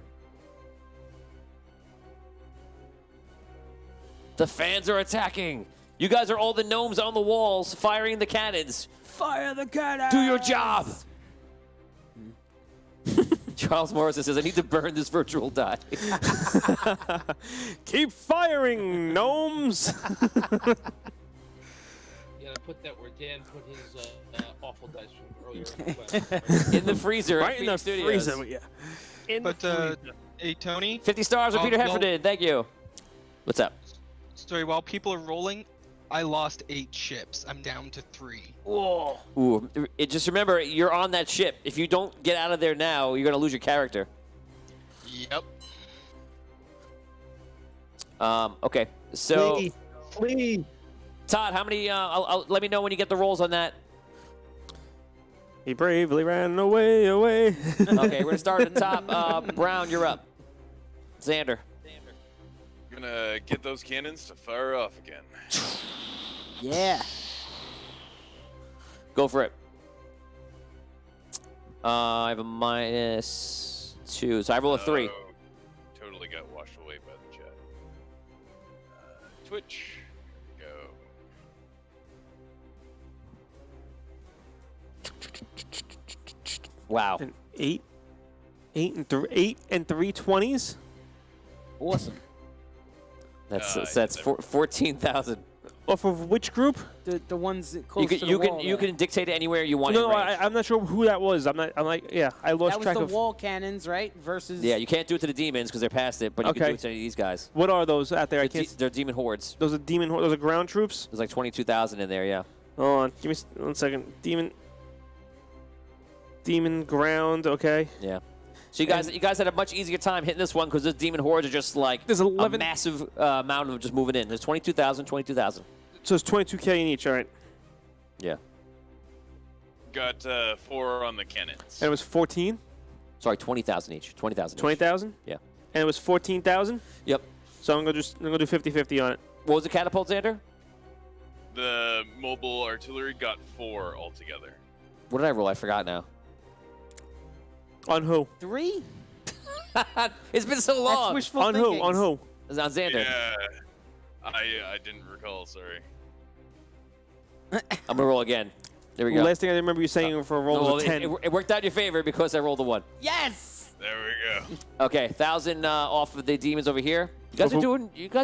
The fans are attacking. You guys are all the gnomes on the walls firing the cannons. Fire the cannon! Do your job. Charles Morrison says, I need to burn this virtual die. Keep firing, gnomes! Yeah, I put that where Dan put his awful dice from earlier. In the freezer. Right at in the Phoenix Studios. freezer. Yeah. In But the hey, Tony. 50 stars for Peter well- Heffernan. Thank you. What's up? Sorry, while people are rolling, I lost 8 ships. I'm down to 3. Whoa. Ooh, just remember, you're on that ship. If you don't get out of there now, you're going to lose your character. Yep. Okay, so Flee. Todd, how many? Let me know when you get the rolls on that. He bravely ran away. Okay, we're gonna start at the top. Brown, you're up. Xander. Gonna get those cannons to fire off again. Yeah. Go for it. I have a -2, so I roll a 3. Oh, totally got washed away by the jet. Twitch. Here we go. Wow. And 8 and 3 20s. Awesome. That's 14,000. Off of which group? The ones that close You can to the you wall can you there. can dictate it anywhere you want. No, in range. I'm not sure who that was. I'm like, yeah, I lost That was track the of. wall cannons, right? Versus. Yeah, you can't do it to the demons because they're past it, but you can Okay. do it to any of these guys. What are those out there? I They're, can't. they're demon hordes. Those are those are ground troops. There's like 22,000 in there. Yeah. Hold on, give me 1 second. Demon ground. Okay. Yeah. So you guys had a much easier time hitting this one because those demon hordes are just like There's a 11. massive amount of just moving in. There's 22,000, 22,000. So it's 22K in each. All right. Yeah. Got 4 on the cannons. And it was 14. Sorry, 20,000 each. 20,000. each. 20,000. Yeah. And it was 14,000. Yep. So I'm gonna do 50-50 on it. What was the catapult, Xander? The mobile artillery got 4 altogether. What did I roll? I forgot now. On who? 3? It's been so That's long. wishful On thinking. who? On who? It's on Xander. Yeah. I didn't recall, sorry. I'm gonna roll again. There we go. Last thing I remember you saying for a roll Well, was a 10. it worked out in your favor because I rolled a 1. Yes. There we go. Okay, 1,000 off of the demons over here. You guys are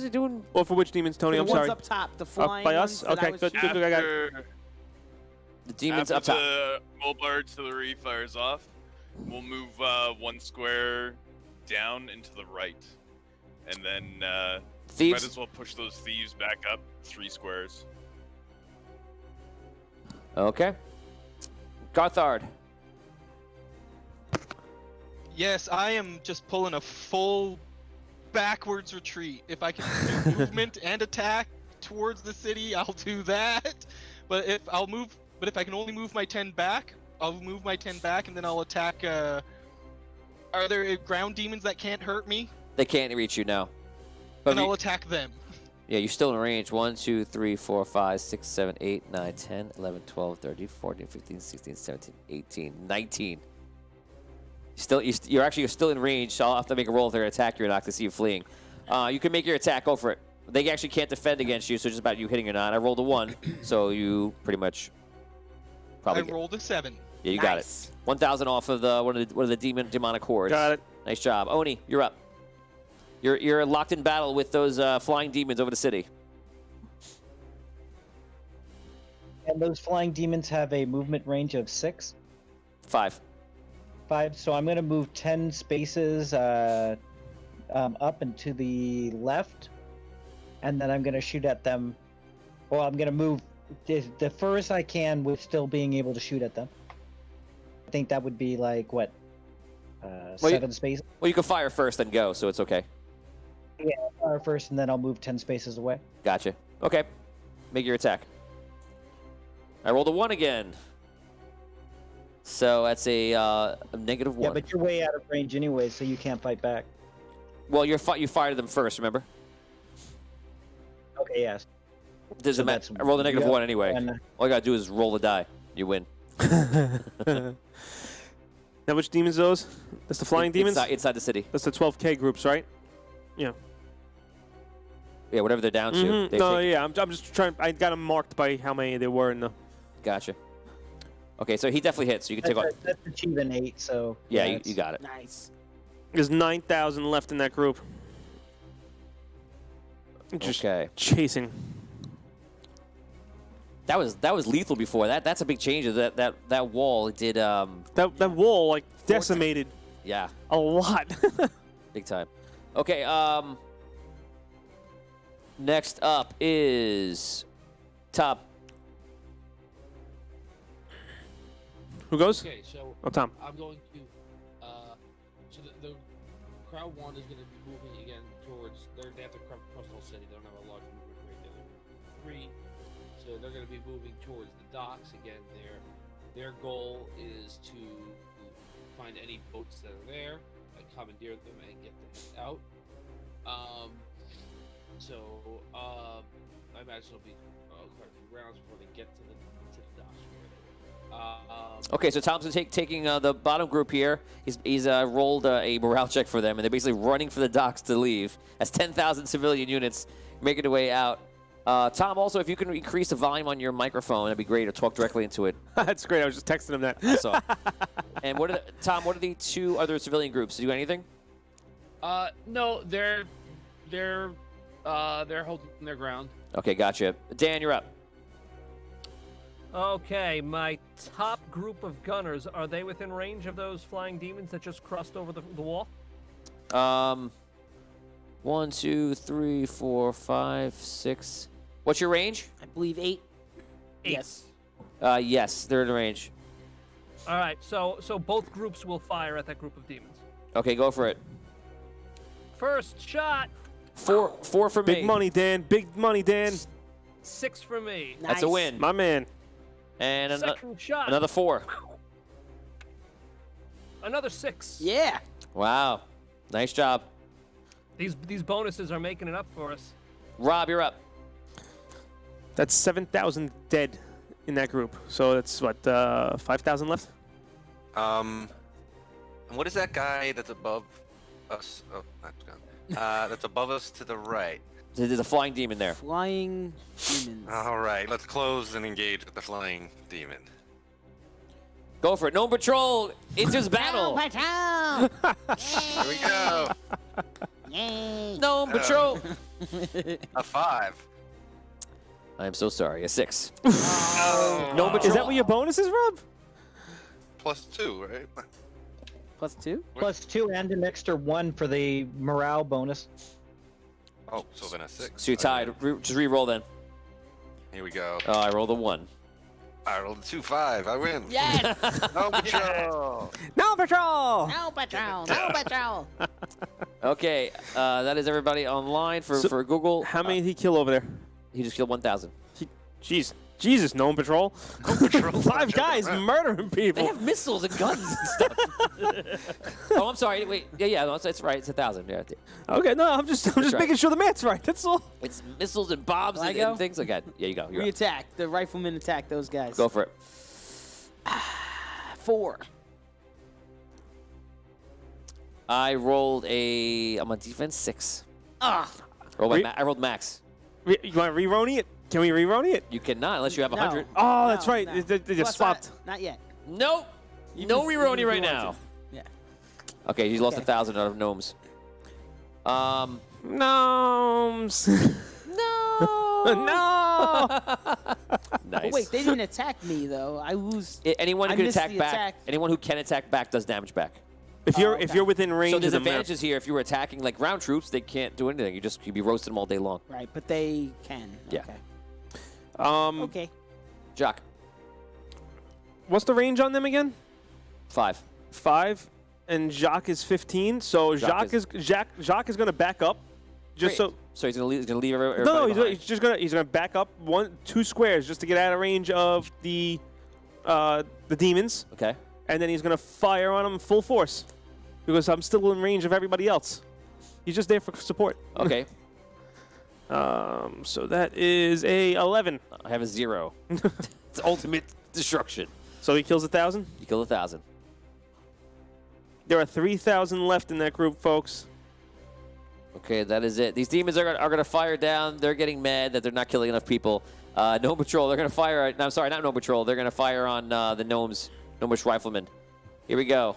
doing. Or for which demons, Tony? The I'm ones sorry. up top, the Up flying by ones us? that I Okay, was good, shooting. good. I got it. After, The demons after up top. the mobile artillery fires off, we'll move 1 square down and to the right. And then might Thieves. as well push those thieves back up 3 squares. Okay. Garthard. Yes, I am just pulling a full backwards retreat. If I can do movement and attack towards the city, I'll do that. But if I can only move my 10 back, I'll move my 10 back and then I'll attack. Are there ground demons that can't hurt me? They can't reach you now. But Then I'll attack them. yeah, you're still in range. 1, 2, 3, 4, 5, 6, 7, 8, 9, 10, 11, 12, 13, 14, 15, 16, 17, 18, 19. You're actually still in range, so I'll have to make a roll if they're going to attack you or not to see you fleeing. You can make your attack. Go for it. They actually can't defend against you, so it's just about you hitting or not. I rolled a 1, so you pretty much probably. I rolled a 7. Yeah, you got it. 1,000 off of the one of the demonic hordes. Got it. Nice job, Oni. You're up. You're locked in battle with those flying demons over the city. And those flying demons have a movement range of 6. 5. 5. So I'm going to move 10 spaces up and to the left, and then I'm going to shoot at them. Well, I'm going to move the furthest I can with still being able to shoot at them. I think that would be like what, 7 spaces. Well, you can fire first, then go, so it's okay. Yeah, fire first, and then I'll move 10 spaces away. Gotcha. Okay, make your attack. I rolled a 1 again. So that's a -1. Yeah, but you're way out of range anyway, so you can't fight back. Well, you fired them first, remember? Okay, yes. Doesn't So matter. that's- I rolled a -1 anyway. and- All you gotta do is roll the die. You win. Now, which demons are those? That's the flying demons? Inside the city. That's the 12K groups, right? Yeah. Yeah, whatever they're down to. Mhm. they No, take- yeah, I'm just trying. I got them marked by how many there were in the. Gotcha. Okay, so he definitely hits. So you can take off. That's achieving 8, so... Yeah, it's- you got it. Nice. There's 9,000 left in that group. Just Okay. chasing. That was lethal before. That's a big change. That wall did That wall like decimated yeah, a lot. big time. Okay, next up is top. Who goes? Okay, so Oh, Tom. I'm going to. So the crowd one is going to be moving again towards. They have to cross the whole city. They don't have a large movement right there. 3, so they're going to be moving towards the docks again. Their goal is to find any boats that are there, and commandeer them and get them out. I imagine it'll be quite a few rounds before they get to the docks. Okay, so Tom's taking the bottom group here. He's rolled a morale check for them, and they're basically running for the docks to leave. That's 10,000 civilian units making their way out. Tom, also, if you can increase the volume on your microphone, that'd be great, or talk directly into it. That's great. I was just texting him that. So, and Tom, what are the 2 other civilian groups? Do anything? No, they're holding their ground. Okay, gotcha. Dan, you're up. Okay, my top group of gunners, are they within range of those flying demons that just crossed over the wall? 1, 2, 3, 4, 5, 6. What's your range? I believe 8. 8. Yes. Yes, they're in range. All right, so both groups will fire at that group of demons. Okay, go for it. First shot, 4 for me. Big money, Dan. Big money, Dan. 6 for me. That's a win. My man. And Second shot, another 4. another 6. Yeah. Wow. Nice job. These bonuses are making it up for us. Rob, you're up. That's 7,000 dead in that group. So that's what 5,000 left. And what is that guy that's above us? Oh, that's gone. That's above us to the right. There's a flying demon there. Flying demons. All right, let's close and engage with the flying demon. Go for it. Gnome Patrol enters battle. Patrol! Here we go. Yay! Gnome Patrol. A 5. I'm so sorry. A 6. No. Gnome Patrol. Is that what your bonus is, Rob? +2, right? +2? +2 and an extra 1 for the morale bonus. Oh, so then a 6. So you're tied. Just re-roll then. Here we go. Oh, I rolled a 1. I rolled a 2-5. I win. Yes! No patrol. No patrol. No patrol! No patrol! Okay, that is everybody online for Google. How many did he kill over there? He just killed 1,000. Jesus, Gnome Patrol. No patrol. 5 guys murdering They people. have missiles and guns and stuff. Oh, I'm sorry. Wait. Yeah, no, it's right. It's 1,000. Yeah. Okay, no, I'm just right. making sure the math's right. That's all. It's missiles and bombs Will I and go? things like that. Yeah, you go. You're We up. attack. The riflemen attack those guys. Go for it. 4. I rolled a. I'm on defense 6. Ah, I rolled max. You want to re-Roni it? Can we re-Roni it? You cannot unless you have 100. Oh, that's right. No. They Plus, just swapped. Not yet. Nope. Even No if- even reroni if right you want now. to. Yeah. Okay, he's lost Okay. 1,000 out of gnomes. Gnomes. No. No. Nice. Oh, wait, they didn't attack me though. I lose. Anyone who I can missed attack the back. attack. Anyone who can attack back does damage back. If you're okay. if you're within range So there's of the map, advantages here. If you were attacking like ground troops, they can't do anything. You'd be roasting them all day long. Right, but they can. Yeah. Okay. um, Okay. Jock, what's the range on them again? 5. 5, and Jacques is 15. So Jacques Jacques is going to back up, just Great. so. So he's gonna leave everybody No, behind. he's gonna back up 2 squares just to get out of range of the demons, Okay. and then he's gonna fire on them full force because I'm still in range of everybody else. He's just there for support. Okay. So that is a 11. I have a 0. It's ultimate destruction. So he kills 1,000. You kill 1,000. There are 3,000 left in that group, folks. Okay, that is it. These demons are gonna fire down. They're getting mad that they're not killing enough people. Gnome Patrol, they're gonna fire. No, I'm sorry, not Gnome Patrol. They're gonna fire on the gnomes, gnomish riflemen. Here we go.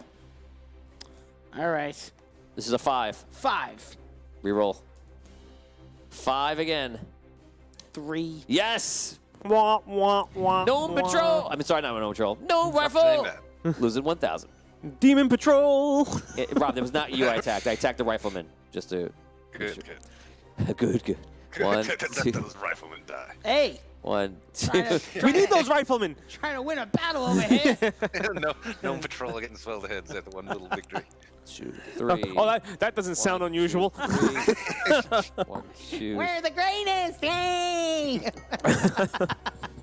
All right. This is a 5. 5. Reroll. 5 again. 3. Yes. Wah, wah, wah, Gnome wah. Patrol. I'm sorry, not Gnome Patrol. Gnome Stop saying Rifle. that. Losing 1,000. Demon Patrol. Rob, that was not you. I attacked. I attacked the rifleman. Just to. Good, good. Good. 1, Let 2. those riflemen die. Hey, 1, 2. We need those riflemen. trying to win a battle over here. no patrol getting swelled heads at the one little victory. 2, 3. Oh, that doesn't sound One, unusual. 2, 3. 1, 2. Where the grain is, yay!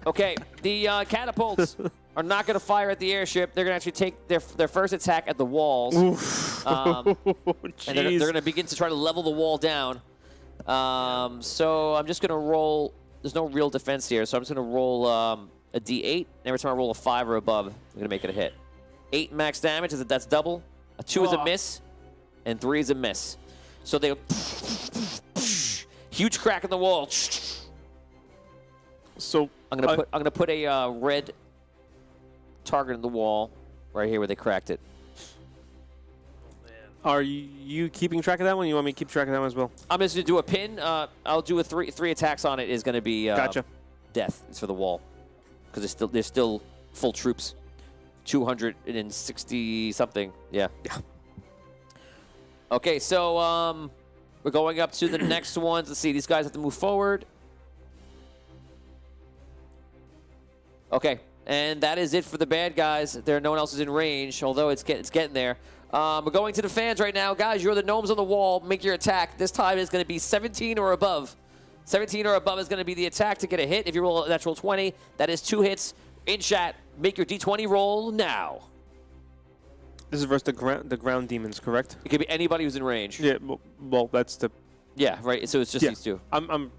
Okay, the catapults are not going to fire at the airship. They're going to actually take their first attack at the walls. And they're Jeez. going to begin to try to level the wall down. So I'm just going to roll. There's no real defense here, so I'm just going to roll a D8. Every time I roll a 5 or above, I'm going to make it a hit. 8 max damage, that's double. A 2 is a miss, and 3 is a miss. So they huge crack in the wall. So I'm gonna put a red target in the wall right here where they cracked it. are you keeping track of that one? You want me to keep track of that one as well? I'm just gonna do a pin. I'll do a three attacks on it. Is gonna be Gotcha. death. It's for the wall because they're still full troops. 260 something. Yeah. Okay, so we're going up to the next ones. Let's see. These guys have to move forward. Okay, and that is it for the bad guys. No one else is in range, although it's getting there. We're going to the fans right now. Guys, you're the gnomes on the wall. Make your attack. This time it's going to be 17 or above. 17 or above is going to be the attack to get a hit. If you roll a natural 20, that is 2 hits. In chat, make your D20 roll now. This is versus the ground demons, correct? It could be anybody who's in range. Yeah. Well, that's the. Yeah, right. So it's just Yeah. these two.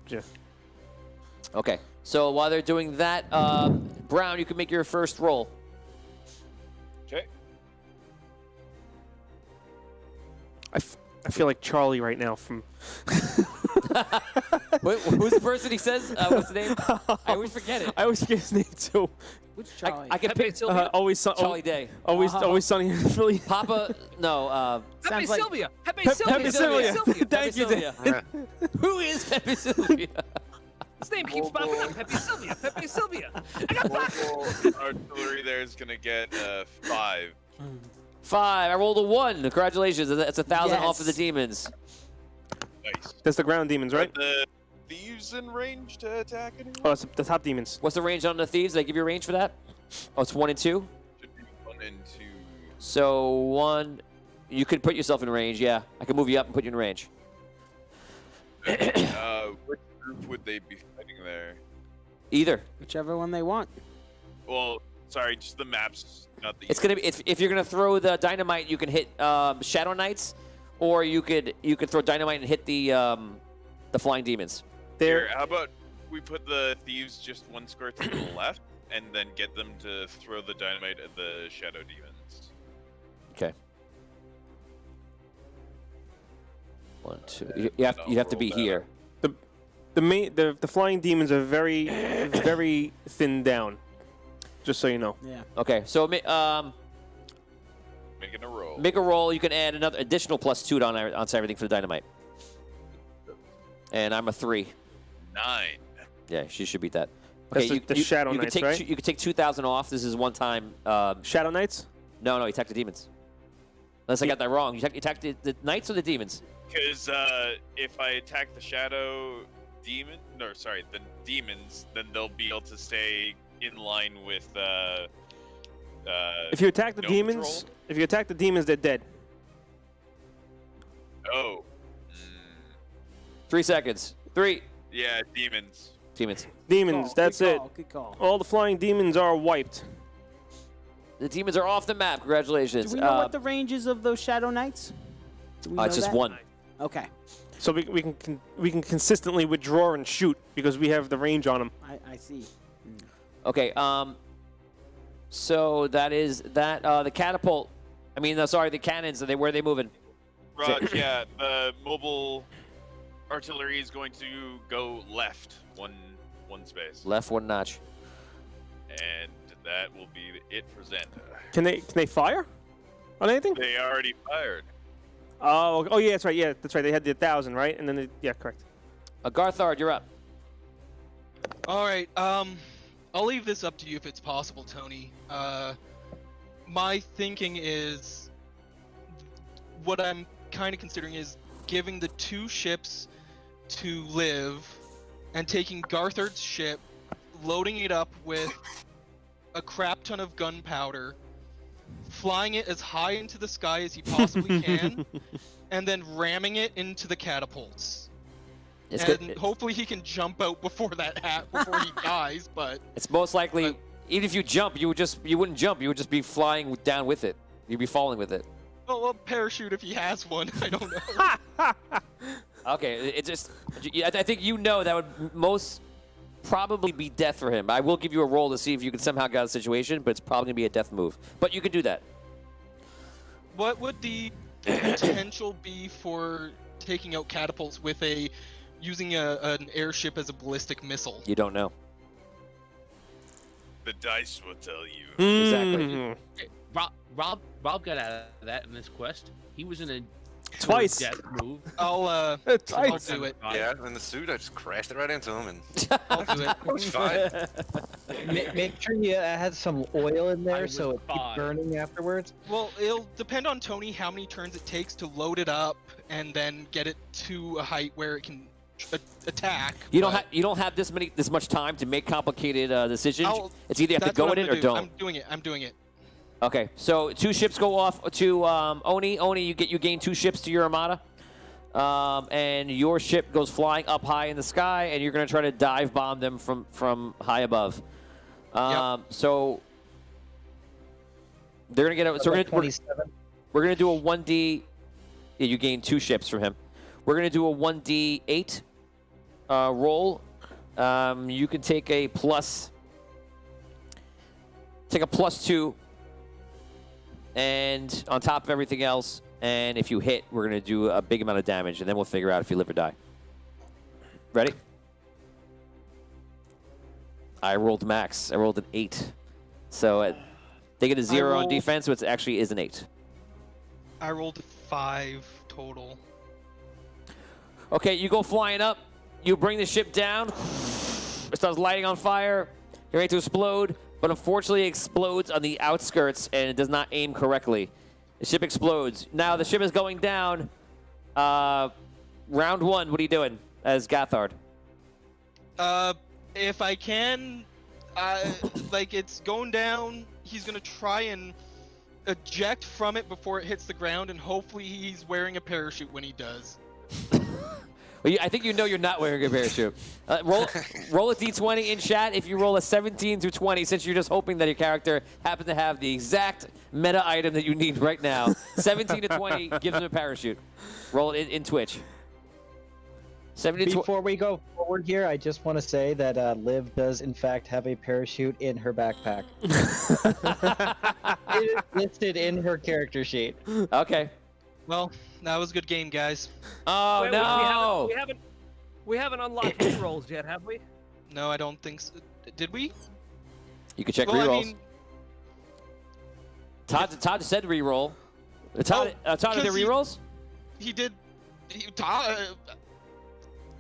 Yeah. Okay. So while they're doing that, Brown, you can make your first roll. Okay. I feel like Charlie right now from. Who's the person he says? What's the name? I always forget it. I always forget his name too. Which Charlie? I can Pepe pick Sylvia. Always Charlie Day. Always sunny in Philly. Papa, no. Pepe Sounds like- Sylvia. Pepe Pepe Sylvia. Sylvia. Sylvia. Thank you. Sylvia. Who is Pepe Sylvia? His name keeps popping up. Pepe Sylvia. Pepe Sylvia. I got boxed. Mobile artillery there is gonna get 5. 5. I rolled a 1. Congratulations. That's 1,000 off of the Yes. demons. Nice. That's the ground demons, right? Are the thieves in range to attack anyone? Oh, it's the top demons. What's the range on the thieves? Did I give you a range for that? Oh, it's 1 and 2? Should be 1 and 2. So 1. You could put yourself in range, yeah. I can move you up and put you in range. Which group would they be fighting there? Either. Whichever one they want. Well, sorry, just the maps, not the. It's gonna be if you're gonna throw the dynamite, you can hit Shadow Knights, or you could throw dynamite and hit the flying demons. Here, how about we put the thieves just 1 square to the left, and then get them to throw the dynamite at the shadow demons. Okay. 1, 2. You have to be here. The flying demons are very very thinned down. Just so you know. Yeah. Okay, so Making a roll. make a roll. You can add another additional +2 onto everything for the dynamite. And I'm a 3. 9. Yeah, she should beat that. That's the Shadow you Knights, can take right? you can take 2,000 off. This is one time. Shadow Knights? No, you attack the demons. Unless I got that wrong. You attack the knights or the demons? Because if I attack the shadow demon, the demons, then they'll be able to stay in line with. If you attack the no demons, they're dead. Oh. 3 seconds. 3. Yeah, demons. Demons. Demons, that's it. Good call. All the flying demons are wiped. The demons are off the map. Congratulations. Do we know what the range is of those Shadow Knights? Do we know It's just that? 1. Okay. So we can consistently withdraw and shoot because we have the range on them. I see. Okay. So that is that. The catapult. I mean, the cannons. Where are they moving? Right. Yeah. The mobile artillery is going to go left one space, Left 1 notch. and that will be it for Xanta. Can they fire on anything? They already fired. Oh yeah, that's right. Yeah, that's right. They had the 1,000, right? And then correct. Garthard, you're up. All right. I'll leave this up to you if it's possible, Tony. My thinking is, what I'm kind of considering is giving the 2 ships to Liv, and taking Garthard's ship, loading it up with a crap ton of gunpowder, flying it as high into the sky as he possibly can, and then ramming it into the catapults. Hopefully he can jump out before before he dies. But it's most likely, even if you jump, you wouldn't jump. You would just be flying down with it. You'd be falling with it. well, parachute if he has one. I don't know. Okay, I think that would most probably be death for him. I will give you a roll to see if you can somehow get out of the situation, but it's probably going to be a death move. But you can do that. What would the potential be for taking out catapults with using an airship as a ballistic missile? You don't know. The dice will tell you. Exactly. Hey, Rob got out of that in this quest. He was in a Twice. death move. I'll Twice. do it. Yeah, in the suit, I just crashed it right into him, and I'll do it. it's fine. Make sure you add some oil in there was so it keeps fine. burning afterwards. Well, it'll depend on Tony how many turns it takes to load it up and then get it to a height where it can attack. You don't have this much time to make complicated decisions. It's either you have to That's go what in I'm it gonna or do. don't. I'm doing it. Okay, so 2 ships go off to Oni. Oni, you gain 2 ships to your armada, and your ship goes flying up high in the sky, and you're gonna try to dive bomb them from high above. So they're gonna get out. So we're gonna do a 1D. Yeah, you gain 2 ships from him. We're gonna do a 1D8 roll. You can take a +2. And on top of everything else, and if you hit, we're going to do a big amount of damage, and then we'll figure out if you live or die. Ready? I rolled max. I rolled an 8. So they get a 0 on defense, so it actually is an 8. I rolled 5 total. Okay, you go flying up. You bring the ship down. It starts lighting on fire. You're ready to explode. But unfortunately, it explodes on the outskirts, and it does not aim correctly. The ship explodes. Now the ship is going down. Round 1, what are you doing as Gathard? If I can, it's going down. He's gonna try and eject from it before it hits the ground, and hopefully he's wearing a parachute when he does. Well, I think you're not wearing a parachute. Roll a d20 in chat if you roll a 17 through 20, since you're just hoping that your character happens to have the exact meta item that you need right now. 17 to 20 gives him a parachute. Roll it in Twitch. Before we go forward here, I just want to say that Liv does, in fact, have a parachute in her backpack. It is listed in her character sheet. Okay. Well, that was a good game, guys. Oh Wait, no! we haven't unlocked rerolls yet, have we? No, I don't think so. Did we? You can check Well, I rerolls. mean, Todd just said reroll. Todd, are there because he- rerolls? he did.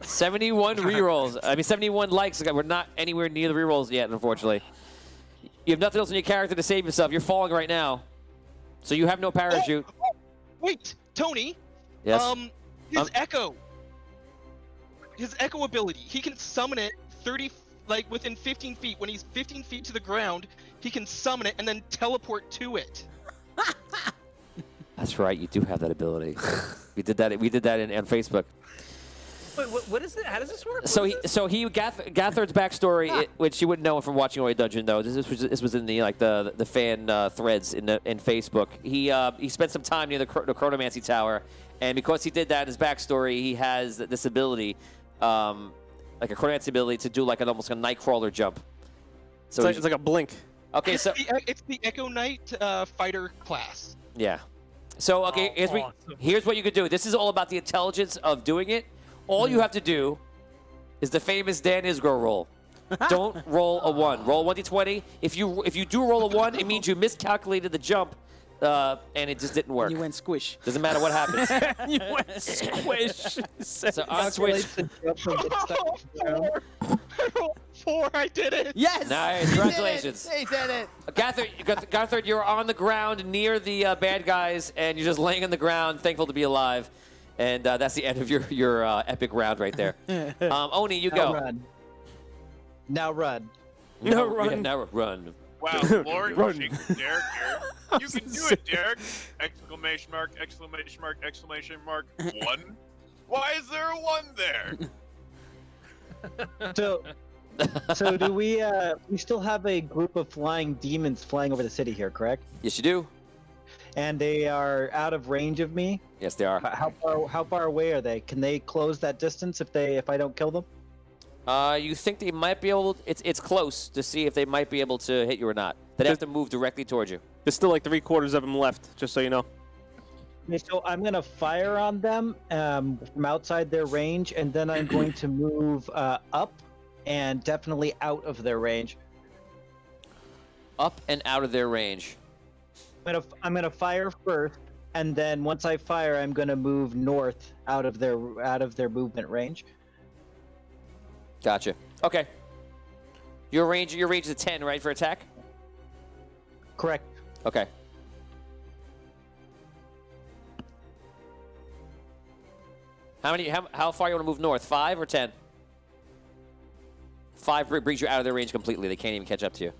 71 rerolls. I mean, 71 likes. We're not anywhere near the rerolls yet, unfortunately. You have nothing else in your character to save yourself. You're falling right now. So you have no parachute. Wait, Tony. Yes. His echo. His echo ability. He can summon it 30, like within 15 feet. When he's 15 feet to the ground, he can summon it and then teleport to it. That's right. You do have that ability. We did that. We did that on Facebook. Wait, what is it? How does this work? So Gathard's backstory, which you wouldn't know from watching Oi Dungeon though. This was in the the fan threads in Facebook. He spent some time near the Chronomancy Tower, and because he did that in his backstory, he has this ability, like a Chronomancy ability to do like almost a Nightcrawler jump. So It's like a blink. okay, so It's the Echo Knight fighter class. yeah. So okay, here's what you could do. This is all about the intelligence of doing it. All you have to do is the famous Dan Isgro roll. Don't roll a 1. Roll 1d20. If you do roll a 1, it means you miscalculated the jump, and it just didn't work. You went squish. Doesn't matter what happens. You went squish. So on Switch. Four, I did it. Yes. Nice, congratulations. He did it. Gathard, you're on the ground near the bad guys, and you're just laying on the ground, thankful to be alive. And that's the end of your epic round right there. Oni, you go. Now run. Now run. Wow, Lauren shaking Derek here. You can do it, Derek! Exclamation mark, exclamation mark, exclamation mark. 1? Why is there a 1 there? So do we still have a group of flying demons flying over the city here, correct? Yes, you do. And they are out of range of me? Yes, they are. How far away are they? Can they close that distance if I don't kill them? You think they might be able? It's close to see if they might be able to hit you or not. They'd have to move directly towards you. There's still like 3/4 of them left, just so you know. Okay, so I'm gonna fire on them from outside their range, and then I'm going to move up and definitely out of their range. Up and out of their range. I'm gonna fire first, and then once I fire, I'm gonna move north out of their movement range. Gotcha. Okay. Your range is a 10, right, for attack? Correct. Okay. How far you want to move north? 5 or 10? 5 brings you out of their range completely. They can't even catch up to you.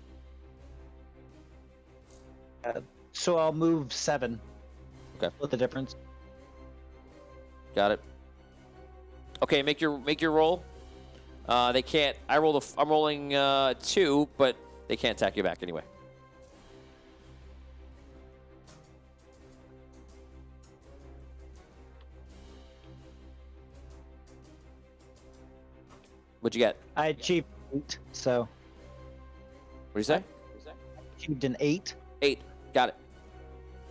So I'll move 7. Okay. Split the difference. Got it. Okay, make your roll. They can't. I'm rolling 2, but they can't attack you back anyway. What'd you get? I achieved 8, so. What'd you say? Achieved an 8. 8. Got it.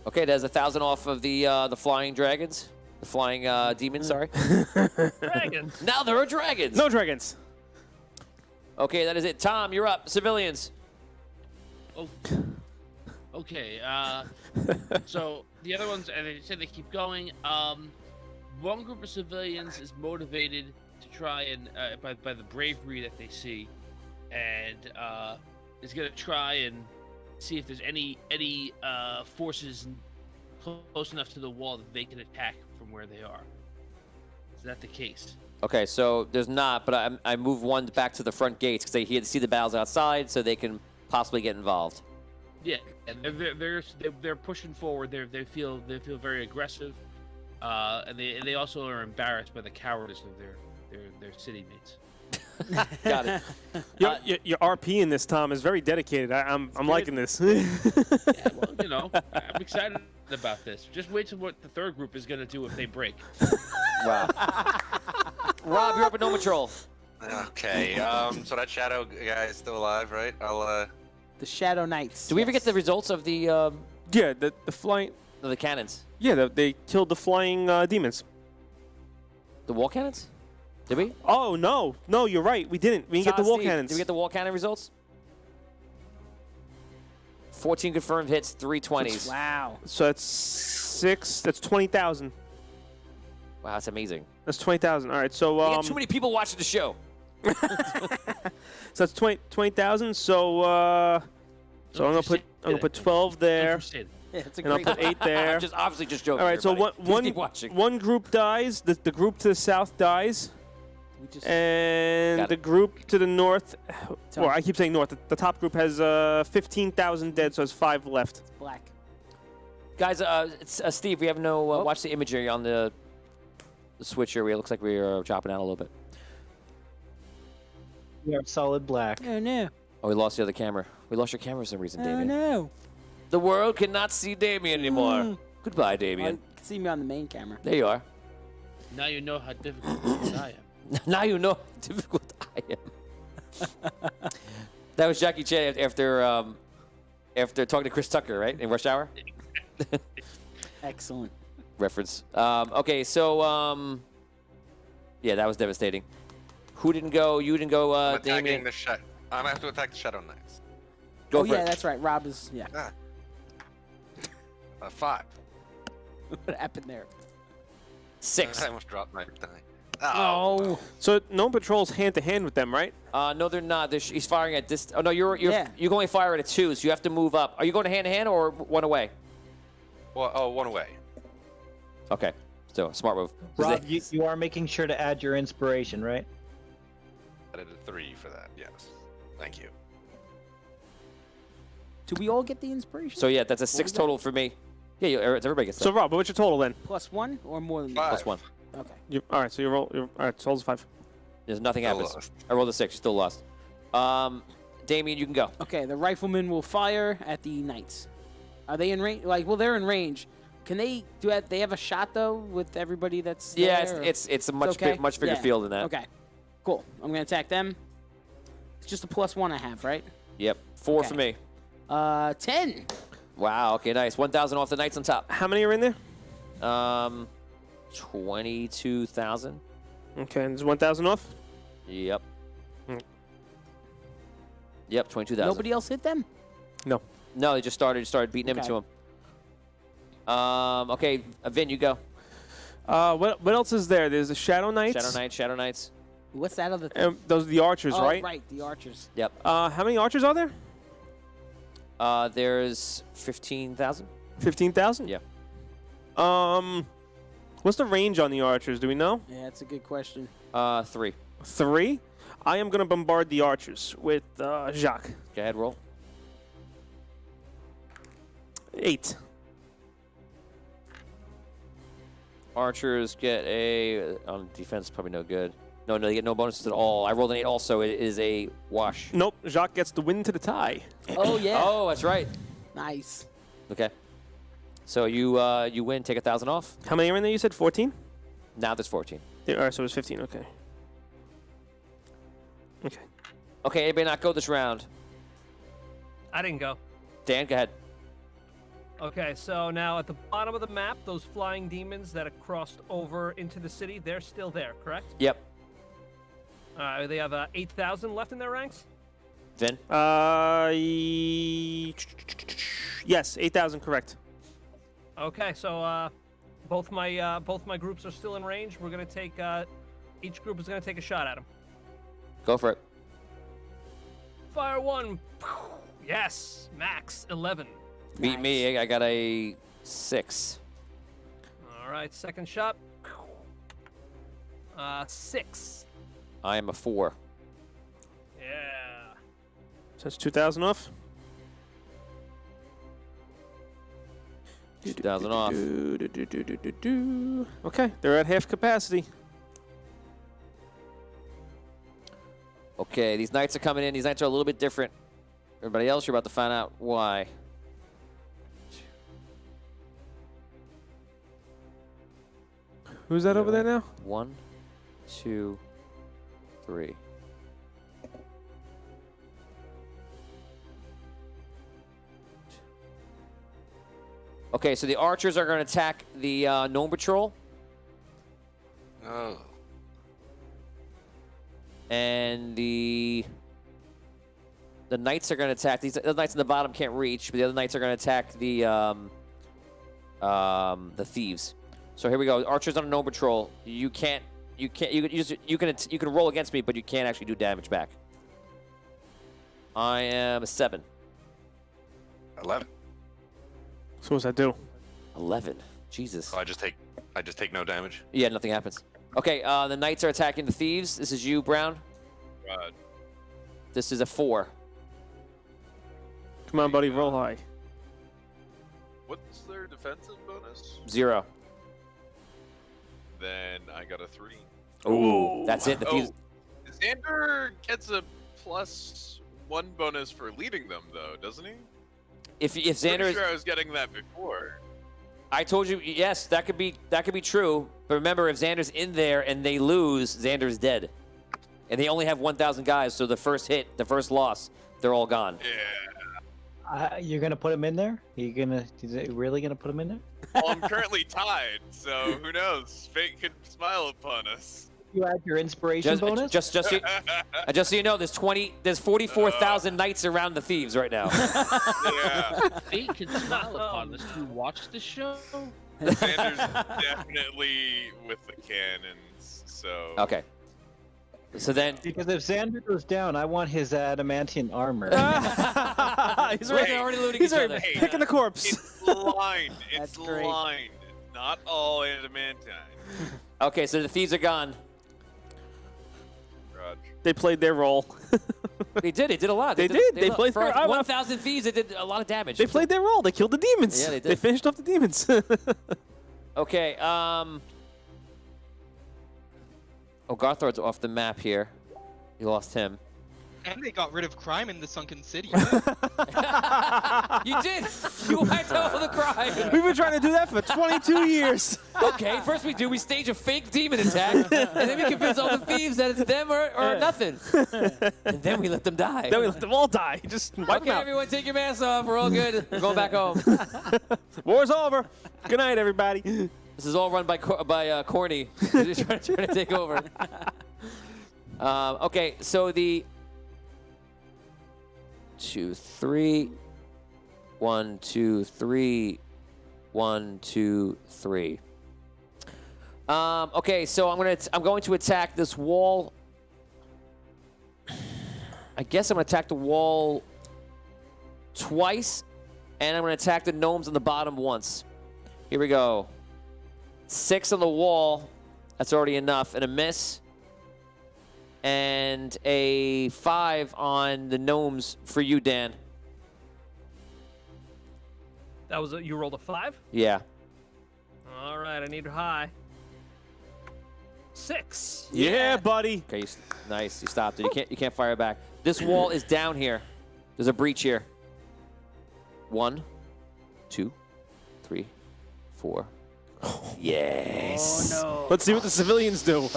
Okay, there's 1,000 off of the flying dragons. The flying demons, sorry. Dragons. Now there are dragons. No dragons. Okay, that is it. Tom, you're up. Civilians. Oh. Okay. So the other ones, and they said they keep going. One group of civilians is motivated to try and by the bravery that they see, and is gonna try and see if there's any forces close enough to the wall that they can attack from where they are. Is that the case? Okay, so there's not, but I move one back to the front gates because they see the battles outside, so they can possibly get involved. Yeah, and they're pushing forward. They feel very aggressive, and they also are embarrassed by the cowardice of their city mates. Got it. Your RP in this, Tom, is very dedicated. I'm liking this. Yeah, well, I'm excited about this. Just wait till what the third group is gonna do if they break. Wow. Rob, you're up at No Patrol. Okay, so that shadow guy is still alive, right? The Shadow Knights. Do we ever get the results of the Yeah, the flying. No, the cannons. Yeah, they killed the flying demons. The wall cannons? Did we? Oh, no, you're right. We didn't. We didn't get the wall Steve, cannons. Did we get the wall cannon results? 14 confirmed hits, 3 20s. Wow. So that's 6. That's 20,000. Wow, that's amazing. That's 20,000. All right, so We got too many people watching the show. so that's 20,000. So I'm gonna put 12 there, Yeah, it's a and I'll great. put 8 there. I'm just obviously just joking. All right, so here, buddy. Please keep one watching. one group dies. The group to the south dies, We just, and Got the it. group to the north. Tell Well, me. I keep saying north. The top group has 15,000 dead, so there's 5 left. it's black. Guys, Steve, we have no watch the imagery on the switch here. It looks like we are chopping out a little bit. We are solid black. Oh no. Oh, we lost the other camera. We lost your camera for some reason, Oh Damien. no. The world cannot see Damien anymore. Mm. Goodbye, You Damien. can see me on the main camera. There you are. Now you know how difficult I am. Now you know how difficult I am. That was Jackie Chan after talking to Chris Tucker, right? In Rush Hour? Excellent. Reference. Okay, so yeah, that was devastating. Who didn't go? You didn't go, I'm attacking Damien. the I'm gonna have to attack the Shadow Knights. Go Oh for yeah, it. that's right. Rob is. Yeah. 5. What happened there? 6. I almost dropped my die. Oh. So no patrols hand to hand with them, right? No, they're not. He's firing at this. Oh no, you Yeah. can only fire at a 2, so you have to move up. Are you going to hand or one away? Well, one away. Okay, so smart move. Rob, you are making sure to add your inspiration, right? I did a 3 for that. Yes. Thank you. Do we all get the inspiration? So yeah, that's a 6 was that? total for me. Yeah, everybody gets that. So Rob, what's your total then? +1 or more than 5. Plus 1. Okay. All right, so you roll. All right, total's 5. There's nothing Still happens. lost. I rolled a 6. You still lost. Damien, you can go. Okay. The riflemen will fire at the knights. Are they in range? Like, well, they're in range. Can they do that? They have a shot though with everybody that's Yeah, there, or- it's a much okay? much bigger Yeah. field than that. Okay. Cool. I'm gonna attack them. It's just a +1 I have, right? Yep, 4 Okay. for me. 10. Wow. Okay, nice. 1,000 off the knights on top. How many are in there? 22,000. Okay, and there's 1,000 off. Yep. Hmm. Yep, 22,000. Nobody else hit them. No. No, they just started beating Okay. into him. Okay, Vin, you go. What else is there? There's the Shadow Knights. Shadow Knights. What's that other thing? Those are the archers, Oh, right? right. The archers. Yep. How many archers are there? There's 15,000. 15,000. Yeah. What's the range on the archers? Do we know? Yeah, that's a good question. 3. 3. I am gonna bombard the archers with Jacques. Go ahead, roll. 8. Archers get a on defense, probably no good. No, they get no bonuses at all. I rolled an 8 also. It is a wash. Nope. Jacques gets the win to the tie. Oh yeah. Oh, that's right. Nice. Okay. So you win, take 1,000 off. How many are in there? You said 14. Now there's 14. All right, so it was 15. Okay. Okay. Okay, anybody not go this round? I didn't go. Dan, go ahead. Okay, so now at the bottom of the map, those flying demons that have crossed over into the city, they're still there, correct? Yep. They have 8,000 left in their ranks? Vin? Yes, 8,000, correct. Okay, so both my groups are still in range. We're gonna take each group is gonna take a shot at him. Go for it. Fire one. Yes, max 11. Beat me. I got a 6. All right, second shot. 6. I am a 4. Yeah. So that's 2,000 off. 2,000 off. Okay, they're at half capacity. Okay, these knights are coming in. These knights are a little bit different. Everybody else, you're about to find out why. Who's that over there now? 1, 2, 3. Okay, so the archers are going to attack the gnome patrol. Oh. And the knights are going to attack. The knights in the bottom can't reach, but the other knights are going to attack the thieves. So here we go. Archers on a gnome patrol. You can roll against me, but you can't actually do damage back. I am a 7. 11. So what's that do? 11. Jesus. So I just take no damage. Yeah, nothing happens. Okay, the knights are attacking the thieves. This is you, Brown. God. This is a 4. Come on, buddy, roll high. What's their defensive bonus? 0. Then I got a 3. Ooh, that's it. The thieves. Xander gets a +1 bonus for leading them, though, doesn't he? If Xander Pretty is, sure I was getting that before. I told you, yes, that could be true. But remember, if Xander's in there and they lose, Xander's dead, and they only have 1,000 guys. So the first hit, the first loss, they're all gone. Yeah. You're gonna put him in there? Is it really gonna put him in there? Well, I'm currently tied, so who knows? Fate could smile upon us. You add your inspiration bonus. Just so you know, there's 44,000 knights around the thieves right now. Yeah. Fate can smile upon us. You watch the show. Xander's definitely with the cannons, so. Okay. So then, Because if Xander goes down, I want his adamantine armor. He's Wait, right. they're already looting He's each right. other. Picking the corpse. It's lined. It's That's great. lined. Not all adamantine. okay, so the thieves are gone. Raj. They played their role. They did a lot. They did. They look, played for their- 1,000 thieves. They did a lot of damage. They played their role. They killed the demons. Yeah, they did. They finished off the demons. Okay. Oh, Garthord's off the map here. You lost him. And they got rid of crime in the Sunken City. You did. You wiped out all the crime. We've been trying to do that for 22 years. Okay, first we stage a fake demon attack, and then we convince all the thieves that it's them or nothing. And then we let them die. Then we let them all die. Just wipe Okay, them out. everyone, take your masks off. We're all good. We're going back home. War's over. Good night, everybody. This is all run by Corny. He's trying to take over. Okay, so the 2, 3, 1, 2, 3, 1, 2, 3. Okay, so I'm going to attack this wall. I guess I'm going to attack the wall twice, and I'm going to attack the gnomes on the bottom once. Here we go. 6 on the wall. That's already enough, and a miss. And a 5 on the gnomes for you, Dan. That was you rolled a 5. Yeah. All right, I need high. 6. Yeah, buddy. Okay, nice. You stopped it. You can't fire back. This wall is down here. There's a breach here. 1, 2, 3, 4. Yes. Oh no. Let's see what the civilians do.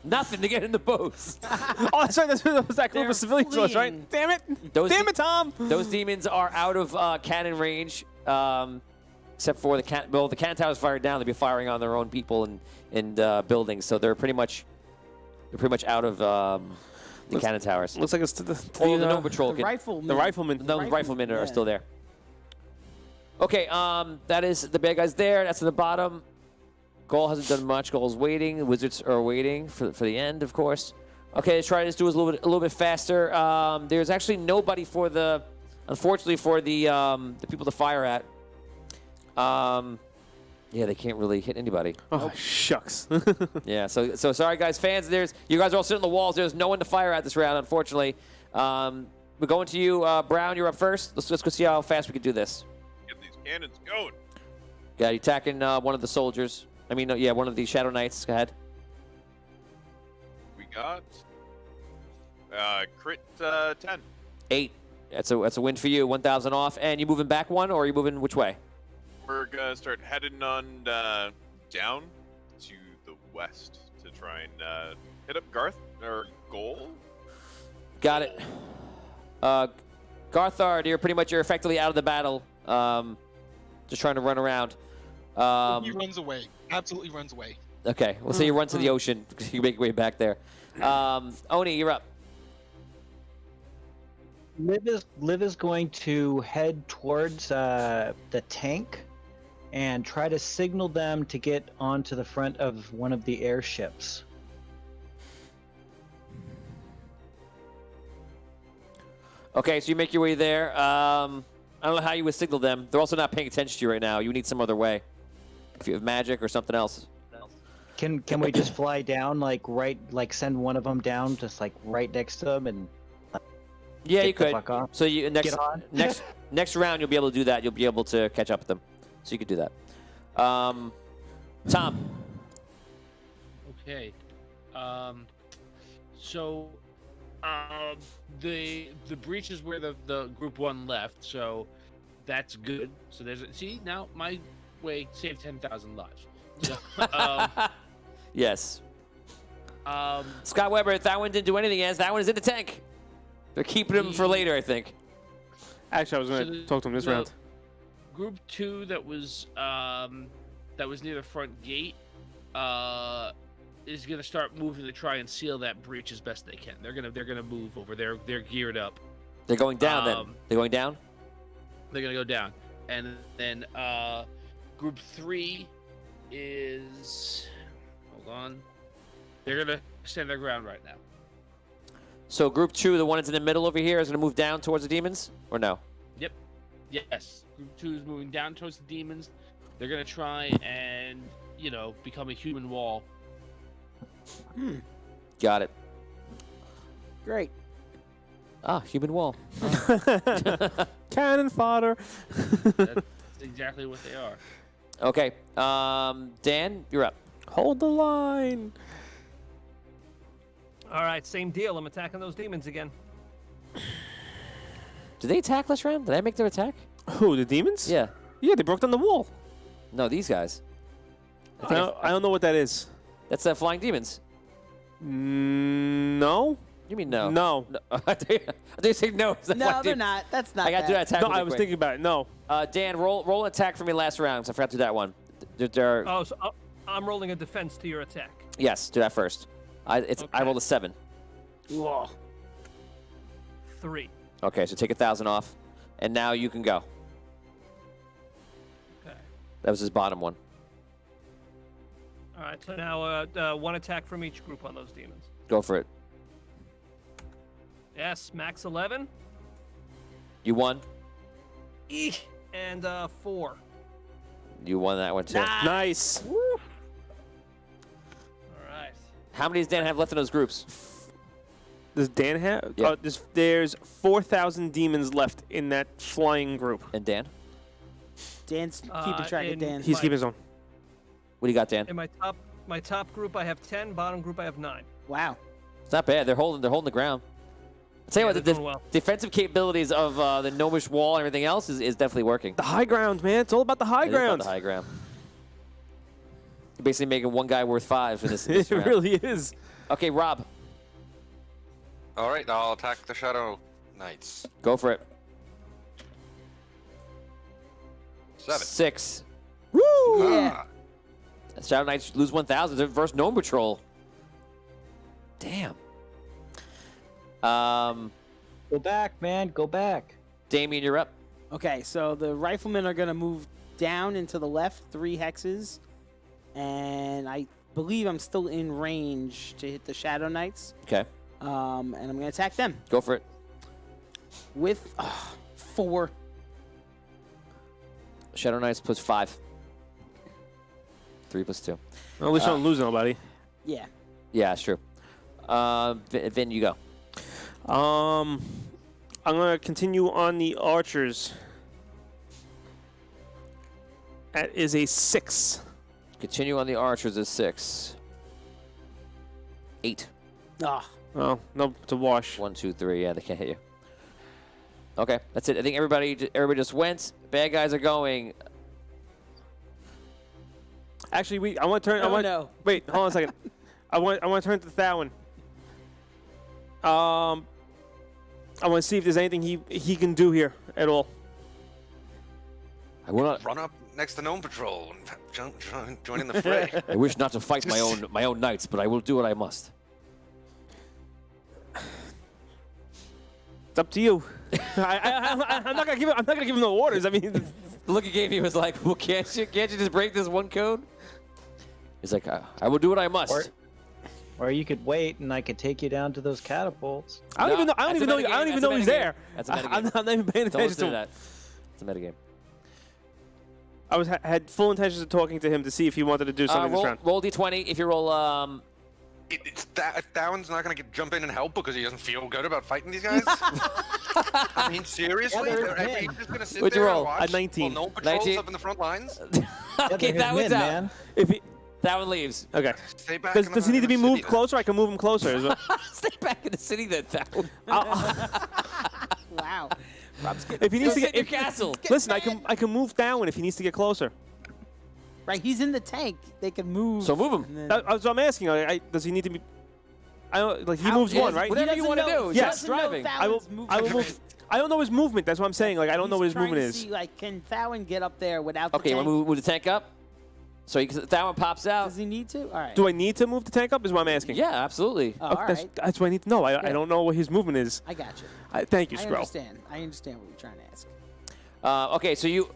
Nothing to get in the boats. Oh, that's right. That was that group They're of civilians, was, right? fleeing. Damn it. Those Damn it, Tom. Those demons are out of cannon range, except for the cannon towers fired down. They'll be firing on their own people and buildings, so they're pretty much out of the cannon towers. Looks like it's The gnome patrol. The riflemen. the riflemen. The riflemen are yeah. still there. Okay, that is the bad guys there. That's at the bottom. Gaul hasn't done much. Gaul's waiting. The wizards are waiting for the end, of course. Okay, let's try to do this a little bit faster. There's actually nobody unfortunately for the people to fire at. Yeah, they can't really hit anybody. Oh, shucks. Yeah, so sorry guys, fans. You guys are all sitting on the walls. There's no one to fire at this round, unfortunately. We're going to you, Brown. You're up first. Let's go see how fast we can do this. Get these cannons going. Yeah, you're attacking one of the soldiers. I mean, yeah, one of the Shadow Knights. Go ahead. We got crit 10. 8. That's a win for you. 1,000 off. And you moving back 1, or are you moving which way? We're gonna start heading on down to the west to try and hit up Goal. Got it. Garthard, you're effectively out of the battle. just trying to run around. He runs away. Absolutely runs away. Okay, we'll say you run to the ocean. You make your way back there. Oni, you're up. Liv is going to head towards the tank and try to signal them to get onto the front of one of the airships. Okay, so you make your way there. I don't know how you would signal them. They're also not paying attention to you right now. You need some other way. If you have magic or something else. Can we just fly down, send one of them down, just like right next to them, and Yeah, get you the could. fuck off? So you Get on. next round you'll be able to do that. You'll be able to catch up with them. So you could do that. Tom. Okay. So the breach is where the group 1 left, so that's good. So there's see now my way saved 10,000 lives. So, Yes. Scott Weber, that one didn't do anything as that one is in the tank. They're keeping him for later, I think. Actually, I was going to talk to him this round. Group 2 that was near the front gate is gonna start moving to try and seal that breach as best they can. They're gonna move over. They're geared up. They're going down then. They're going down? They're gonna go down. And then group 3 is hold on. They're gonna stand their ground right now. So group 2, the one that's in the middle over here, is gonna move down towards the demons? Or no? Yep. Yes. Group 2 is moving down towards the demons. They're gonna try and, become a human wall. Got it. Great. Ah, human wall. Cannon fodder. That's exactly what they are. Okay. Dan, you're up. Hold the line. All right, same deal. I'm attacking those demons again. Did they attack last round? Did I make their attack? Who, the demons? Yeah. Yeah, they broke down the wall. No, these guys. I don't know what that is. That's flying demons. No. You mean no? No. I thought you said no. It's a No, flying they're demon. not. That's not I got to do that attack. No, really I was quick. thinking about it. No. Dan, roll an attack for me last round. 'Cause I forgot to do that one. Oh, so I'm rolling a defense to your attack. Yes, do that first. I rolled a 7. Whoa. 3. Okay, so take 1,000 off, and now you can go. Okay. That was his bottom one. All right, so now one attack from each group on those demons. Go for it. Yes, max 11. You won. Eek. And 4. You won that one too. Nice. All right. How many does Dan have left in those groups? Does Dan have? Yeah. There's 4,000 demons left in that flying group. And Dan? Dan's keeping track of in Dan. He's keeping his own. What do you got, Dan? In my top group, I have 10. Bottom group, I have 9. Wow. It's not bad. They're holding the ground. I'll tell you what, they're the doing well. defensive capabilities of the Gnomish wall and everything else is definitely working. The high ground, man. It's all about the high It is about ground. the high ground. You're basically making one guy worth 5 in this. It round. really is. Okay, Rob, All right, I'll attack the Shadow Knights. go for it. 7. 6. Woo! Ah, Shadow Knights lose 1,000. They're versus Gnome Patrol. Damn. Go back, man. Go back. Damien, you're up. Okay, so the riflemen are going to move down and to the left 3 hexes. And I believe I'm still in range to hit the Shadow Knights. Okay, And I'm going to attack them go for it. with 4. Shadow Knights plus 5. 3 plus 2. Well, at least you don't lose nobody. Yeah. Yeah, that's true. Vin, you go. I'm gonna continue on the archers. That is a 6. Continue on the archers at 6. 8. Ah. Oh, no, it's a wash. 1, 2, 3. Yeah, they can't hit you. Okay, that's it. I think everybody just went. Bad guys are going. Actually, I want to turn. I Oh, want. no. Wait, hold on a second. I want to turn to Thowen. I want to see if there's anything he can do here at all. I will not. Run up next to Gnome Patrol and join in the fray. I wish not to fight my own knights, but I will do what I must. It's up to you. I'm not gonna give him no orders. I mean, The look he gave me was like, well, can't you just break this one code? He's like, I will do what I must. Or you could wait, and I could take you down to those catapults. I don't even know he's there. That's a metagame. I'm not even paying Don't attention listen to to him. that. It's a metagame. I had full intentions of talking to him to see if he wanted to do something this round. Roll d20. If you roll, Thowen's not going to jump in and help because he doesn't feel good about fighting these guys? I mean, seriously? Yeah, Are we just going to sit What'd you there roll? and watch? A 19. Well, no patrols 19. up in the front lines? okay, they're that one's men, out. man. If he, That one leaves. okay. Stay back. Does he need to be moved closer? I can move him closer. Is it- Stay back in the city then, Thowen. Wow. if he needs to Go sit get, in your castle. listen, I can move down if he needs to get closer. Right, he's in the tank. They can move. So move him. and then- That's what I'm asking. Does he need to be? I don't like he How- moves yes, one, right? whatever He you doesn't wanna know- do. he Yes. doesn't know Driving. I will. Thowen's I will movement. move. I don't know his movement. That's what I'm saying. Like I don't know what his He's trying movement to is. see, like, can Thowen get up there without the Okay, you tank? want to move the tank up? So Thowen pops out. Does he need to? All right. Do I need to move the tank up? Is what I'm asking. Yeah, absolutely. Oh, all right. That's what I need to know. I Yeah. don't know what his movement is. I got you. Thank you, I Scro. understand. I understand what you're trying to ask. Okay, so you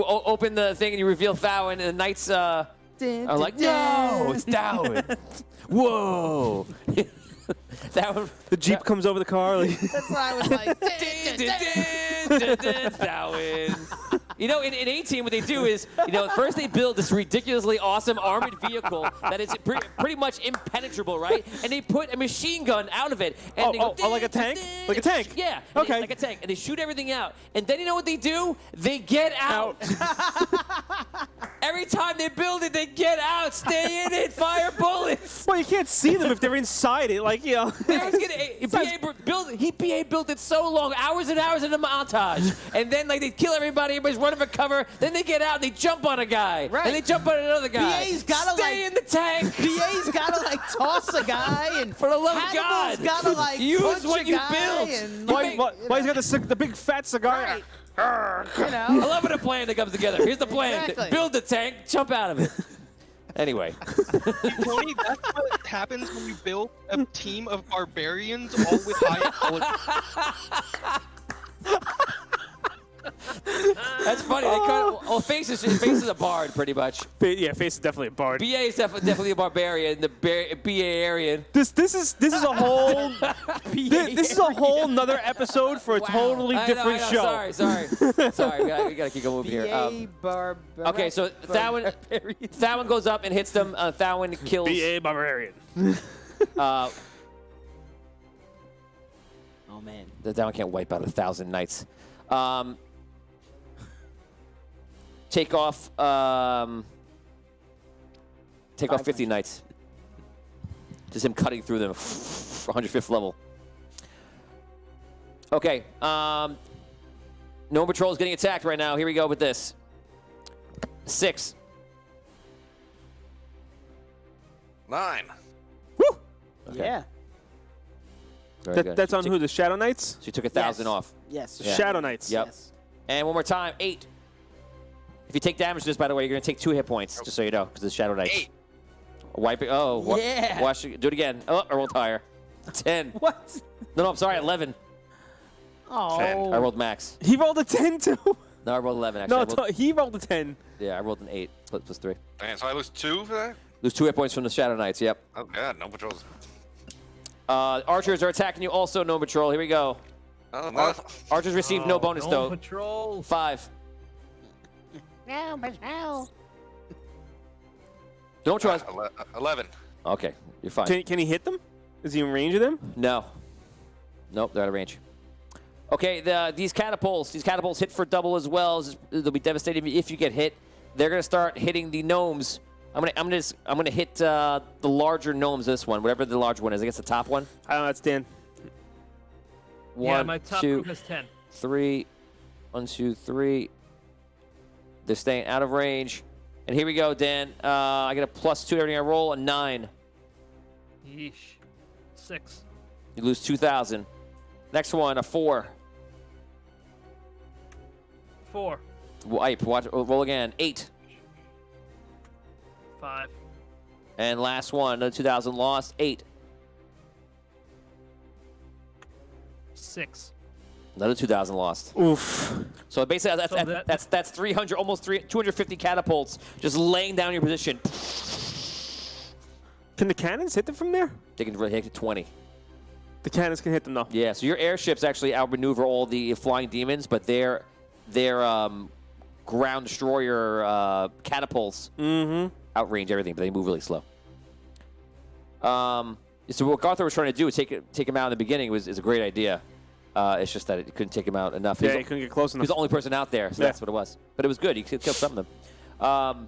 open the thing and you reveal Thowen, and the knights are like, no, it's Thowen. Whoa. Thowen. The Jeep comes over the car. Like, That's why I was like, Thowen. You know, in 18, what they do is, first they build this ridiculously awesome armored vehicle that is pretty much impenetrable, right? And they put a machine gun out of it. And they go, like a tank? Like a tank? Yeah. Okay. Like a tank. And they shoot everything out. And then you know what they do? They get out. Every time they build it, they get out, stay in it, fire bullets. well, you can't see them if they're inside it. Like BA built it so long, hours and hours in a montage, and then like they kill everybody's running for cover. Then they get out and they jump on a guy, Right. and they jump on another guy. BA's gotta stay in the tank. BA's gotta like toss a guy, and For the love of Hannibal's God, gotta like use punch what a you guy built. and, why like, he's got the big fat cigar? Right. I you know. love when a plan that comes together. Here's the plan: Exactly. build the tank, jump out of it. Anyway, Tony, that's what happens when you build a team of barbarians all with high intelligence. that's funny. They Face is a bard, pretty much. Yeah, Face is definitely a bard. BA is definitely a barbarian. The BA-arian. This is a whole this is a whole nother episode for a totally different I know, show. Sorry. We gotta keep on moving here. Okay, so Thowen goes up and hits them. Thowen kills. BA barbarian. Uh, Oh man. the Thowen can't wipe out 1,000 knights. Take off 50 knights. Just him cutting through them. 105th level. Okay. Gnome Patrol is getting attacked right now. Here we go with this. 6. 9. Woo! Yeah. Very good. That's on She who? The Shadow Knights? She took 1,000 Yes. off. Yes. Yeah. Shadow Knights. Yep. Yes. And one more time, 8. If you take damage to this, by the way, you're going to take 2 hit points, just so you know, because it's Shadow Knights. 8. Wipe it. Oh, Yeah. Watch it. Do it again. Oh, I rolled higher. 10. What? No, I'm sorry, 11. Oh. I rolled max. He rolled a 10 too. No, I rolled 11, actually. No, I rolled, he rolled a 10. yeah, I rolled an 8 plus 3. Damn, so I lose 2 for that? Lose 2 hit points from the Shadow Knights, yep. Oh god, no patrols. Archers are attacking you also, no patrol. Here we go. Oh, well. Archers receive no bonus, no though. Patrol. 5. No, but how? Don't trust. 11. Okay, you're fine. Can he hit them? Is he in range of them? No. Nope, they're out of range. Okay, these catapults hit for double as well. They'll be devastating if you get hit. They're gonna start hitting the gnomes. I'm gonna hit the larger gnomes. This one, whatever the large one is. I guess the top one. I don't know. That's Dan. Yeah, 1, my top 2, group is 10. 3. 1, 2, 3. They're staying out of range. And here we go, Dan. I get a +2 everything I roll. A 9. Yeesh. 6. You lose 2,000. Next one, a 4. 4. Wipe. Watch. Roll again. 8. 5. And last one. Another 2,000 lost. 8. 6. Another 2,000 lost. Oof. So basically, So that's 300, almost 250 catapults just laying down your position. Can the cannons hit them from there? They can really hit 20. The cannons can hit them though. Yeah. So your airships actually outmaneuver all the flying demons, but their ground destroyer catapults outrange everything, but they move really slow. So what Garthor was trying to do is take him out in the beginning is a great idea. It's just that it couldn't take him out enough. Yeah, he couldn't get close enough. He's the only person out there, so that's what it was. But it was good. He killed some of them.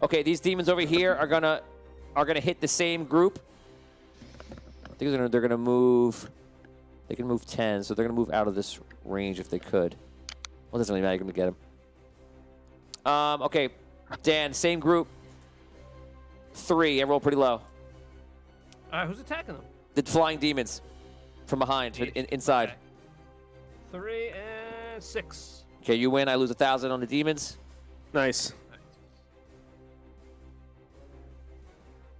Okay, these demons over here are gonna hit the same group. I think they're gonna move. They can move 10, so they're gonna move out of this range if they could. Well, it doesn't really matter. You're gonna get them. Okay, Dan, same group. 3. I rolled pretty low. All right, who's attacking them? The flying demons from behind, inside. Okay. 3 and 6. Okay, you win. I lose 1,000 on the demons. Nice.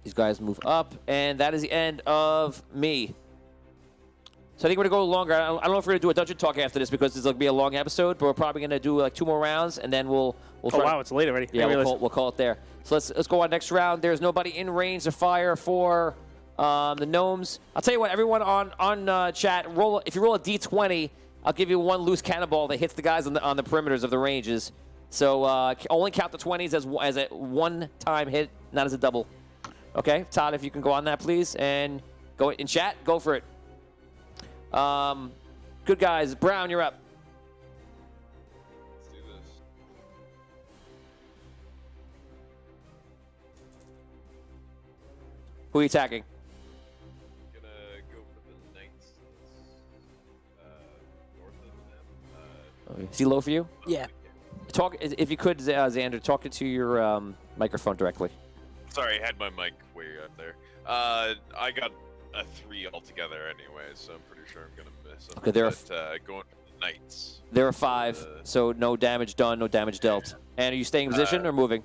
These guys move up, and that is the end of me. So I think we're gonna go longer. I don't know if we're gonna do a dungeon talk after this because this will be a long episode, but we're probably gonna do like 2 more rounds, and then we'll try. Oh wow, it's late already. Yeah, we'll call it there. So let's go on next round. There's nobody in range to fire for the gnomes. I'll tell you what, everyone on chat, roll. If you roll a d20, I'll give you 1 loose cannonball that hits the guys on the perimeters of the ranges. So only count the 20s as a one-time hit, not as a double. Okay, Todd, if you can go on that, please, and go in chat. Go for it. Good guys. Brown, you're up. Let's do this. Who are you attacking? Gonna go for the knights. North of them. Is he low for you? Yeah. Talk if you could, Xander. Talk into your microphone directly. Sorry, I had my mic way up there. I got a 3 altogether anyway, so I'm pretty sure I'm gonna miss them. Okay, there are going for the knights. There are 5, so no damage done, no damage dealt. And are you staying in position or moving?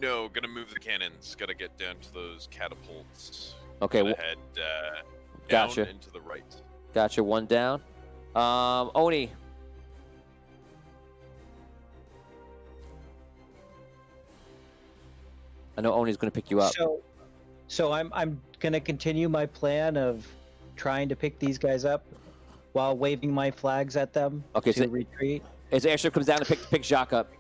No, gonna move the cannons. Gotta get down to those catapults. Okay, Gonna head gotcha. down and to the right. Gotcha. 1 down. Oni. I know Oni's going to pick you up. So I'm gonna continue my plan of trying to pick these guys up while waving my flags at them to retreat. As the airship comes down to pick Jacques up,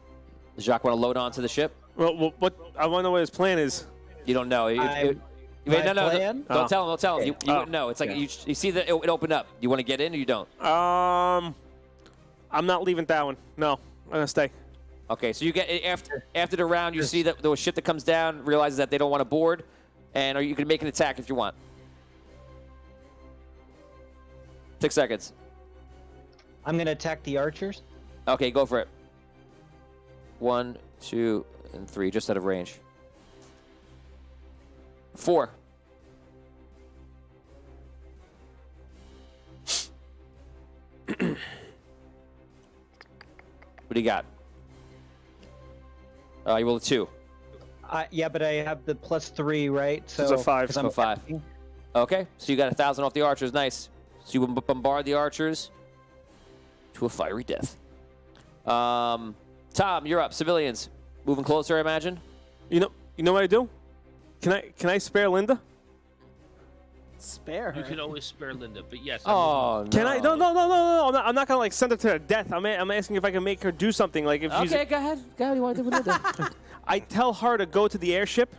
does Jacques want to load onto the ship? Well, what I want to know what his plan is. You don't know. My plan? Don't tell him. Don't tell him. Okay. You wouldn't know. It's like you see that it opened up. You want to get in or you don't? I'm not leaving Thowen. No, I'm gonna stay. Okay, so you get after the round, you see that the ship that comes down realizes that they don't want to board, and you can make an attack if you want. 6 seconds. I'm gonna attack the archers. Okay, go for it. 1, 2, and 3, just out of range. 4. What do you got? You rolled a 2. Yeah, but I have the +3, right? So it's a 5. 'cause I'm 5. Okay, so you got 1,000 off the archers. Nice. So you bombard the archers to a fiery death. Tom, you're up. Civilians, moving closer, I imagine. You know what I do? Can I spare Linda? Spare her. You can always spare Linda, but yes. Oh, Can I? No. I'm not gonna like send her to her death. I'm asking if I can make her do something. Like if she's. Okay, go ahead. Go ahead. You want to do with Linda? I tell her to go to the airship,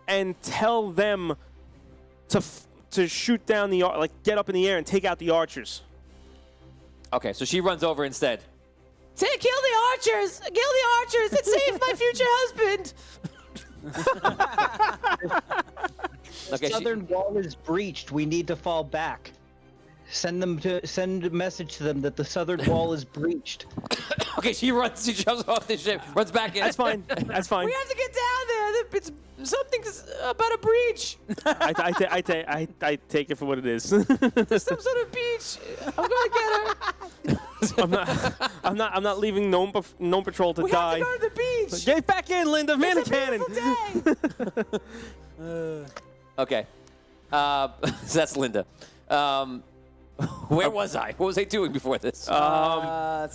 and tell them to shoot down get up in the air and take out the archers. Okay, so she runs over instead. Say, kill the archers! Kill the archers! It saved my future husband! The southern wall is breached. We need to fall back. Send a message to them that the southern wall is breached. Okay, she jumps off the ship, runs back in. That's fine. That's fine. We have to get down there. It's something about a breach. I take it for what it is. There's some sort of beach. I'm gonna get her. I'm not leaving Gnome Patrol to We die. have to go to the beach. Get back in, Linda. Man It's the a cannon. beautiful day. Okay. So that's Linda. Where was I? What was I doing before this? So Oh,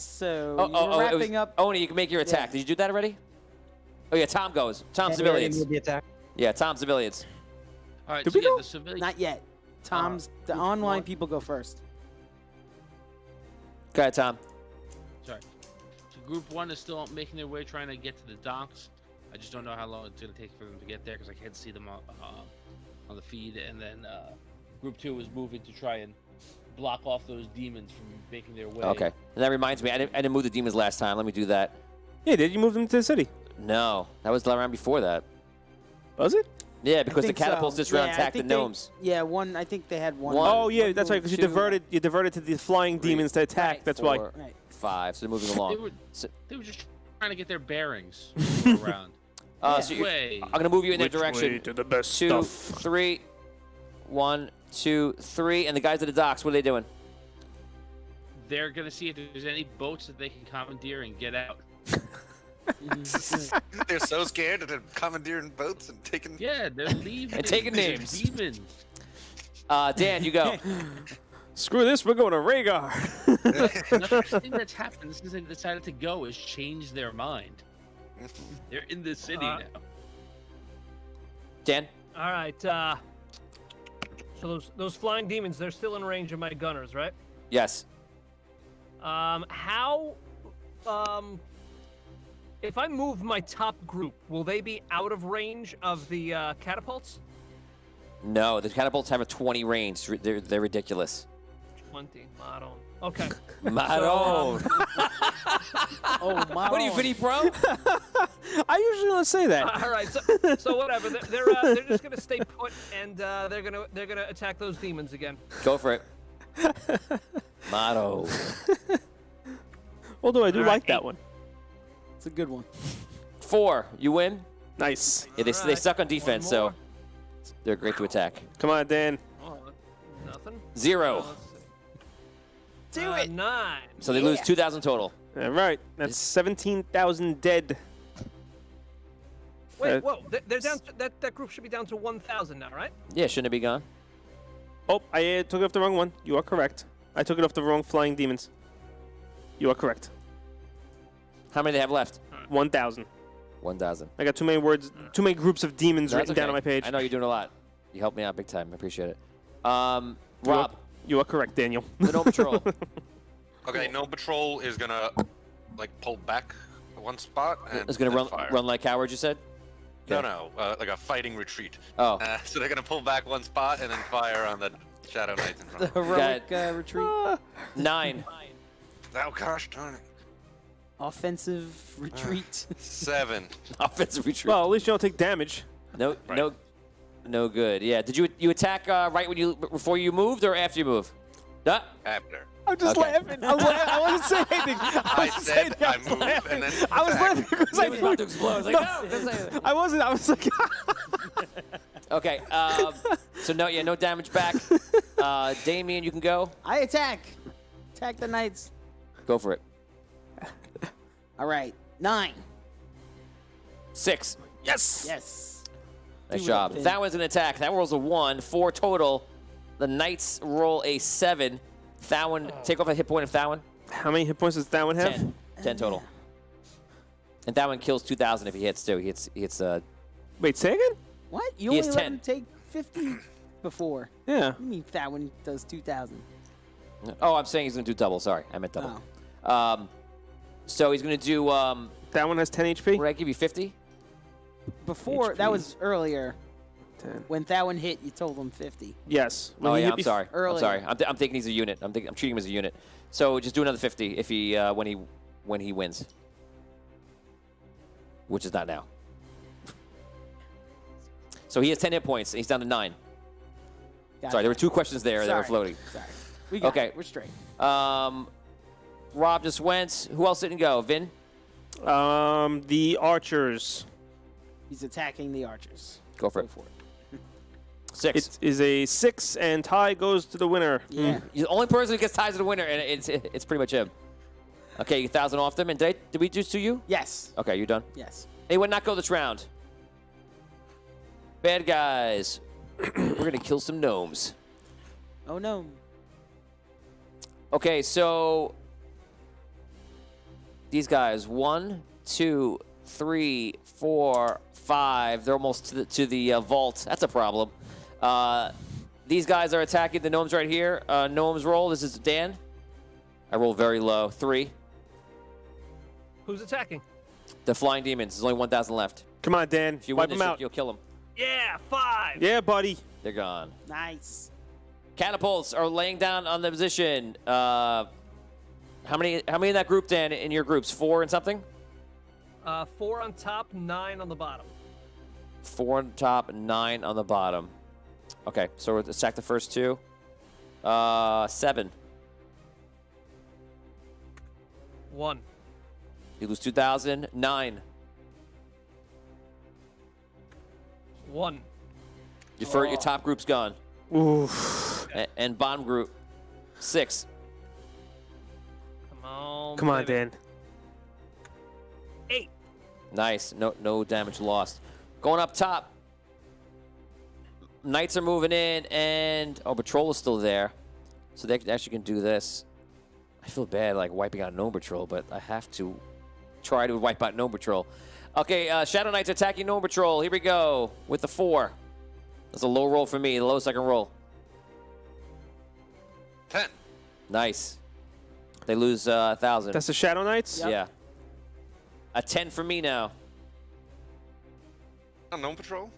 you're it was- wrapping up. Oni, you can make your attack. Yeah. Did you do that already? Oh yeah, Tom goes. Tom And we already civilians. made the attack. Yeah, Tom civilians. All right, Did so we yeah, go? the civilian. Not yet. Tom's the online people go first. Go ahead, Tom. Sorry. So group 1 is still making their way, trying to get to the docks. I just don't know how long it's going to take for them to get there because I can't see them on the feed. And then group 2 is moving to try and block off those demons from making their way. Okay. And that reminds me, I didn't move the demons last time. Let me do that. Yeah, did you move them to the city? No, that was the round before that. Was it? Yeah, because the think so. catapults this round Yeah, I attacked the think they- gnomes. Yeah, one. I think they had one. Oh yeah, one that's right. move, Because you two. diverted to the flying Three. demons to attack. Right. That's Four, why. Right. 5. So they're moving They along. were, So, they were just trying to get their bearings around. so you- Way. I'm gonna move you in that direction. to the best 2, 3. 1, 2, 3. And the guys at the docks, what are they doing? They're going to see if there's any boats that they can commandeer and get out. They're so scared that they're commandeering boats and taking. Yeah, they're leaving. And taking They're names. Demons. Dan, you go. Screw this. We're going to Rhaegar. Nothing that's happened since they decided to go is change their mind. They're in the city now. Dan? All right. So those flying demons, they're still in range of my gunners, right? Yes. How? If I move my top group, will they be out of range of the catapults? No, the catapults have a 20 range. They're ridiculous. 20. Model. Okay. Maron. Oh my. What are you, Vinny Pro? I usually don't say that. All right. So whatever. They're just gonna stay put, and they're gonna attack those demons again. Go for it. Motto. Although I do All like right, that 8. one. It's a good one. 4. You win. Nice. Yeah, they Alright, suck on defense, so more. they're great to attack. Come on, Dan. Oh, nothing. 0. Let's see. 9. So they lose 2,000 total. All right. That's 17,000 dead. Wait, whoa! They're down. That group should be down to 1,000 now, right? Yeah, shouldn't it be gone? Oh, I took it off the wrong one. You are correct. I took it off the wrong flying demons. You are correct. How many do they have left? 1,000. 1,000. I got too many words, too many groups of demons No, that's written down on okay. my page. I know you're doing a lot. You helped me out big time. I appreciate it. Rob, You are correct, Daniel. the No Patrol. Okay, no patrol is gonna like pull back one spot and It's going to then fire. run like cowards, you said? No, like a fighting retreat. Oh. So they're gonna pull back one spot and then fire on the Shadow Knights in The front. heroic retreat. 9. Oh gosh darn it. Offensive retreat. 7. Offensive retreat. Well, at least you don't take damage. No, no good. Yeah. Did you attack right when before you moved or after you moved? After. I'm just Okay. laughing. I wasn't saying anything. I said I moved and then I was attacked. laughing because He was about to explode. I was like, no, don't say that. I wasn't. I was like, Okay. So no damage back. Damien, you can go. I attack. Attack the knights. Go for it. All right. 9. 6. yes. Yes. Nice Do it, job. Finn. That one's an attack. That rolls a 1. 4 total. The Knights roll a 7. Thowen, take off a hit point of Thowen. How many hit points does that one have? 10. 10 total. And Thowen kills 2,000 if he hits too. He hits. Wait, say again? What? You He only has let 10. him take 50 before. Yeah. You mean that one does 2,000? Oh, I'm saying he's gonna do double. Sorry, I meant double. Oh. So he's gonna do. That one has 10 HP. What did I give you? 50. Before, that HP. was earlier. 10. When that one hit, you told him 50. Yes. Oh he yeah, hit I'm me sorry. I'm earlier. sorry. I'm thinking he's a unit. I'm treating him as a unit. So just do another 50 if he when he wins, which is not now. So he has 10 hit points and he's down to 9. Gotcha. Sorry, there were 2 questions there that were Sorry. floating. Sorry. We got Okay. it. We're straight. Rob just went. Who else didn't go? Vin? The archers. He's attacking the archers. Go for it. Go for it. 6. It is a 6, and tie goes to the winner. Yeah. He's the only person who gets ties to the winner, and it's pretty much him. Okay, you 1,000 off them. And did we just do you? Yes. Okay, you're done. Yes. Anyone not go this round? Bad guys. We're going to kill some gnomes. Oh no. Okay, so these guys, 1, 2, 3, 4, 5. They're almost to the vault. That's a problem. These guys are attacking the gnomes right here. Gnomes roll. This is Dan. I roll very low. 3. Who's attacking? The flying demons. There's only 1,000 left. Come on, Dan. If you Wipe win them this, out. you'll kill them. Yeah, 5. Yeah, buddy. They're gone. Nice. Catapults are laying down on the position. How many in that group, Dan? In your groups, 4 and something? 4 on top, 9 on the bottom. 4 on top, 9 on the bottom. Okay, so we'll attack the first 2. 7. 1. You lose 2,000. 9. 1. Your top group's gone. Oof. And bottom group, 6. Come on. Come on, baby. Dan. 8. Nice. No damage lost. Going up top. Knights are moving in, and patrol is still there, so they actually can do this. I feel bad like wiping out Gnome Patrol, but I have to try to wipe out Gnome Patrol. Okay, Shadow Knights attacking Gnome Patrol. Here we go with the 4. That's a low roll for me. The lowest I can roll. 10. Nice. They lose 1,000. That's the Shadow Knights? Yeah. A 10 for me now. On Gnome Patrol?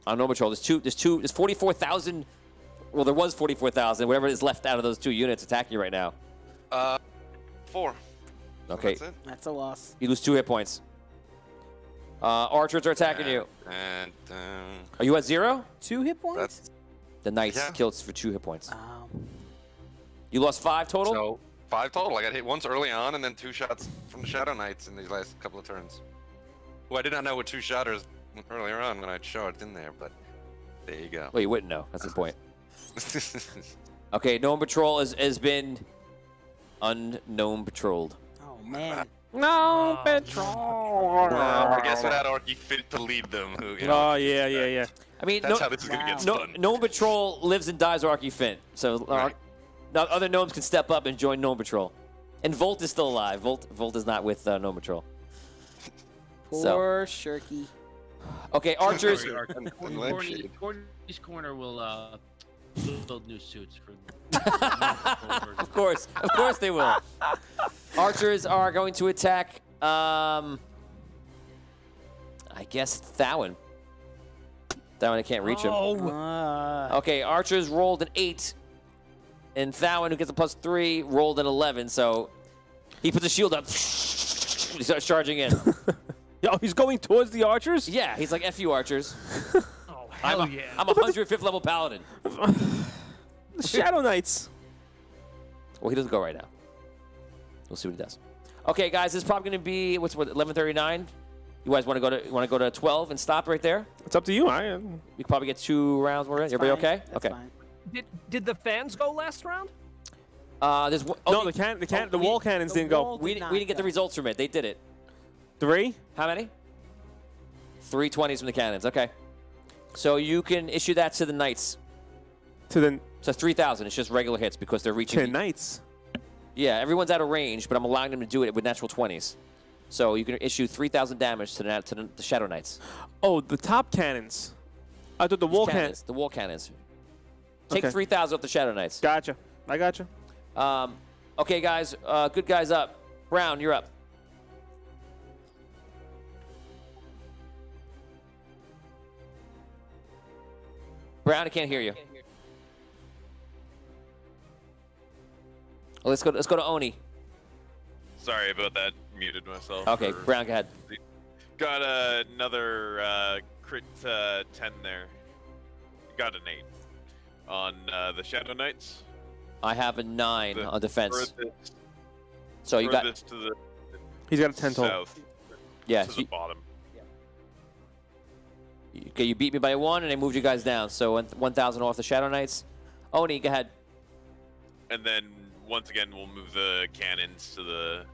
On Gnome Patrol, there's 44,000. Well, there was 44,000. Whatever is left out of those 2 units attacking you right now. 4. Okay. That's it. That's a loss. You lose 2 hit points. Archers are attacking you. And Are you at 0? 2 hit points? that's The Knights Yeah. killed for 2 hit points. Oh. You lost 5 total? so 5 total. I got hit once early on, and then 2 shots from the Shadow Knights in these last couple of turns. Who I did not know were 2 shotters earlier on when I charged in there, but there you go. Well, you wouldn't know. That's the point. Okay, Gnome Patrol has been unknown patrolled. Oh man. No, Oh, Patrol. I guess without Orky fit to lead them. Who, you know, Oh, yeah. I mean, that's how this is gonna get Wow. fun. Gnome Patrol lives and dies Archie Finn. So Right. now other gnomes can step up and join Gnome Patrol. And Volt is still alive. Volt is not with Gnome Patrol. Poor Shirky. Okay, Archers. And lampshade. Corny's Corner will build new suits for. Of course they will. Archers are going to attack. I guess Thowen. Thowen, I can't reach him. Oh, Okay, Archers rolled an 8, and Thowen, who gets a +3, rolled an 11. So he puts a shield up. He starts charging in. Oh, he's going towards the archers? Yeah, he's like, "F you, Archers." oh hell yeah. I'm a 105th level paladin. The Shadow Knights. Well, he doesn't go right now. We'll see what he does. Okay, guys, this is probably going to be what 11:39. You guys want to go to 12 and stop right there? It's up to you. We could probably get 2 rounds more in. Everybody Fine. okay? That's Okay. fine. Did the fans go last round? There's one, No, the wall cannons the didn't go. wall- we did didn't not get the go. results from it. They did it. 3? How many? 3 20s from the cannons. Okay. So you can issue that to the knights. To the So 3,000. It's just regular hits because they're reaching. 10 Knights. Yeah, everyone's out of range, but I'm allowing them to do it with natural 20s. So you can issue 3,000 damage to the Shadow Knights. Oh, the top cannons. I thought the wall cannons. The wall cannons. Take Okay. 3,000 off the Shadow Knights. Gotcha. I gotcha. Okay, guys. Good guys up. Brown, you're up. Brown, I can't hear you. Oh, let's go to Oni. Sorry about that. Muted myself. Okay, for- Brown, go ahead. Got another crit 10 there. Got an 8 on the Shadow Knights. I have a 9 The on defense. furthest- So you got furthest to the He's got a 10 total. south. yeah. To So the bottom. okay, you beat me by 1, and I moved you guys down. So 1,000 off the Shadow Knights. Oni, go ahead. And then once again, we'll move the cannons to the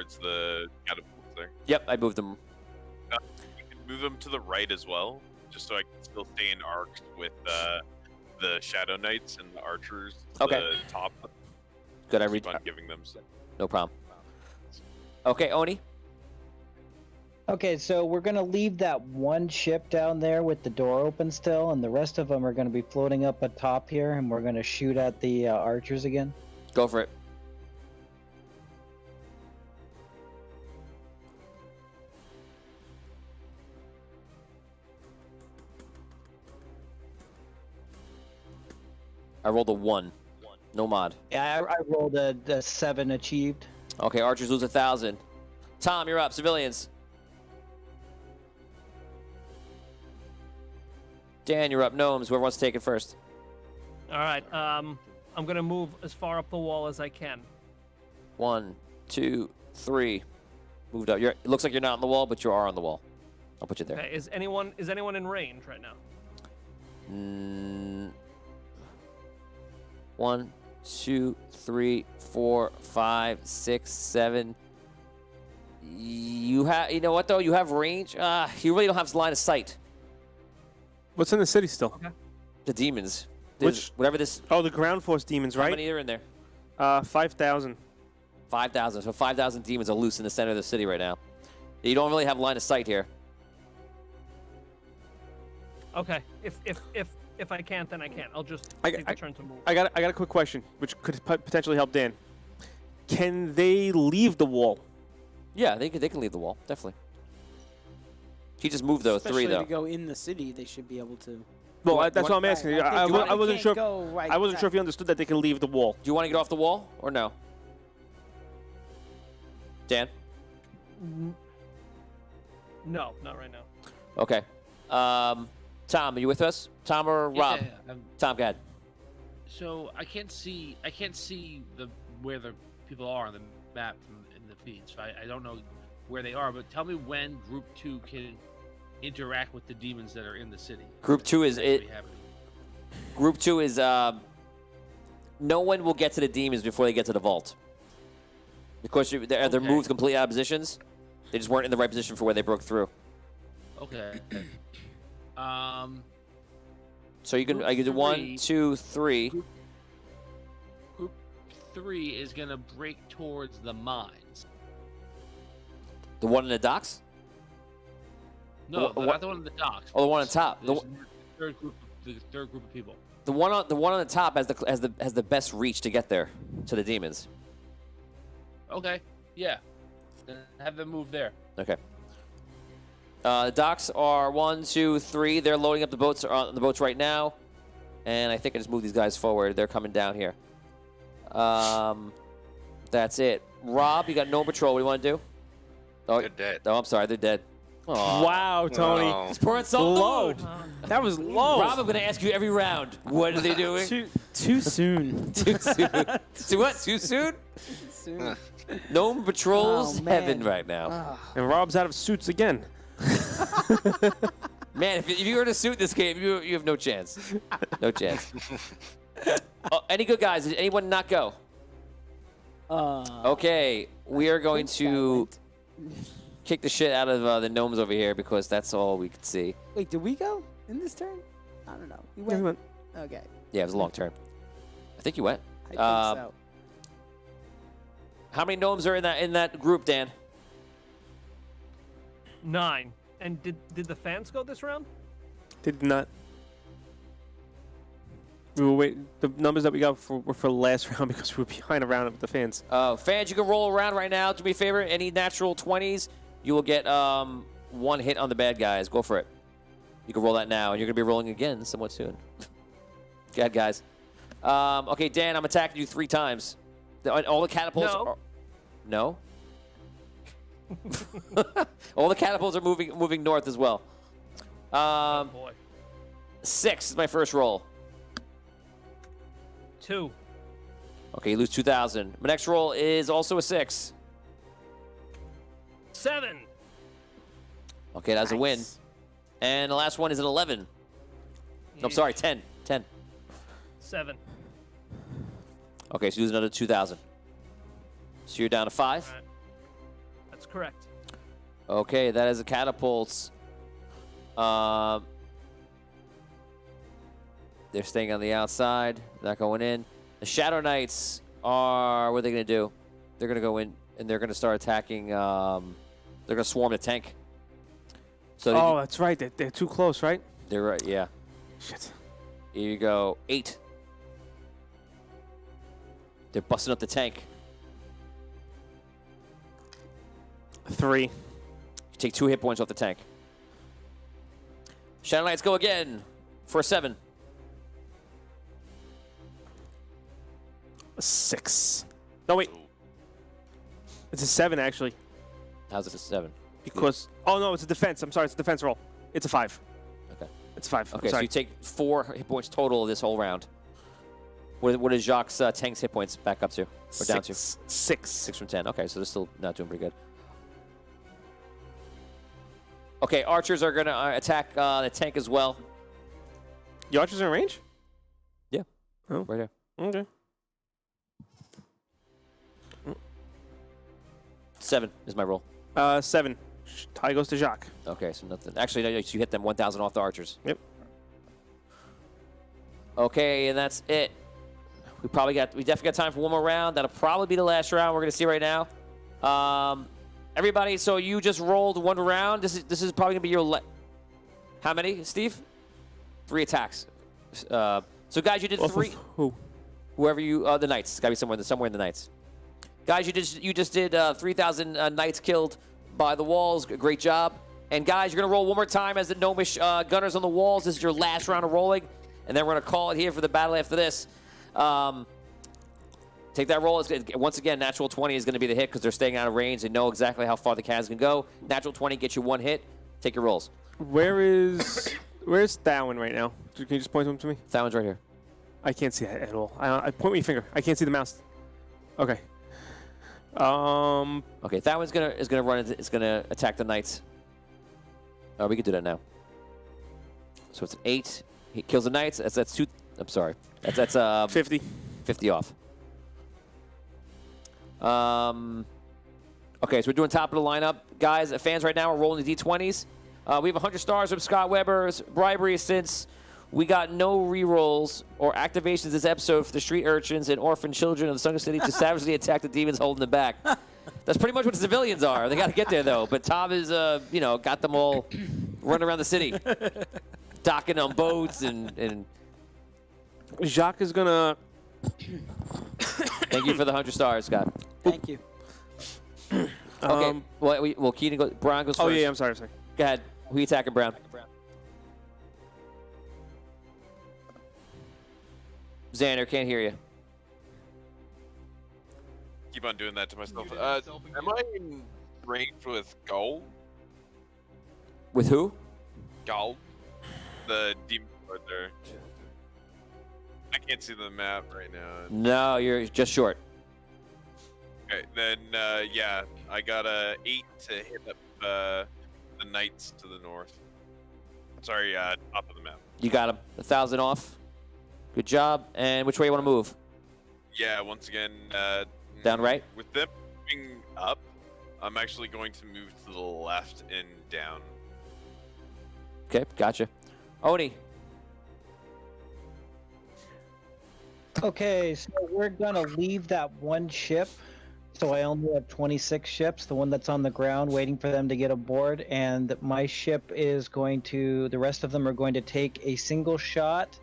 towards the catapults there. Yep, I moved them. You can move them to the right as well, just so I can still stay in arcs with the Shadow Knights and the archers. To Okay. The top. Good, I Keep read. on giving them. No problem. Okay, Oni. Okay, so we're gonna leave that one ship down there with the door open still, and the rest of them are gonna be floating up atop here, and we're gonna shoot at the archers again. Go for it. I rolled a 1. No mod. Yeah, I rolled a 7 achieved. Okay, archers lose 1,000. Tom, you're up. Civilians. Dan, you're up. Gnomes. Whoever wants to take it first. All right. I'm gonna move as far up the wall as I can. 1, 2, 3. Moved up. It looks like you're not on the wall, but you are on the wall. I'll put you there. Okay. Is anyone in range right now? 1, 2, 3, 4, 5, 6, 7. You know what though? You have range. You really don't have line of sight. What's in the city still? The demons. Which- Whatever this. Oh, the ground force demons, How right? many are in there? 5,000. 5,000. So 5,000 demons are loose in the center of the city right now. You don't really have line of sight here. Okay. If I can't, then I can't. I'll just I- take the turn to move. I got a quick question, which could potentially help Dan. Can they leave the wall? Yeah, they can leave the wall. Definitely. He just moved though. Especially 3 though. to go in the city, they should be able to. Well, What- that's what- what I'm asking. Right, I, think I, they wasn't can't sure. go right I wasn't sure if you understood that they can leave the wall. Do you want to get off the wall or no? Dan? No, not right now. Okay. Tom, are you with us? Tom or Rob? Yeah, Tom, go ahead. so I can't see where the people are on the map in the feed. So I don't know where they are. But tell me when Group 2 can interact with the demons that are in the city. Group 2 is That's it. what we have. Group 2 is no one will get to the demons before they get to the vault. Because they're Okay. moved completely out of positions. They just weren't in the right position for where they broke through. Okay. So you can Group I can do 1, 3. 2, 3. Group 3 is gonna break towards the mines. The one in the docks? No, Wha- not the one in the docks. Oh, the one on top. There's the third group of people. The one on the top has the best reach to get there to the demons. Okay. Yeah. Then have them move there. Okay. The docks are 1, 2, 3. They're loading up the boats on the boats right now, and I think I just moved these guys forward. They're coming down here. That's it. Rob, you got no patrol. What do you want to do? Oh, They're dead. Oh, I'm sorry. They're dead. Aw. Wow, Tony. Wow. He's pouring salt in the Low. wound. That was low. Rob, I'm going to ask you every round. What are they doing? Too soon. Too soon. Too what? Too soon? soon. Gnome patrols Oh, man. heaven right now. Ah. And Rob's out of suits again. Man, if you were in a suit in this game, you have no chance. No chance. Any good guys? Did anyone not go? Okay, we are going to kick the shit out of the gnomes over here because that's all we could see. Wait, did we go in this turn? I don't know. We Yeah, we went. went. Okay. Yeah, it was a long turn. I think you went. I think so. How many gnomes are in that group, Dan? 9. And did the fans go this round? Did not. We were waiting. The numbers that we got were for the last round because we were behind a round with the fans. Fans, you can roll around right now. Do me a favor. Any natural 20s, you will get 1 hit on the bad guys. Go for it. You can roll that now, and you're going to be rolling again somewhat soon. Go ahead, guys. Okay, Dan, I'm attacking you 3 times. All the catapults No. are... No? All the catapults are moving north as well. Oh boy. 6 is my first roll. 2. Okay, you lose 2,000. My next roll is also a 6. 7. Okay, that's a win. And the last one is an 11. No, I'm sorry, 10. 10. 7. Okay, so you lose another 2,000. So you're down to 5. All right. Correct. Okay, that is a catapult. They're staying on the outside, not going in. The Shadow Knights are, what are they going to do? They're going to go in and they're going to start attacking. They're going to swarm the tank. So Oh, that's right. They're too close, right? they're right, yeah. Shit. Here you go, 8. They're busting up the tank. 3. You take 2 hit points off the tank. Shadow Knights go again for a 7. 6. No, wait. It's a 7, actually. How's it a 7? Because... Oh, no, it's a defense. I'm sorry. It's a defense roll. It's a 5. Okay. It's 5. Okay, I'm so sorry. you take 4 hit points total this whole round. What is Jacques' tank's hit points back up to? Or down to? 6. 6 from 10. Okay, so they're still not doing pretty good. Okay, archers are going to attack the tank as well. The archers are in range? Yeah. Oh. Right here. Okay. 7 is my roll. 7. Tie goes to Jacques. Okay, so nothing. Actually, no, you hit them 1,000 off the archers. Yep. Okay, and that's it. We definitely got time for one more round. That'll probably be the last round we're going to see right now. Everybody, so you just rolled 1 round. This is probably going to be your how many, Steve? 3 attacks. So guys, you did 3. Who? Whoever you the knights. It's got to be somewhere in the knights. Guys, you just did 3,000 knights killed by the walls. Great job. And guys, you're going to roll one more time as the gnomish gunners on the walls. This is your last round of rolling. And then we're going to call it here for the battle after this. Take that roll. Once again, natural 20 is going to be the hit because they're staying out of range. They know exactly how far the cannons can go. Natural 20 gets you 1 hit. Take your rolls. Where's Thowen right now? Can you just point him to me? Thowen's right here. I can't see it at all. I point with your finger. I can't see the mouse. Okay. Okay, Thowen's gonna run. Is gonna attack the knights. Oh, we can do that now. So it's an 8. He kills the knights. That's 2. I'm sorry. That's 50. 50 off. Okay, so we're doing top of the lineup. Guys, fans right now are rolling the D20s. We have 100 stars from Scott Weber's bribery since we got no rerolls or activations this episode for the street urchins and orphan children of the Sunken City to savagely attack the demons holding them back. That's pretty much what the civilians are. They got to get there, though. But Tom is, got them all running around the city, docking on boats and Jacques is going to... Thank you for the 100 stars, Scott. Thank you. Okay, well, Keaton goes. Brown goes first. Oh, yeah, I'm sorry. Go ahead. Who you attacking, Brown? Xander, can't hear you. Keep on doing that to myself. Am I in range with gold? With who? Gold? The demon lord there. I can't see the map right now. No, you're just short. Okay, then yeah, I got a 8 to hit up the knights to the north. Sorry, top of the map. You got him. 1,000 off. Good job. And which way you want to move? Yeah, once again. Down right? With them moving up, I'm actually going to move to the left and down. Okay, gotcha. Oni. Okay, so we're gonna leave that one ship. So I only have 26 ships, the one that's on the ground waiting for them to get aboard, and my ship is going to, the rest of them are going to take a single shot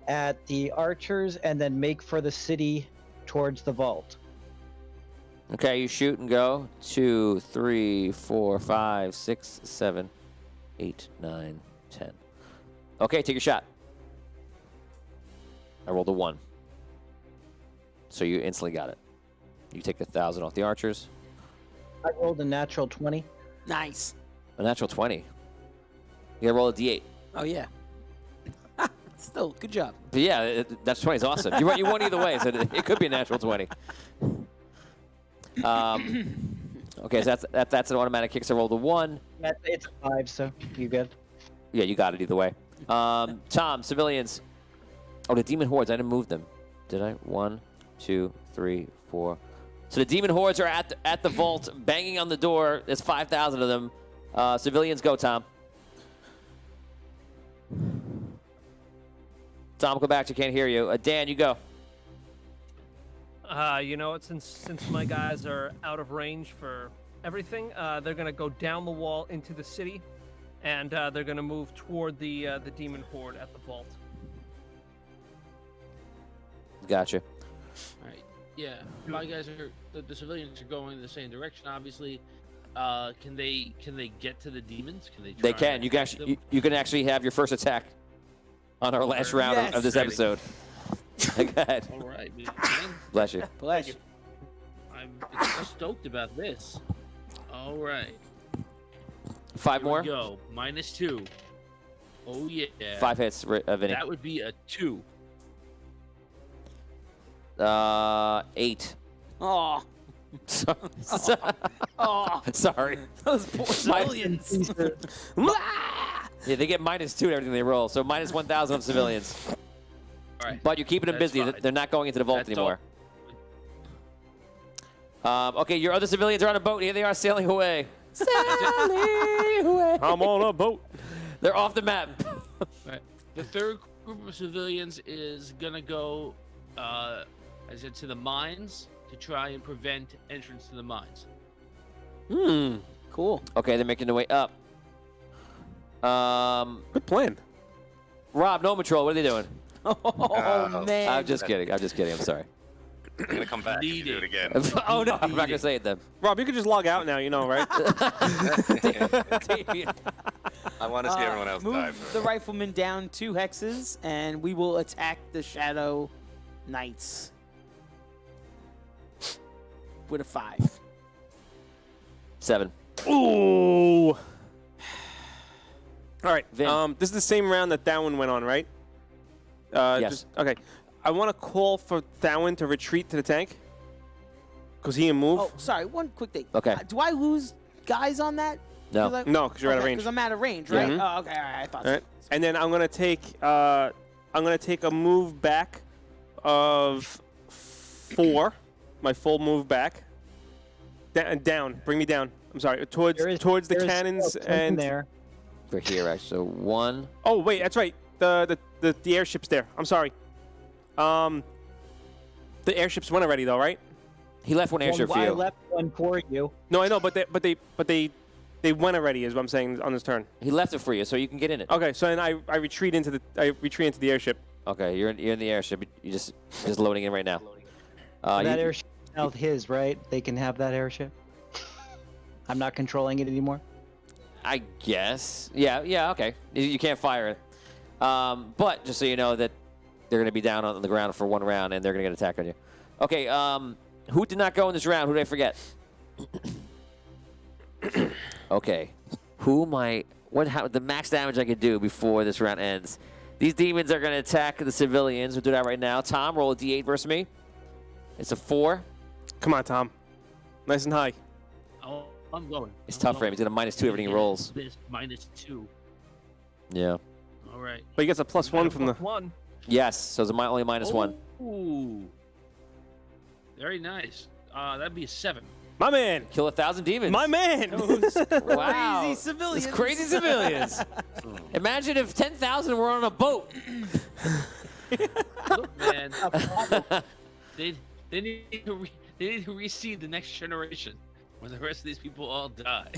at the archers and then make for the city towards the vault. Okay, you shoot and go. 2, 3, 4, 5, 6, 7, 8, 9, 10. Okay, take your shot. I rolled a 1. So you instantly got it. You take 1,000 off the archers. I rolled a natural 20. Nice. A natural 20. You gotta roll a d8. Oh, yeah. Still, good job. But yeah, that's 20 is awesome. You won either way, so it could be a natural 20. Okay, so that's an automatic kick. So I rolled a 1. It's a 5, so you good. Yeah, you got it either way. Tom, civilians. Oh, the demon hordes. I didn't move them. Did I? 1, 2, 3, 4, So the demon hordes are at the vault, banging on the door. There's 5,000 of them. Civilians, go, Tom. Tom, go back. You can't hear you. Dan, you go. You know what? Since my guys are out of range for everything, they're gonna go down the wall into the city, and they're gonna move toward the demon horde at the vault. Gotcha. All right. Yeah, my guys are the civilians are going in the same direction. Obviously, can they get to the demons? Can they? They try can. and You can attack actually them? you can actually have your first attack on our last round of this Ready. episode. Go ahead. All right, man. Bless you. Bless you. I'm stoked about this. All right. 5 Here more. we go. -2. Oh yeah. 5 hits, Vinny. That would be a 2. 8. Oh, Sorry. those poor civilians. Yeah, they get -2 to everything they roll, so minus 1,000 of civilians. All right. But you're keeping them That's busy. fine. They're not going into the vault That's all. anymore. Okay, your other civilians are on a boat. Here they are sailing away. Sailing away. I'm on a boat. They're off the map. Right. The third group of civilians is gonna go, as I said, to the mines to try and prevent entrance to the mines. Cool. Okay, they're making their way up. Good plan. Rob, no patrol. What are they doing? Oh man. I'm just kidding. I'm sorry. I'm gonna come back and do it again. Oh no, I'm not gonna say it then. Rob, you could just log out now, you know, right? I want to see everyone else move die. the riflemen down 2 hexes, and we will attack the Shadow Knights with a 5. 7. Ooh. All right. Vin. This is the same round that Thowen went on, right? Yes. Okay. I want to call for Thowen to retreat to the tank. Because he can move. Oh, sorry. One quick thing. Okay. Do I lose guys on that? No. No, because you're out of range. Because I'm out of range, right? Mhm. Oh, okay. All right. I thought All right. so. And then I'm gonna take a move back of 4. My full move back. Down. Bring me down. I'm sorry. Towards the There's cannons something and there. For here, actually. So 1. Oh wait, that's right. The airship's there. I'm sorry. The airships went already though, right? He left one airship for I you. left one for you. No, I know, but they went already is what I'm saying on this turn. He left it for you, so you can get in it. Okay, so then I retreat into the airship. Okay, you're in the airship. You're just loading in right now. That You- airship is now his, right? They can have that airship. I'm not controlling it anymore. I guess. Yeah, okay. You can't fire it. But just so you know that they're going to be down on the ground for 1 round, and they're going to get attacked on you. Okay, who did not go in this round? Who did I forget? Okay. The max damage I could do before this round ends. These demons are going to attack the civilians. We'll do that right now. Tom, roll a d8 versus me. It's a 4. Come on, Tom. Nice and high. Oh, I'm going. It's I'm tough for him. going. He's got a -2 everything he Yeah, rolls. This -2. Yeah. All right. But he gets a +1 from the. One. Yes, so it's only -1. Ooh. Very nice. That'd be a 7. My man. Kill 1,000 demons. My man. Wow. Crazy civilians. It's crazy civilians. Imagine if 10,000 were on a boat. Look, man. they need to reseed the next generation when the rest of these people all die.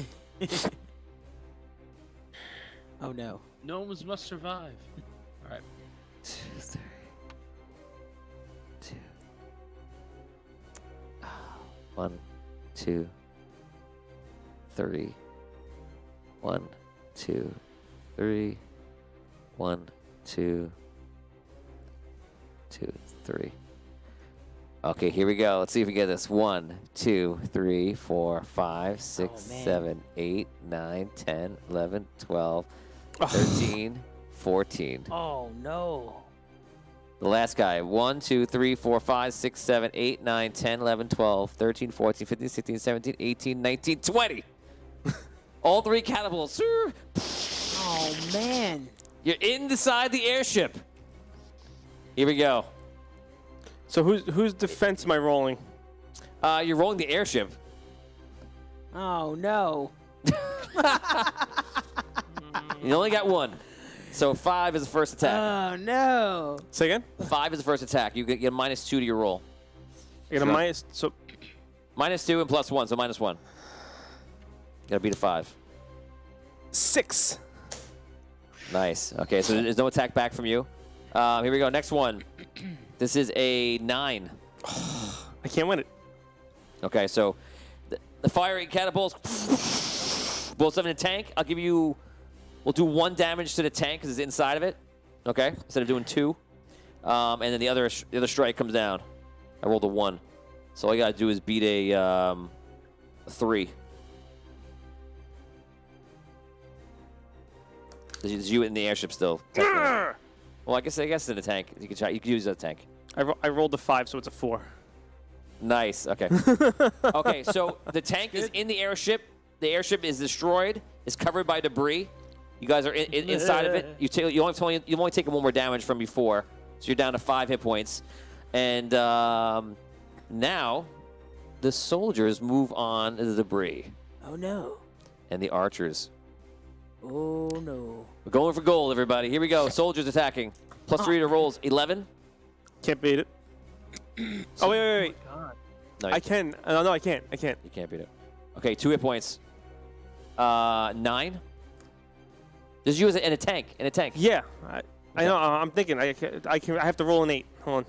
Oh no. Gnomes must survive. All right. 2, 3, 2. 1, 2, 3. 1, 2, 3. 1, 2, 2, 3. Okay, here we go. Let's see if we get this. 1, 2, 3, 4, 5, 6, man. 7, 8, 9, 10, 11, 12, 13, 14. Oh no. The last guy. 1, 2, 3, 4, 5, 6, 7, 8, 9, 10, 11, 12, 13, 14, 15, 16, 17, 18, 19, 20. All 3 catapults. Oh man. You're inside the airship. Here we go. So whose defense am I rolling? You're rolling the airship. Oh no. You only got one. So 5 is the first attack. Oh no. Say again? 5 is the first attack. You get a -2 to your roll. I get a minus. So -2 and +1, so -1. Gotta beat a 5. 6. Nice. Okay, so there's no attack back from you. Here we go. Next one. This is a 9. I can't win it. Okay, so the fiery catapults blows up in the tank. I'll give you. We'll do 1 damage to the tank because it's inside of it. Okay, instead of doing 2. And then the other strike comes down. I rolled a 1. So all you gotta do is beat a 3. There's you in the airship still. Well, I guess in the tank. You can try. You can use the tank. I rolled a 5, so it's a 4. Nice. Okay. Okay. So the tank is in the airship. The airship is destroyed. It's covered by debris. You guys are inside of it. You only taken 1 more damage from before, so you're down to 5 hit points. And now the soldiers move on to the debris, Oh no. and the archers. Oh no. We're going for gold, everybody. Here we go. Soldiers attacking. +3 to rolls. 11. Can't beat it. Oh wait. No, I can. No, I can't. I can't. You can't beat it. Okay, 2 hit points. 9. Just use it in a tank. In a tank. Yeah. I know. I'm thinking. I have to roll an 8. Hold on.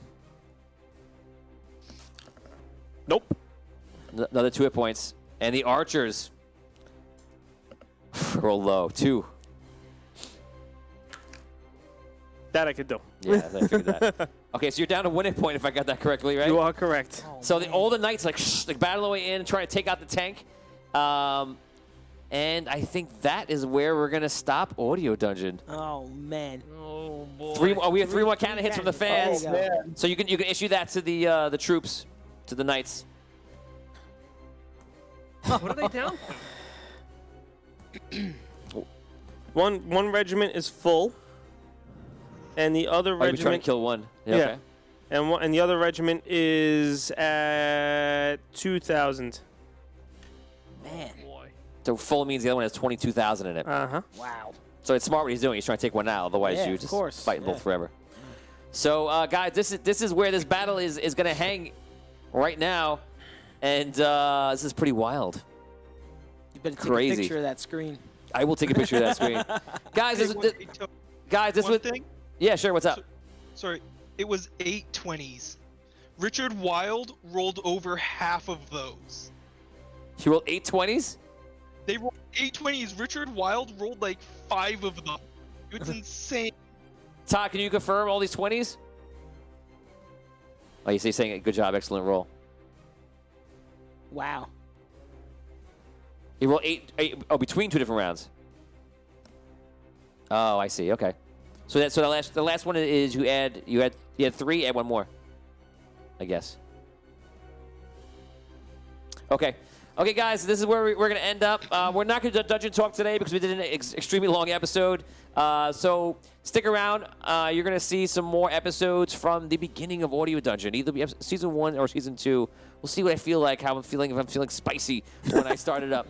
Nope. Another 2 hit points. And the archers roll low. 2. That I could do. Yeah, I figured that. Okay, so you're down to 1 hit point if I got that correctly, right? You are correct. So all the knights like battle their way in and try to take out the tank. And I think that is where we're gonna stop Audio Dungeon. Oh man. Oh boy. We have 3 more cannon hits from the fans. Oh, man. So you can issue that to the troops, to the knights. What are they down to? One regiment is full, and the other Oh, you're trying regiment. to kill 1. Yeah. Okay. And the other regiment is at 2,000. Man. Boy. So full means the other one has 22,000 in it. Uh-huh. Wow. So it's smart what he's doing. He's trying to take one out. Otherwise, Yeah, you of just course. fighting Yeah. both forever. So, guys, this is where this battle is going to hang right now, and this is pretty wild. You better take Crazy. a picture of that screen. I will take a picture of that screen, guys. Hey, This one was thing. yeah, sure. What's up? Sorry, it was 8 20s. Richard Wild rolled over half of those. He rolled 8 20s. They rolled 8 20s. Richard Wild rolled like 5 of them. It's insane. Todd, can you confirm all these 20s? Oh, you say saying good job, excellent roll. Wow. He rolled 8 between 2 different rounds. Oh, I see. Okay. So the last one is you had 3, add 1 more. I guess. Okay. Okay, guys, this is where we're going to end up. We're not going to do Dungeon Talk today because we did an extremely long episode. So stick around. You're going to see some more episodes from the beginning of Audio Dungeon, either season 1 or season 2. We'll see what I feel like, how I'm feeling, if I'm feeling spicy when I start it up.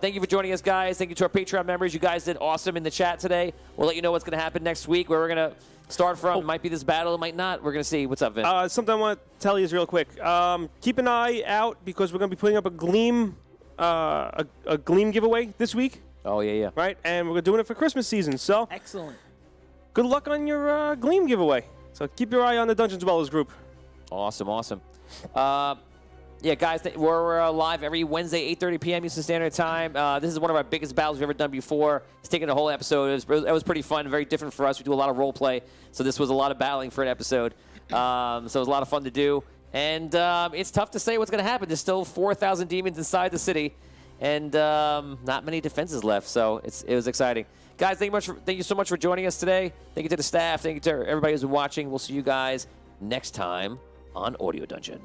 Thank you for joining us, guys. Thank you to our Patreon members. You guys did awesome in the chat today. We'll let you know what's going to happen next week, where we're going to start from. It might be this battle, it might not. We're going to see. What's up, Vin? Something I want to tell you is real quick. Keep an eye out because we're going to be putting up a Gleam giveaway this week. Oh, yeah. Right? And we're doing it for Christmas season. So Excellent. good luck on your Gleam giveaway. So keep your eye on the Dungeons Dwellers group. Awesome. Yeah, guys, we're live every Wednesday, 8:30 p.m. Eastern Standard Time. This is one of our biggest battles we've ever done before. It's taken a whole episode. It was pretty fun, very different for us. We do a lot of role play, so this was a lot of battling for an episode. So it was a lot of fun to do. And it's tough to say what's going to happen. There's still 4,000 demons inside the city, and not many defenses left. So it was exciting. Guys, thank you so much for joining us today. Thank you to the staff. Thank you to everybody who's been watching. We'll see you guys next time on Audio Dungeon.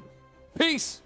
Peace!